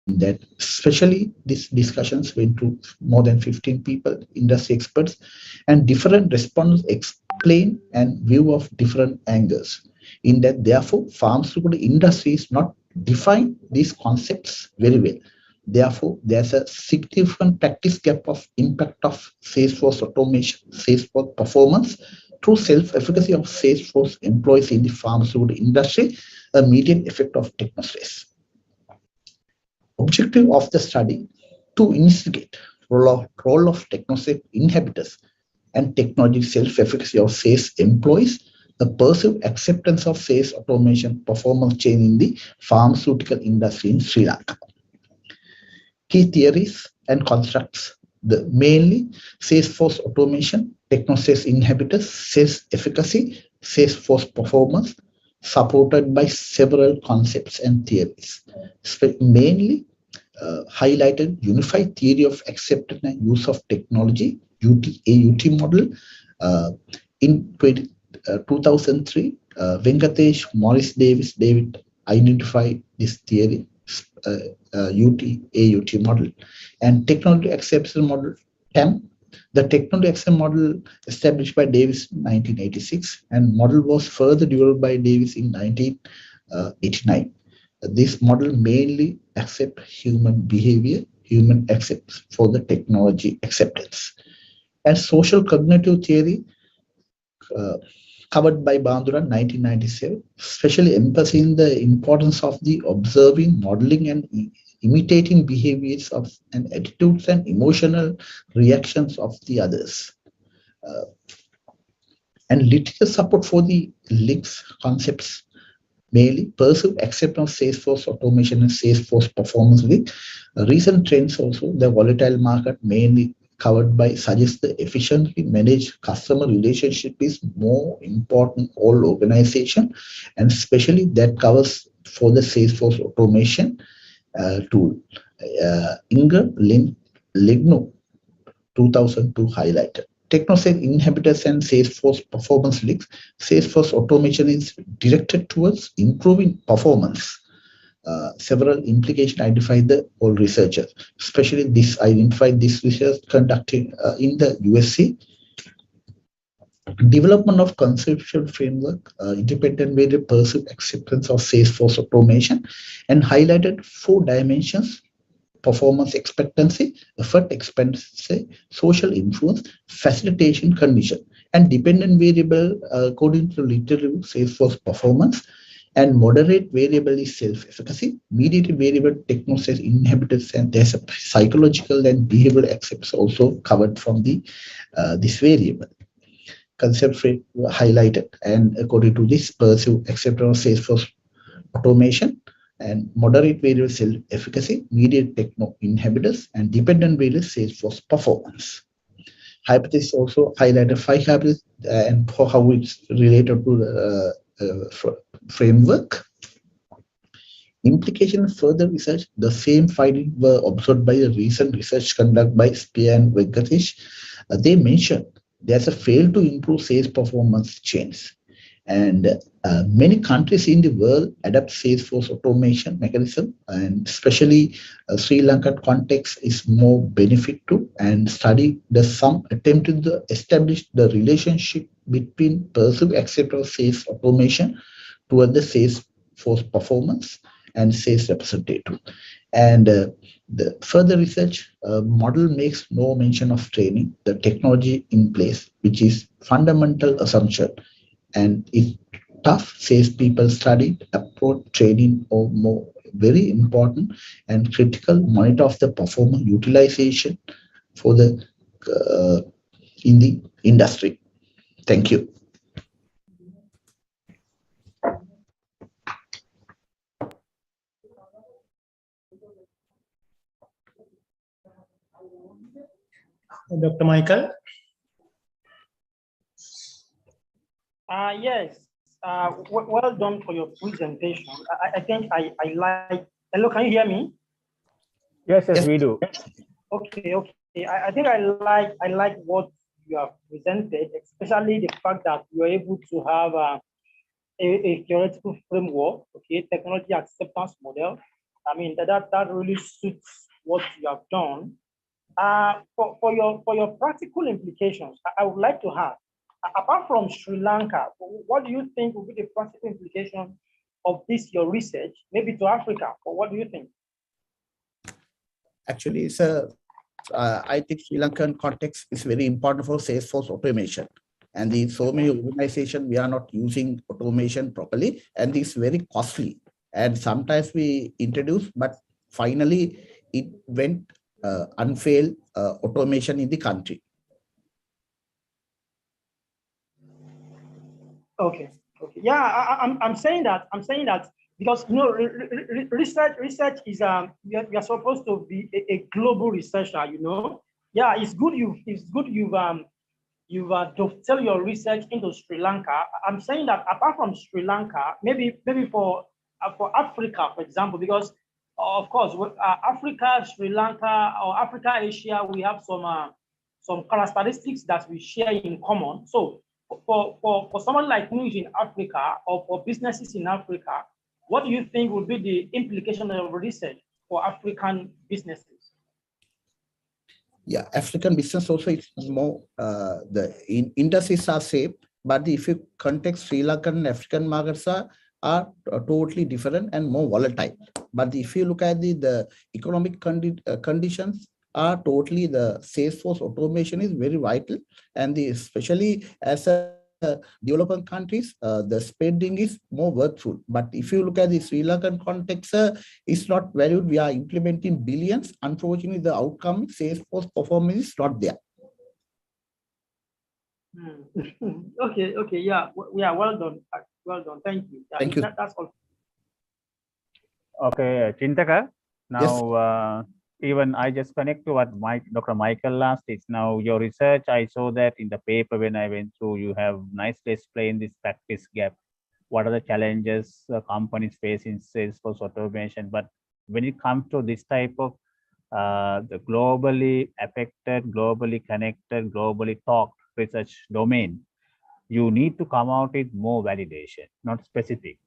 that, especially these discussions went to more than 15 people, industry experts, and different respondents explain and view of different angles. In that, therefore, pharmaceutical industry is not define these concepts very well. Therefore, there's a significant practice gap of impact of Salesforce automation, Salesforce performance through self-efficacy of Salesforce employees in the pharmaceutical industry, a median effect of technostress. Objective of the study to investigate role of technostress inhibitors and technology self-efficacy of sales employees, the perceived acceptance of sales automation performance change in the pharmaceutical industry in Sri Lanka. Key theories and constructs, the mainly Salesforce automation, technostress inhibitors, sales efficacy, Salesforce performance, supported by several concepts and theories. Mainly highlighted unified theory of acceptance and use of technology, AUT model. In 2003, Venkatesh, Morris Davis, David identified this theory, AUT model, and technology acceptance model, TAM. The technology acceptance model established by Davis in 1986, and model was further developed by Davis in 1989. This model mainly accept human behavior, human acceptance for the technology acceptance. And social cognitive theory covered by Bandura 1997, especially emphasizing the importance of the observing, modeling, and imitating behaviors of and attitudes and emotional reactions of the others. And literature support for the links concepts, mainly perceived acceptance of Salesforce automation and Salesforce performance with recent trends also. The volatile market mainly covered by suggests the efficiently managed customer relationship is more important all organization, and especially that covers for the Salesforce automation tool. Ingram Ligno 2002 highlighted. Technostress inhibitors and Salesforce performance links. Salesforce automation is directed towards improving performance. Several implications identified the all researchers, especially this identified this research conducted in the USA. Development of conceptual framework, independent variable perceived acceptance of Salesforce automation, and highlighted 4 dimensions: performance expectancy, effort expectancy, social influence, facilitation condition, and dependent variable according to literature Salesforce performance, and moderate variable is self-efficacy, mediated variable technostress inhibitors, and there's a psychological and behavioral acceptance also covered from the this variable. Concept frame highlighted, and according to this perceived acceptance of Salesforce automation, and moderate variable cell efficacy, mediate techno inhibitors, and dependent variable Salesforce performance. Hypothesis also highlighted 5 hypotheses and how it's related to the framework. Implication of further research, the same findings were observed by a recent research conducted by Spear and Venkatesh. They mentioned there's a fail to improve sales performance chains. And many countries in the world adopt Salesforce automation mechanism, and especially Sri Lankan context is more benefit to, and study the some attempted to establish the relationship between perceived acceptance of sales automation toward the Salesforce performance and sales representative. And the further research model makes no mention of training the technology in place, which is fundamental assumption, and if tough salespeople studied approach training or more very important and critical monitor of the performer utilization for the in the industry. Thank you. Dr. Michael? Yes, well done for your presentation. I think I like, hello, can you hear me? Yes, we do. Okay. I think I like what you have presented, especially the fact that you are able to have a theoretical framework, okay, technology acceptance model. I mean, that really suits what you have done. For your practical implications, I would like to have, apart from Sri Lanka, what do you think will be the practical implication of this, your research, maybe to Africa? Or what do you think? Actually, it's I think Sri Lankan context is very important for Salesforce automation. And the so many organizations, we are not using automation properly, and it's very costly. And sometimes we introduce, but finally it went unfailed automation in the country. Okay. Yeah, I'm saying that because research is you're supposed to be a global researcher. Yeah, it's good you've dovetailed your research into Sri Lanka. I'm saying that apart from Sri Lanka, maybe for Africa, for example, because of course Africa, Sri Lanka, or Africa, Asia, we have some characteristics that we share in common. So for someone like me in Africa, or for businesses in Africa, what do you think would be the implication of research for African businesses? Yeah, African business also is more, the industries are same, but if you context Sri Lankan and African markets are totally different and more volatile. But if you look at the economic conditions are totally, the Salesforce automation is very vital, and especially as a developing countries, the spending is more worthful. But if you look at the Sri Lankan context, it's not valued. We are implementing billions. Unfortunately, the outcome, Salesforce performance is not there. Okay, yeah, well done. Thank you. Thank you. That's all. Okay, Chintaka. Now, yes. Even I just connect to what Dr. Michael asked. It's now your research. I saw that in the paper when I went through, you have nicely explained this practice gap. What are the challenges companies face in Salesforce automation? But when it comes to this type of the globally affected, globally connected, globally talked research domain, you need to come out with more validation, not specific,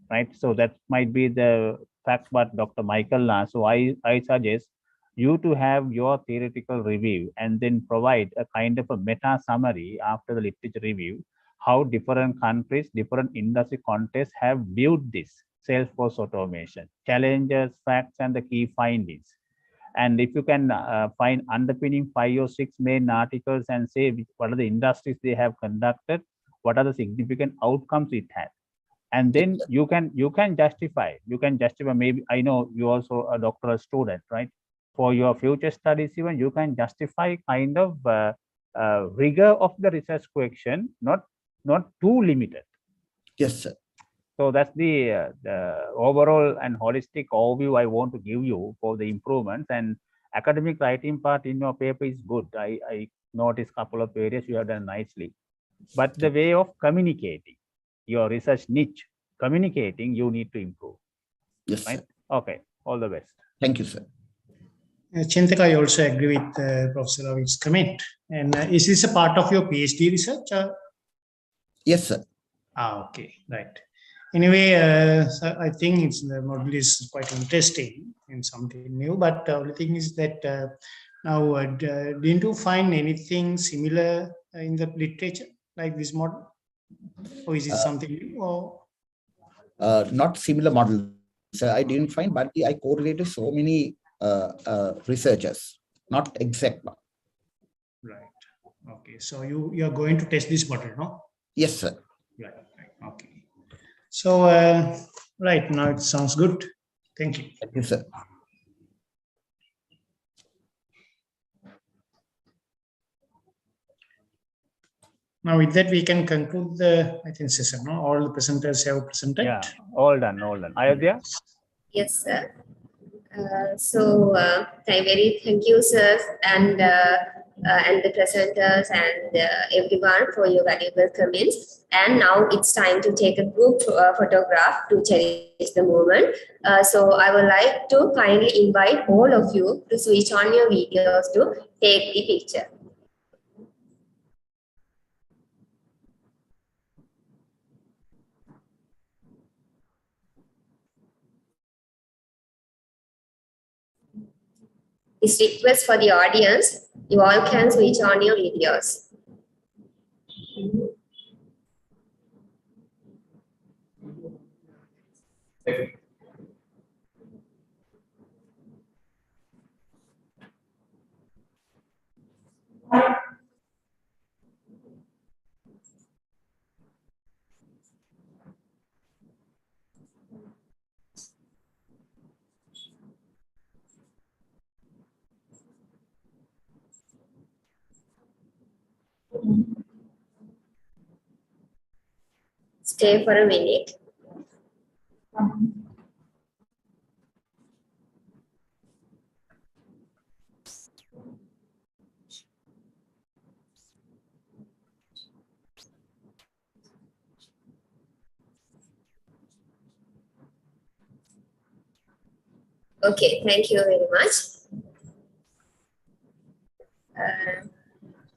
right? So that might be the fact what Dr. Michael asked. So I suggest you to have your theoretical review and then provide a kind of a meta summary after the literature review, how different countries, different industry contexts have viewed this Salesforce automation, challenges, facts, and the key findings. And if you can find underpinning 5 or 6 main articles and say what are the industries they have conducted, what are the significant outcomes it had, and then you can justify. Maybe I know you also a doctoral student, right? For your future studies, even you can justify kind of rigor of the research question, not too limited. Yes, sir. So that's the overall and holistic overview I want to give you for the improvements. And academic writing part in your paper is good. I noticed a couple of areas you have done nicely, but the way of communicating your research niche, communicating, you need to improve. Yes, right? Sir. Okay, all the best. Thank you, sir. Chintaka, I also agree with Professor Ravi's comment. And is this a part of your PhD research? Yes, sir. Okay, right. Anyway, so I think the model is quite interesting and something new, but the only thing is that now, didn't you find anything similar in the literature like this model? Or is it something new? Or? Not similar model. So I didn't find, but I correlated so many researchers, not exact one. Right. Okay. So you are going to test this model, no? Yes, sir. Right. Okay. So, right now it sounds good. Thank you. Thank you, sir. Now, with that, we can conclude the, I think, session. No? All the presenters have presented. Yeah, all done, all done. Ayodhya? Yes, sir. Thank you, sir, and the presenters and everyone for your valuable comments. And now it's time to take a group photograph to cherish the moment. So I would like to kindly invite all of you to switch on your videos to take the picture. This request for the audience, you all can switch on your videos. Stay for a minute. Okay, thank you very much.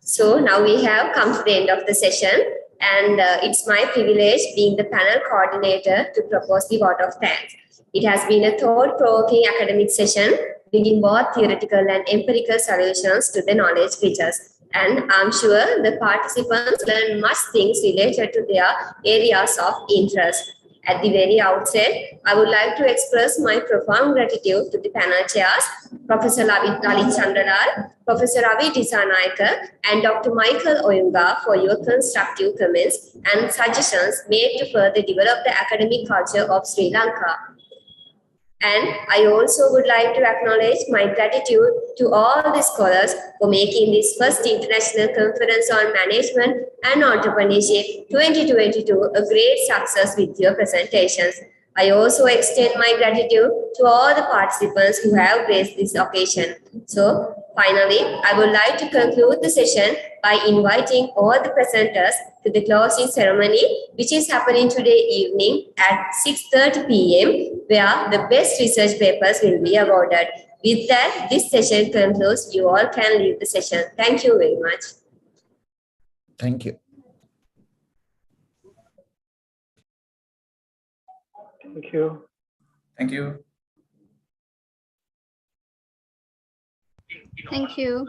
So now we have come to the end of the session, and it's my privilege, being the panel coordinator, to propose the vote of thanks. It has been a thought-provoking academic session, bringing both theoretical and empirical solutions to the knowledge features. And I'm sure the participants learned much things related to their areas of interest. At the very outset, I would like to express my profound gratitude to the panel chairs, Professor Lalit Chandranal, Professor Ravi Disanaika, and Dr. Michael Oyunga for your constructive comments and suggestions made to further develop the academic culture of Sri Lanka. And I also would like to acknowledge my gratitude to all the scholars for making this first International Conference on Management and Entrepreneurship 2022 a great success with your presentations. I also extend my gratitude to all the participants who have graced this occasion. So finally, I would like to conclude the session by inviting all the presenters to the closing ceremony, which is happening today evening at 6:30 p.m., where the best research papers will be awarded. With that, this session concludes. You all can leave the session. Thank you very much. Thank you. Thank you. Thank you. Thank you.